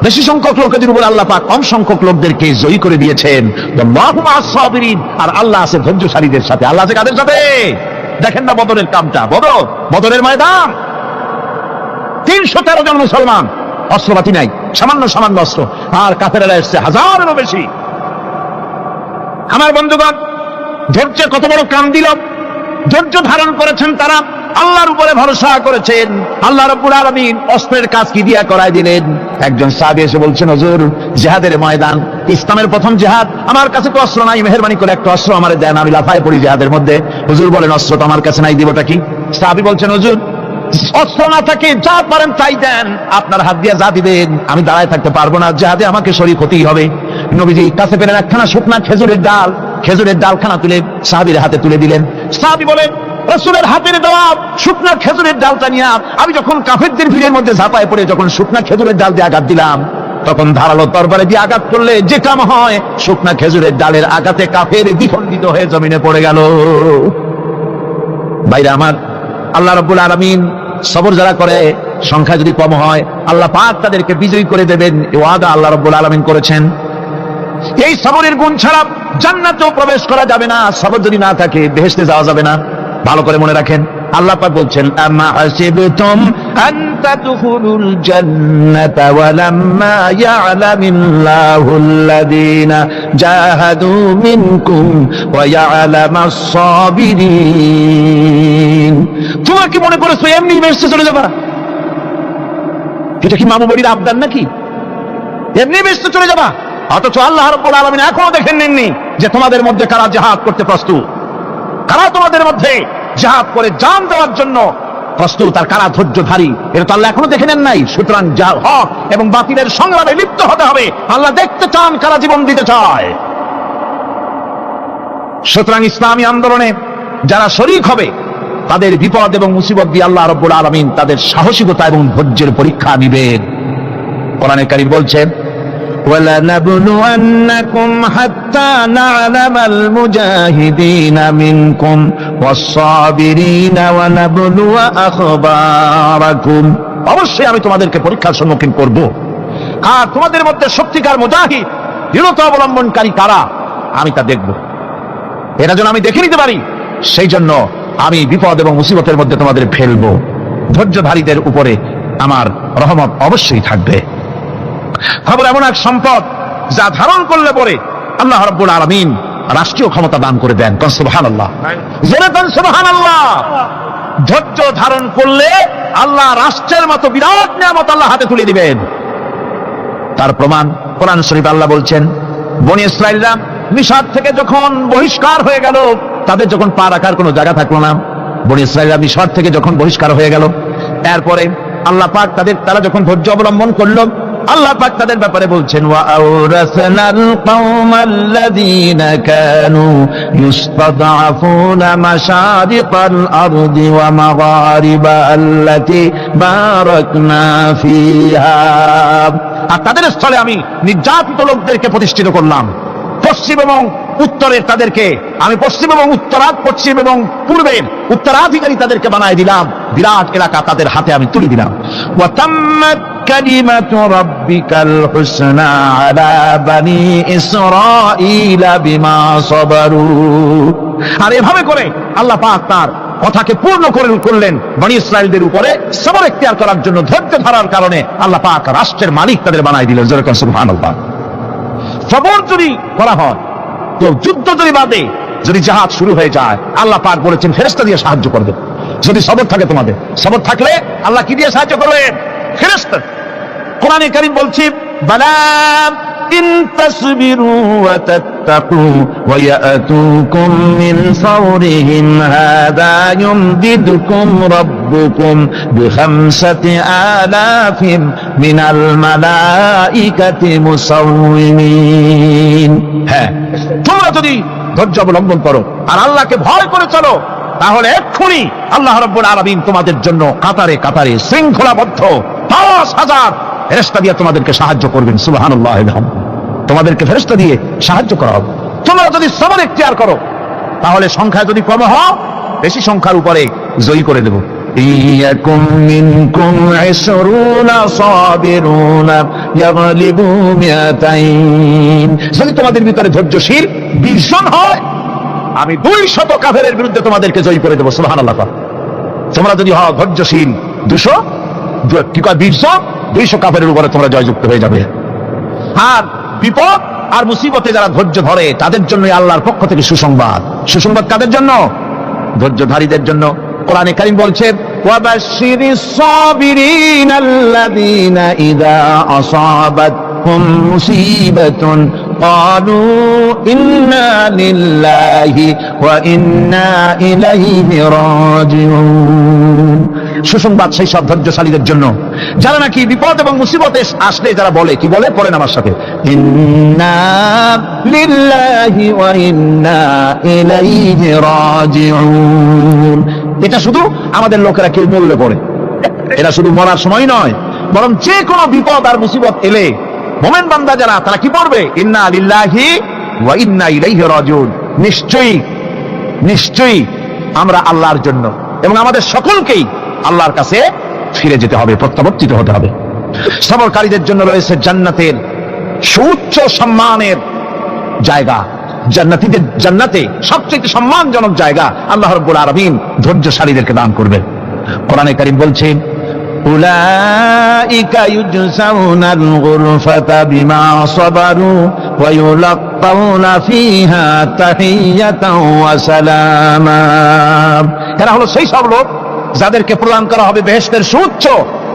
বেশি সংখ্যক লোকেদের উপর আল্লাহ পাক কম সংখ্যক লোকদেরকে জয়ী করে দিয়েছেন। আল্লাহু মা'আস সাবিরিন, আর আল্লাহ আছে ধৈর্যশালীদের সাথে। আল্লাহ আছে কাদের সাথে? দেখেন না বদরের কামটা, বদরের ময়দান, 313 জন মুসলমান, অস্ত্রপাতি নাই, সামান্য অস্ত্র, আর কাফেরেরা এসছে হাজারেরও বেশি। আমার বন্ধুগণ, ধৈর্য কত বড় কাম দিল, ধৈর্য ধারণ করেছেন তারা, আল্লাহর উপরে ভরসা করেছেন। আল্লাহ রাব্বুল আলামিন অস্ত্রের কাজ কি দিয়া করায় দিলেন। একজন সাহাবী এসে বলছেন, হুজুর, জিহাদের ময়দান, ইসলামের প্রথম জিহাদ, আমার কাছে তো অস্ত্র নাই, মেহেরবানি করে একটা অস্ত্র আমারে দেন, আমি লাফায় পড়ি জিহাদের মধ্যে। হুজুর বলেন, অস্ত্র তো আমার কাছে নাই, দিবটা কি? সাহাবী বলছেন, হুজুর, অস্ত্র না থাকে যা পারেন তাই দেন, আপনার হাত দিয়ে যা দিবেন আমি দাঁড়ায় থাকতে পারবো না, জিহাদে আমাকে শরীক হতেই হবে। নবীজি কাছে পেলেন একখানা শুকনা খেজুরের ডালখানা তুলে সাহাবীর হাতে তুলে দিলেন। সাহাবী বলেন, রাসূলের হাতের দেওয়া শুকনা খেজুরের ডালটা নিয়ে আমি যখন কাফেরদের ভিড়ের মধ্যে ঝাঁপায় পড়ে যখন শুকনা খেজুরের ডাল দিয়ে আঘাত দিলাম, তখন ধারালো তরবারি দিয়ে আঘাত করলে যে কাম হয়, শুকনা খেজুরের ডালের আঘাতে কাফের দ্বিখণ্ডিত হয়ে জমিনে পড়ে গেল। ভাইরা আমার, আল্লাহ রাব্বুল আলামিন সবর যারা করে, সংখ্যা যদি কম হয়, আল্লাহ পাক তাদেরকে বিজয়ী করে দেবেন, এই ওয়াদা আল্লাহ রাব্বুল আলামিন করেছেন। এই সবরের গুণ ছাড়া জান্নাতেও প্রবেশ করা যাবে না, সবর যদি না থাকে বেহেশতে যাওয়া যাবে না। ভালো করে মনে রাখেন, আল্লাহ পাক বলছেন, আমা হাসিবতুম أن تدخلوا الجنة ولما يعلم الله الذين جاهدوا منكم ويعلم الصابرين। তোমরা কি মনে করেছো এমনি বেহেশতে চলে যাবা? এটা কি মামু বাড়ির আবদার নাকি? এমনি বেহেশতে চলে যাবা? অথচ আল্লাহ রাব্বুল আলামিন এখনো দেখেন নেননি যে তোমাদের মধ্যে কারা জিহাদ করতে প্রস্তুত, কারা তোমাদের মধ্যে জিহাদ করে জান দেওয়ার জন্য প্রস্তুত, আর কারা ধৈর্যধারী, এটা তো আল্লাহ এখনো দেখে নেন নাই। সুতরাং যা হক এবং বাতিলের সংগ্রামে লিপ্ত হতে হবে। আল্লাহ দেখতে চান কারা জীবন দিতে চায়। সুতরাং ইসলামী আন্দোলনে যারা শরীক হবে তাদের বিপদ এবং মুসিবত দিয়ে আল্লাহ রাব্বুল আলামিন তাদের সাহসিকতা এবং ধৈর্যের পরীক্ষা নেবেন। কোরআনে কারীম বলছেন, وَلَنَبْلُوَنَّكُمْ حَتَّى نَعْلَمَ الْمُجَاهِدِينَ مِنكُمْ وَالصَّابِرِينَ وَنَبْلُوَ أَخْبَارَكُمْ। অবশ্যই আমি তোমাদেরকে পরীক্ষার সম্মুখীন করব, আর তোমাদের মধ্যে সত্যিকার মুজাহিদ দৃঢ়তা অবলম্বনকারী কারা আমি তা দেখব। এটা যেন আমি দেখে নিতে পারি, সেই জন্য আমি বিপদ এবং মুসিবতের মধ্যে তোমাদের ফেলবো। ধৈর্যধারীদের উপরে আমার রহমত অবশ্যই থাকবে। খবর এমন এক সম্পদ যা ধারণ করলে পরে আল্লাহ রাব্বুল আলামিন রাষ্ট্রীয় ক্ষমতা দান করে দেন। সুবহানাল্লাহ, জোরে বলেন সুবহানাল্লাহ। ধৈর্য ধারণ করলে আল্লাহ রাষ্ট্রের মতো বিরাট নিয়ামত আল্লাহ হাতে তুলে দিবেন। তার প্রমাণ কোরআন শরীফ আল্লাহ বলছেন, বনি ইসরাঈলরা মিশর থেকে যখন বহিষ্কার হয়ে গেল, তাদের যখন পা রাখার কোনো জায়গা থাকলো না, বনি ইসরাঈলরা মিশর থেকে যখন বহিষ্কার হয়ে গেল, এরপরে আল্লাহ পাক তারা যখন ধৈর্য অবলম্বন করলো, আল্লাহ পাক তাদের ব্যাপারে বলছেন, ওয়া আওরাসনাল কওমাল্লাযীনা কানু ইসতাদআফুনা মাশারিকাল আরদি ওয়া মাগারিবা আল্লাতী বারাকনা ফিহা। আর তাদের স্থলে আমি নির্যাতিত লোকদেরকে প্রতিষ্ঠিত করলাম। পশ্চিম এবং উত্তরের তাদেরকে আমি পশ্চিম এবং পশ্চিম এবং পূর্বের উত্তরাধিকারী তাদেরকে বানায় দিলাম। বিরাট এলাকা তাদের হাতে আমি তুলে দিলাম। ওয়া তাম্মাত কালিমাতু রাব্বিকাল হুসনা আলা বানি ইসরাঈলা বিমা সাবারু। আর এভাবে করে আল্লাহ পাক তার কথাকে পূর্ণ করলেন বনি ইসরাঈলদের উপরে সবর ইখতিয়ার করার জন্য। ধৈর্য ধরার কারণে আল্লাহ পাক রাষ্ট্রের মালিক তাদের বানায় দিলেন। জোরে বলেন সুবহানাল্লাহ। সবর যদি করা হয়, তো যুদ্ধ যদি বাদে যদি জাহাজ শুরু হয়ে যায়, আল্লাহ পাক বলেছেন ফেরেশতা দিয়ে সাহায্য করবে। যদি সবর থাকে, তোমাদের সবর থাকলে আল্লাহ কি দিয়ে সাহায্য করবেন? ফেরেশতা। কোরআনে কারীম বলছে, বালা ইন তাসবিরু ওয়া তাত্তাকু ওয়া ইয়াতুকুম মিন ফাওরিহিম হাদা ইউমদিদকুম রাব্বুকুম বিখামসাতি আলাফিন মিনাল মালাইকাতি মুসাউমিন। হ্যাঁ, তোমরা যদি ধৈর্য অবলম্বন করো আর আল্লাহকে ভয় করে চলো, তাহলে এক্ষুনি আল্লাহ রাব্বুল আলামিন তোমাদের জন্য কাতারে কাতারে শৃঙ্খলাবদ্ধ ৫,০০০ ফেরেশতা দিয়ে তোমাদেরকে সাহায্য করবেন। সুবহানাল্লাহ। তোমাদেরকে ফেরেশতা দিয়ে সাহায্য করা হবে। তোমরা যদি সবর ইখতিয়ার করো, তাহলে সংখ্যায় যদি কম হও, বেশি সংখ্যার উপরে জয়ী করে দেব। ইয়াকুম মিনকুম ২০ সাবিরুনা ইয়াগলিবু মিয়াতাইন। যদি তোমাদের ভিতরে ধৈর্যশীল ২০ জন হয়, আমি ২০০ কাফেরের বিরুদ্ধে তোমাদেরকে জয়ী করে দেব। সুবহানাল্লাহ। তোমরা যদি হও ধৈর্যশীল ২০০ কাফেরের উপরে তোমরা জয়যুক্ত হয়ে যাবে। আর বিপদ আর মুসিবতে যারা ধৈর্য ধরে, তাদের জন্য আল্লাহর পক্ষ থেকে সুসংবাদ। সুসংবাদ কাদের জন্য? ধৈর্যধারীদের জন্য। কোরআনে কারীম বলছে, ওয়াবাশশিরিস সাবিরিন আল্লাযীনা ইযা আসাবাতহুম মুসিবাতুন ক্বালু ইন্না লিল্লাহি ওয়া ইন্না ইলাইহি রাজিউন। সুসংবাদ সেই সব ধৈর্যশালীদের জন্য যারা নাকি বিপদ এবং মুসিবতে আসলে যারা বলে, কি বলে? পড়েন আমার সাথে, ইন্না লিল্লাহি ওয়া ইন্না ইলাইহি রাজিউন। এটা শুধু আমাদের লোকেরা কেউ বললে পড়ে, এটা শুধু মরার সময় নয়, বরং যে কোনো বিপদ আর মুসিবত এলে মুমিন বান্দা যারা, তারা কি পড়বে? ইন্না লিল্লাহি ওয়া ইন্না ইলাইহি রাজিউন। নিশ্চয়ই আমরা আল্লাহর জন্য এবং আমাদের সকলকেই আল্লাহর কাছে ফিরে যেতে হবে, প্রত্যাবর্তিত হতে হবে। সবরকারীদের জন্য রয়েছে জান্নাতের সুউচ্চ সম্মানের জায়গা। জান্নাতে সবচেয়ে সম্মানজনক জায়গা আল্লাহ রাব্বুল আলামিন ধৈর্যশালীদেরকে দান করবেন। কোরআনে কারীম বলছে, উলাইকা ইউজসাউনাল গুরফাতা বিমা সাবারু ওয়া ইউলাক্কাউনা ফিহা তাহিয়াতাও ওয়া সালামা। এরা হলো সেই সব লোক যাদেরকে প্রদান করা হবে বেহেশতের সুউচ্চ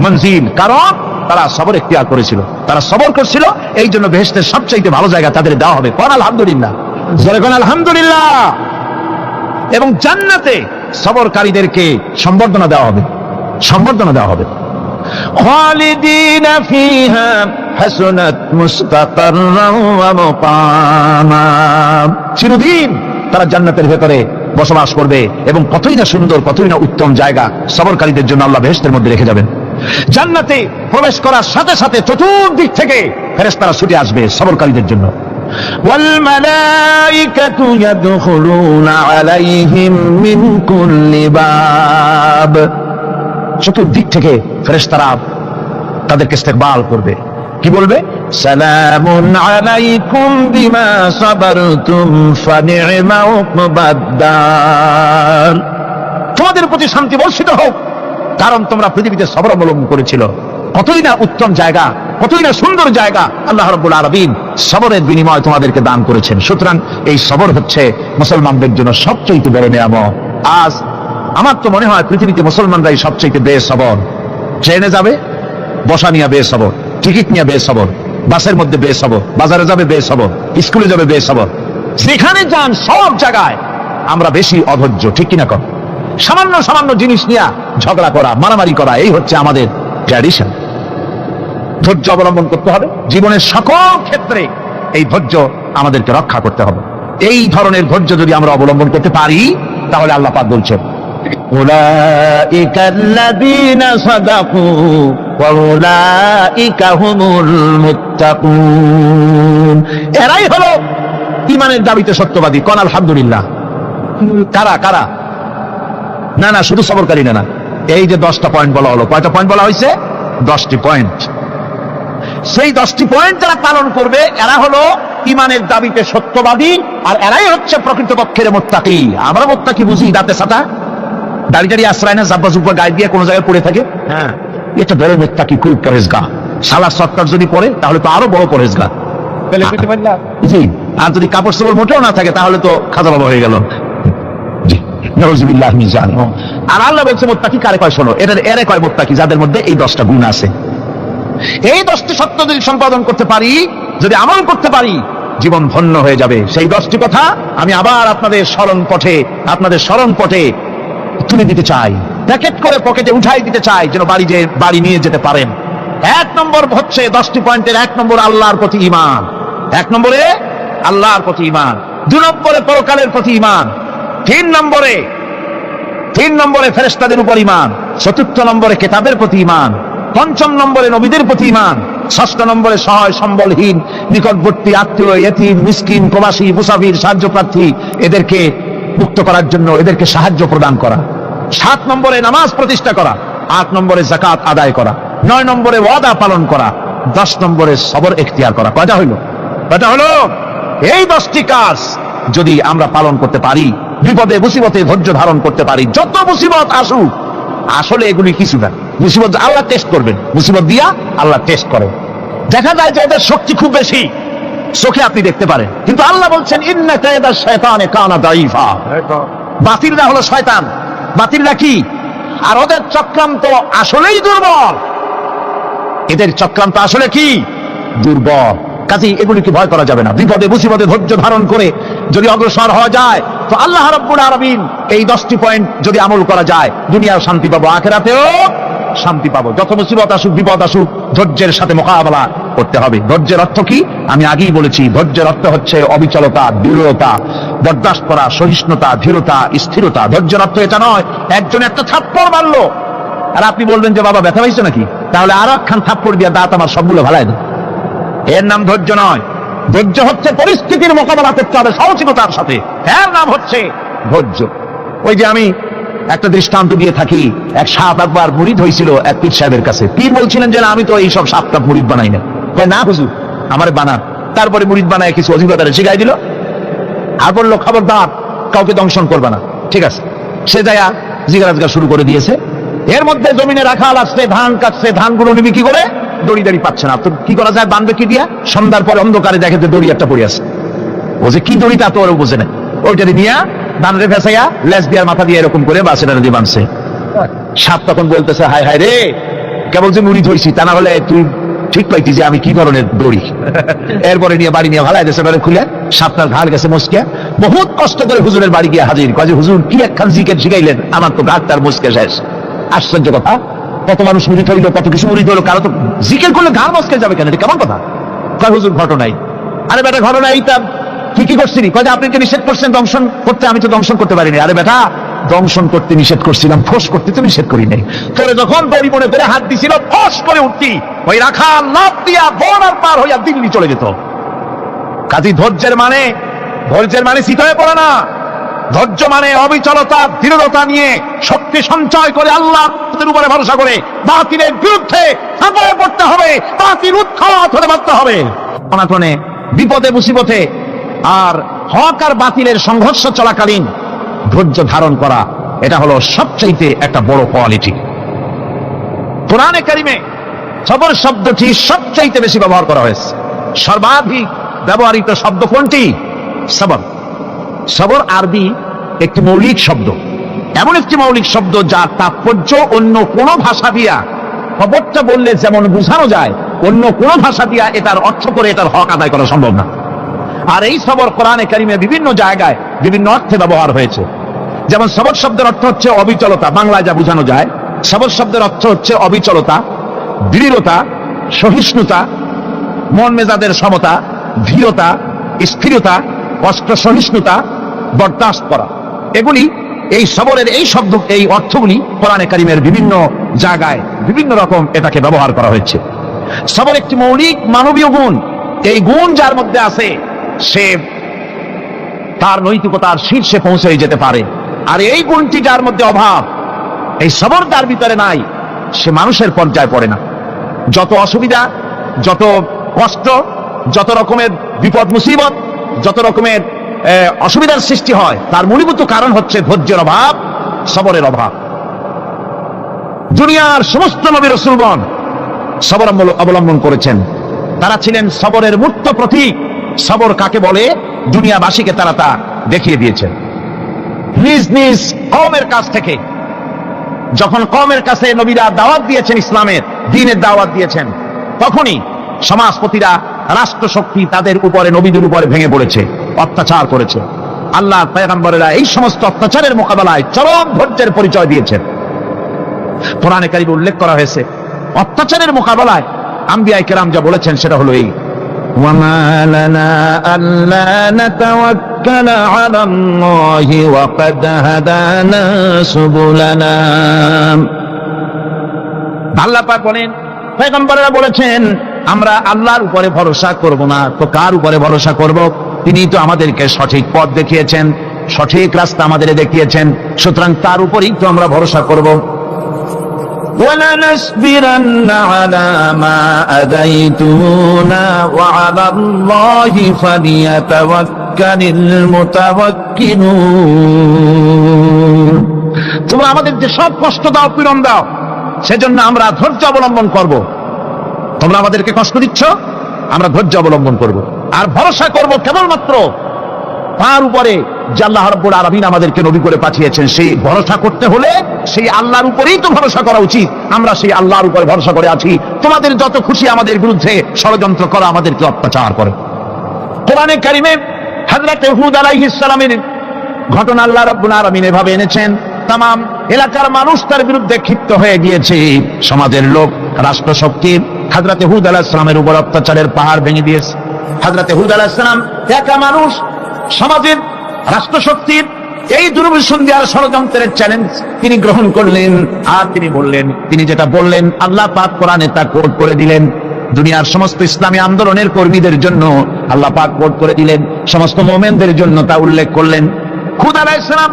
মঞ্জিল, কারণ তারা সবর ইখতিয়ার করেছিল, তারা সবর করছিল, এই জন্য বেহেশতের সবচাইতে ভালো জায়গা তাদের দেওয়া হবে। কোন আলহামদুলিল্লাহ, জোরে কোন আলহামদুলিল্লাহ। এবং জান্নাতে সবরকারীদেরকে সম্বর্ধনা দেওয়া হবে, সম্বর্ধনা দেওয়া হবে। খালিদিনা ফিহা হাসুনাত মুস্তাকাররান ওয়া মুকামা। চিরদিন তারা জান্নাতের ভেতরে বসবাস করবে এবং কতই না সুন্দর, কতই না উত্তম জায়গা সবরকারীদের জন্য আল্লাহ বেহেশতের মধ্যে রেখে যাবেন। জান্নাতে প্রবেশ করার সাথে সাথে চতুর্দিক থেকে ফেরেশতারা ছুটে আসবে সবরকারীদের জন্য। ওয়াল মালাইকাতু ইয়াদখুলুনা আলাইহিম মিন কুল্লি বাব। চতুর্দিক থেকে ফেরেশতারা তাদেরকে ইস্তেকবাল করবে, কি বলবে? সালামুন আলাইকুম বিমা সাবারতুম ফানি'মা উকবাদ। তোমাদের প্রতি শান্তি বর্ষিত হোক, কারণ তোমরা পৃথিবীতে সবর অবলম্বন করেছিল। কতই না উত্তম জায়গা, কতই না সুন্দর জায়গা আল্লাহ রাব্বুল আলামিন সবরের বিনিময় তোমাদেরকে দান করেছেন। সুতরাং এই সবর হচ্ছে মুসলমানদের জন্য সবচেয়ে বড় নিয়ামত। আজ আমার তো মনে হয় পৃথিবীতে মুসলমানরাই সবচেয়ে বেসবর। ট্রেনে যাবে বসা নিয়ে বেসবর, টিকিট নিয়ে বেসবর, বাসের মধ্যে বেসবর, বাজারে যাবে বেসবর, স্কুলে যাবে বেসবর, যেখানে যান সব জায়গায় আমরা বেশি অধৈর্য, ঠিক কিনা? কর সামান্য সামান্য জিনিস নিয়ে ঝগড়া করা, মারামারি করা, এই হচ্ছে আমাদের ট্র্যাডিশন। ধৈর্য অবলম্বন করতে হবে জীবনের সকল ক্ষেত্রে, এই ধৈর্য আমাদেরকে রক্ষা করতে হবে। এই ধরনের ধৈর্য যদি আমরা অবলম্বন করতে পারি, তাহলে আল্লাহ পাক বলছেন উলাইকাল্লাযীনা সাদাকু ওয়া উলাইকা হুমুল মুত্তাকুন। এরাই হলো ঈমানের দাবিতে সত্যবাদী। কোন আলহামদুলিল্লাহ। কারা কারা? না না, শুধু সবরকারী না, এই যে 10টা পয়েন্ট বলা হলো, কয়টা পয়েন্ট বলা হয়েছে? 10টি পয়েন্ট। সেই 10টি পয়েন্ট যারা পালন করবে এরা হলো ঈমানের দাবিতে সত্যবাদী, আর এরাই হচ্ছে প্রকৃতপক্ষের মুত্তাকি। আমরা মুত্তাকি বুঝি দাঁতে ছাতা, দাড়ি দাড়ি আশ্রয় না, জাব্বা জুব্বা গায়ে দিয়ে কোনো জায়গায় পড়ে থাকে, হ্যাঁ, এটা বেরো মুত্তাকি, খুব পরেজগার। সালাত সৎকার যদি পড়ে তাহলে তো আরো বড় পরেজগার। জি, আর যদি কাপড় চোপড় মোটেও না থাকে তাহলে তো খাজা বাবা হয়ে গেল। আর আল্লাহ বলছে মুত্তাকি কারে কয়? শোনো, এরা কয় মুত্তাকি যাদের মধ্যে এই 10টা গুণ আছে। এই 10টি সত্য যদি সম্পাদন করতে পারি, যদি আমল করতে পারি, জীবন ধন্য হয়ে যাবে। সেই 10টি কথা আমি আবার আপনাদের স্মরণ পটে তুলে দিতে চাই, প্যাকেট করে পকেটে উঠাই দিতে চাই, যেন বাড়ি নিয়ে যেতে পারেন। 1 নম্বর হচ্ছে 10টি পয়েন্টের 1 নম্বর আল্লাহর প্রতি ঈমান। 1 নম্বরে আল্লাহর প্রতি ঈমান, 2 নম্বরে পরকালের প্রতি ঈমান, 3 নম্বরে ফেরেশতাদের উপর ঈমান, 4 নম্বরে কিতাবের প্রতি ঈমান, 5 নম্বরে নবীদের প্রতি ঈমান, 6 নম্বরে সহায় সম্বলহীন, নিকটবর্তী আত্মীয়, ইতিম, মিসকিন, প্রবাসী, মুসাফির, সাহায্য প্রার্থী, এদেরকে মুক্ত করার জন্য এদেরকে সাহায্য প্রদান করা, 7 নম্বরে নামাজ প্রতিষ্ঠা করা, 8 নম্বরে যাকাত আদায় করা, 9 নম্বরে ওয়াদা পালন করা, 10 নম্বরে সবর ইখতিয়ার করা। কয়টা হইল? এই 10টি কাজ যদি আমরা পালন করতে পারি, বিপদে মুসিবতে ধৈর্য ধারণ করতে পারি, যত মুসিবত আসুক, আসলে এগুলি কিছু না। মুসিবত আল্লাহ টেস্ট করবেন, মুসিবত দিয়া আল্লাহ টেস্ট করেন। দেখা যায় যে এদের শক্তি খুব বেশি, চোখে আপনি দেখতে পারেন, কিন্তু আল্লাহ বলছেন ইন্না কায়দা শায়তানে কানা দাঈফা। বাতিলরা হলো শয়তান। বাতিলরা কি? আর ওদের চক্রান্ত আসলেই দুর্বল। এদের চক্রান্ত আসলে কি? দুর্বল। কাজেই এগুলিকে ভয় করা যাবে না। বিপদে মুসিবতে ধৈর্য ধারণ করে যদি অগ্রসর হওয়া যায়, তো আল্লাহ রাব্বুল আলামিন এই 10টি পয়েন্ট যদি আমল করা যায়, দুনিয়াও শান্তি পাবো, আখিরাতেও শান্তি পাবো। যত মুসিবত আসুক, বিপদ আসুক, ধৈর্যের সাথে মোকাবেলা করতে হবে। ধৈর্যের অর্থ কি? আমি আগেই বলেছি, ধৈর্যের অর্থ হচ্ছে অবিচলতা, দৃঢ়তা, বরদাস্ত করা, সহিষ্ণুতা, ধীরতা, স্থিরতা। ধৈর্যের অর্থ এটা নয় একজন একটা থাপ্পড় মারলো আর আপনি বলবেন যে বাবা ব্যথা পাইছে নাকি, তাহলে আর একখান থাপ্পড় দিয়ে দাঁত আমার সবগুলো ভালাই দেয়। এর নাম ধৈর্য নয়। ধৈর্য হচ্ছে পরিস্থিতির মোকাবেলা করতে হবে সাহসিকতার সাথে, এর নাম হচ্ছে ধৈর্য। ওই যে আমি একটা দৃষ্টান্ত দিয়ে থাকি, এক সাপ একবার মুরিদ হয়েছিল এক পীর সাহেবের কাছে। পীর বলছিলেন যে আমি তো এইসব সাপটা মুরিদ বানাই না। না হুজুর, আমারে বানান। তারপরে মুরিদ বানায় কিছু অধিকতারে শিখাই দিল, আর বললো খবরদার কাউকে দংশন করবা না। ঠিক আছে, সে যায় জিজ্ঞাসা শুরু করে দিয়েছে। এর মধ্যে জমিনে রাখাল আসছে, ধান কাটছে, ধানগুলো নিবি কি করে? দড়ি দাড়ি পাচ্ছে না, তো কি করা যায়? বাঁধবে কি দিয়া? সন্ধ্যার পর অন্ধকারে দেখে যে দড়ি একটা পড়ে আছে, ও যে কি দড়িটা তো ওরা বোঝে না, ওইটা নিয়ে ধানরে ফেসাইয়া লেজ দিয়ার মাথা দিয়ে এরকম করে বাসেটা দিয়ে বাঁধছে। সাপ তখন বলতেছে, হায় হায় রে, কেবল যে মুড়ি ধরছি, তা না হলে তুই ঠিক পাইতি যে আমি কি ধরনের দড়ি। এরপরে নিয়ে বাড়ি নিয়ে ভালাই দেশে খুলে সাপটার ঘাড় গেছে মস্কে, বহুত কষ্ট করে হুজুরের বাড়ি গিয়ে হাজির, কাজে হুজুর কি একখান জিকের শিখাইলেন, আমার তো ঘাট তার মস্কে শেষ। আশ্চর্য কথা, কত মানুষ মুড়ি ধরলো, কত কিছু মুড়ি ধরলো, কারো তো জিকের করলে ঘাড় মস্কে যাবে কেন? এটা কেমন কথা? কয় হুজুর ঘটনাই। আরে বেটা ঘটনা এইটা কি করছিনি? কয় আপনি তো নিষেধ করছেন দংশন করতে, আমি তো দংশন করতে পারিনি। আরে বেটা দংশন করতে নিষেধ করছিলাম, ফোঁস করতে তো নিষেধ করি নাই। তোরে যখন দড়ি মনে করে হাত দিছিল, ফোঁস করে উঠতি, ওই রাখা লাভ দিয়া বর্ডার পার হইয়া দিল্লি চলে যেত। কাজী ধৈর্যের মানে শীত হয়ে পড়ে না। ধৈর্য মানে অবিচলতা, দৃঢ়তা নিয়ে শক্তি সঞ্চয় করে আল্লাহর উপরে ভরসা করে বাতিলের বিরুদ্ধে ঝাঁপিয়ে পড়তে হবে, বাতিল উৎখাত হতে পারতে হবে। অনাটনে, বিপদে মুসিবতে আর হক আর বাতিলের সংঘর্ষ চলাকালীন ধৈর্য ধারণ করা, এটা হলো সবচাইতে একটা বড় কোয়ালিটি। কোরআনে কারিমে সবর শব্দটি সবচাইতে বেশি ব্যবহার করা হয়েছে। সর্বাধিক ব্যবহৃত শব্দ কোনটি? সবর। সবর আরবি একটি মৌলিক শব্দ, এমন একটি মৌলিক শব্দ যার তাৎপর্য অন্য কোন ভাষা দিয়া, খবরটা বললে যেমন বোঝানো যায়, অন্য কোন ভাষা দিয়া এটার অর্থ করে এটার হক আদায় করা সম্ভব না। আর এই সবর কোরআনে কারিমে বিভিন্ন জায়গায় বিভিন্ন অর্থে ব্যবহার হয়েছে। যেমন সবর শব্দের অর্থ হচ্ছে অবিচলতা, বাংলায় যা বোঝানো যায়। সবর শব্দের অর্থ হচ্ছে অবিচলতা, দৃঢ়তা, সহিষ্ণুতা, মন মেজাজের সমতা, ধীরতা, স্থিরতা, কষ্ট সহিষ্ণুতা, বরদাস্ত করা। এগুলি এই সবরের এই শব্দ, এই অর্থগুলি কোরআনে কারিমের বিভিন্ন জায়গায় বিভিন্ন রকম এটাকে ব্যবহার করা হয়েছে। সবর একটি মৌলিক মানবীয় গুণ। এই গুণ যার মধ্যে আছে, সে তার নৈতিকতার শীর্ষে পৌঁছে যেতে পারে। আর এই গুণটি যার মধ্যে অভাব, এই সবর তার ভিতরে নাই, সে মানুষের পর্যায়ে পড়ে না। যত অসুবিধা, যত কষ্ট, যত রকমের বিপদ মুসিবত, যত রকমের অসুবিধার সৃষ্টি হয়, তার মূলীভূত কারণ হচ্ছে ধৈর্যের অভাব, সবরের অভাব। দুনিয়ার সমস্ত নবী রাসূলগণ সবর অবলম্বন করেছেন। তারা ছিলেন সবরের মূর্ত প্রতীক। সবর কাকে বলে দুনিয়াবাসীকে তারা তা দেখিয়ে দিয়েছেন। নিজ নিজ কওমের কাছ থেকে যখন কওমের কাছে নবীরা দাওয়াত দিয়েছেন, ইসলামের দ্বীনের দাওয়াত দিয়েছেন, তখনই সমাজপতিরা, রাষ্ট্রশক্তি তাদের উপরে, নবীদের উপরে ভেঙে পড়েছে, অত্যাচার করেছে। আল্লাহর পয়গম্বরেরা এই সমস্ত অত্যাচারের মোকাবেলায় চরম ধৈর্যের পরিচয় দিয়েছেন। কোরআনে কারিমে উল্লেখ করা হয়েছে, অত্যাচারের মোকাবেলায় আম্বিয়ায়ে কেরাম যা বলেছেন সেটা হলো এই, ওয়ামা লানা আল্লা নাতাওয়াক্কালা আলাল্লাহি ওয়া ক্বাদ হাদানা সুবুলানা। আল্লাহ পাক বলেন, পয়গম্বরেরা বলেছেন আমরা আল্লাহর উপরে ভরসা করব না, তো কার উপরে ভরসা করব? তিনি তো আমাদেরকে সঠিক পথ দেখিয়েছেন, সঠিক রাস্তা আমাদের দেখিয়েছেন, সুতরাং তার উপরেই তো আমরা ভরসা করব। وَلَنَصْبِرَنَّ عَلَى مَا آذَيْتُمُونَا وَعَلَى اللَّهِ فَلْيَتَوَكَّلِ الْمُتَوَكِّلُونَ। তোমরা আমাদের যে সব কষ্ট দাও, পীড়ন দাও, সেজন্য আমরা ধৈর্য অবলম্বন করব। তোমরা আমাদেরকে কষ্ট দিচ্ছ, আমরা ধৈর্য অবলম্বন করব আর ভরসা করব কেবলমাত্র তার উপরে যে আল্লাহ রাব্বুল আলামিন আমাদেরকে নবী করে পাঠিয়েছেন। সেই ভরসা করতে হলে সেই আল্লাহর উপরেই তো ভরসা করা উচিত। আমরা সেই আল্লাহর উপরে ভরসা করে আছি। তোমাদের যত খুশি আমাদের বিরুদ্ধে ষড়যন্ত্র করা, আমাদেরকে অত্যাচার করে। কোরআনে কারিমে হযরত হুদ আলাইহিস সালামের ঘটনা আল্লাহ রাব্বুল আলামিন এভাবে এনেছেন, তাম এলাকার মানুষ তার বিরুদ্ধে ক্ষিপ্ত হয়ে গিয়েছে। সমাজের লোক, রাষ্ট্রশক্তি হযরত হুদ আলাইহিস সালামের উপর অত্যাচারের পাহাড় ভেঙে দিয়েছে। হযরত হুদ আলাইহিস সালাম একা মানুষ, সমাজের রাষ্ট্রশক্তির এই দুর্বিসন্ধি আর ষড়যন্ত্রের চ্যালেঞ্জ তিনি গ্রহণ করলেন। আর তিনি বললেন, তিনি যেটা বললেন আল্লাহ পাক কোরআনে তা কোট করে দিলেন। দুনিয়ার সমস্ত ইসলামী আন্দোলনের কর্মীদের জন্য আল্লাহ পাক কোট করে দিলেন, সমস্ত মুমিনদের জন্য তা উল্লেখ করলেন। হুদ আলাইহিস সালাম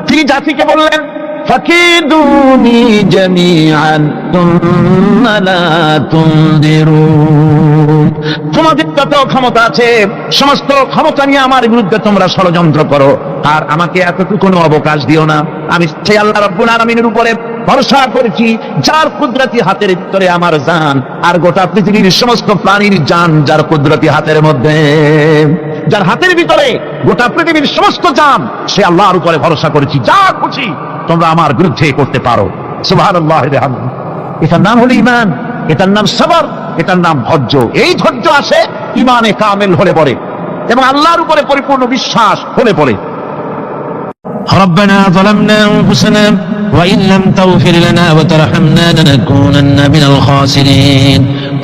তিনি জাতিকে বললেন, ফাকিদুনি জামিআন তুম্মা লা তুনদিরুন। তোমাদের যত ক্ষমতা আছে সমস্ত ক্ষমতা নিয়ে আমার বিরুদ্ধে তোমরা ষড়যন্ত্র করো, আর আমাকে এতটুকু অবকাশ দিও না। আমি সেই আল্লাহ রাব্বুল আলামিনের উপরে ভরসা করেছি, যার কুদরতি হাতের ভিতরে আমার জান, আর গোটা পৃথিবীর সমস্ত প্রাণীর জান যার কুদরতি হাতের মধ্যে, যার হাতের ভিতরে গোটা পৃথিবীর সমস্ত জান, সে আল্লাহর উপরে ভরসা করেছি। যা খুশি তোমরা আমার বিরুদ্ধে করতে পারো। সুবহানাল্লাহ। এটার নাম হলো ঈমান, এটার নাম সবর, এটার নাম ধৈর্য। এই ধৈর্য আসে ঈমানে কামেল হলে পরে এবং আল্লাহর উপরে পরিপূর্ণ বিশ্বাস হলে পরে। ربنا ظلمنا أنفسنا وإن لم تغفر لنا وترحمنا لنكونن من الخاسرين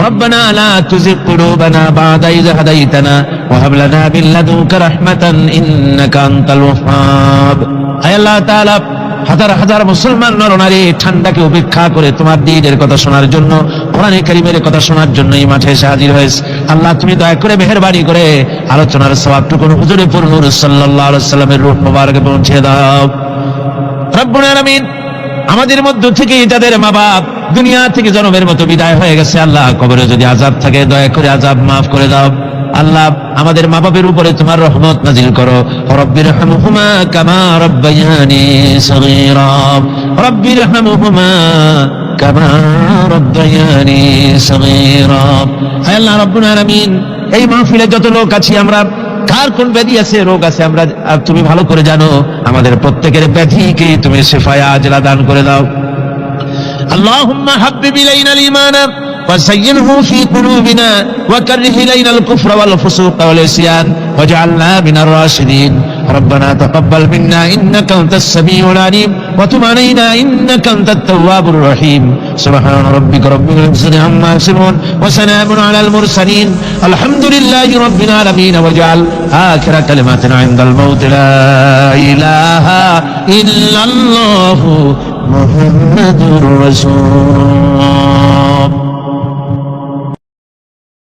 ربنا لا تزغ قلوبنا بعد إذ هديتنا وهب لنا من لدنك رحمة إنك أنت الوهاب أي الله تعالى হাজার হাজার মুসলমান নরনারী ঠান্ডাকে উপেক্ষা করে তোমার দ্বীনের কথা শোনার জন্য, কোরআনে কারীমের কথা শোনার জন্য এই মাঠে এসে হাজির হয়েছে। আল্লাহ তুমি দয়া করে মেহেরবানি করে আলোচনার সওয়াবটুকু হুজুরে নূর সাল্লাল্লাহু আলাইহি সাল্লামের রূহ মুবারকে পৌঁছে দাও। রব্বুল আলামিন, আমাদের মধ্য থেকে যাদের মা বাপ দুনিয়া থেকে জন্মের মতো বিদায় হয়ে গেছে, আল্লাহ কবরে যদি আযাব থাকে দয়া করে আযাব মাফ করে দাও। আল্লাহ আমাদের মা বাপের উপরে তোমার রহমত নাজিল করো। রব্বিরহামহুমা কামা রব্বায়ানি সগীরা, রব্বিরহামহুমা কামা রব্বায়ানি সগীরা। হে আল্লাহ রাব্বুল আলামিন, এই মাহফিলে যত লোক আছি আমরা, কার কোন ব্যাধি আছে, রোগ আছে, আমরা তুমি ভালো করে জানো। আমাদের প্রত্যেকের ব্যাধিকে তুমি শিফায়ে আজলা দান করে দাও। আল্লাহুম্মা হাব্বিব ইলাইনাল ঈমান وزينه في قلوبنا وكره إلينا الكفر والفسوق والعصيان واجعلنا من الراشدين ربنا تقبل منا إنك أنت السميع العليم وتب علينا إنك أنت التواب الرحيم سبحان ربك رب العزة عما يصفون وسلام على المرسلين الحمد لله رب العالمين واجعل آخر كلماتنا عند الموت لا إله إلا الله محمد رسول الله.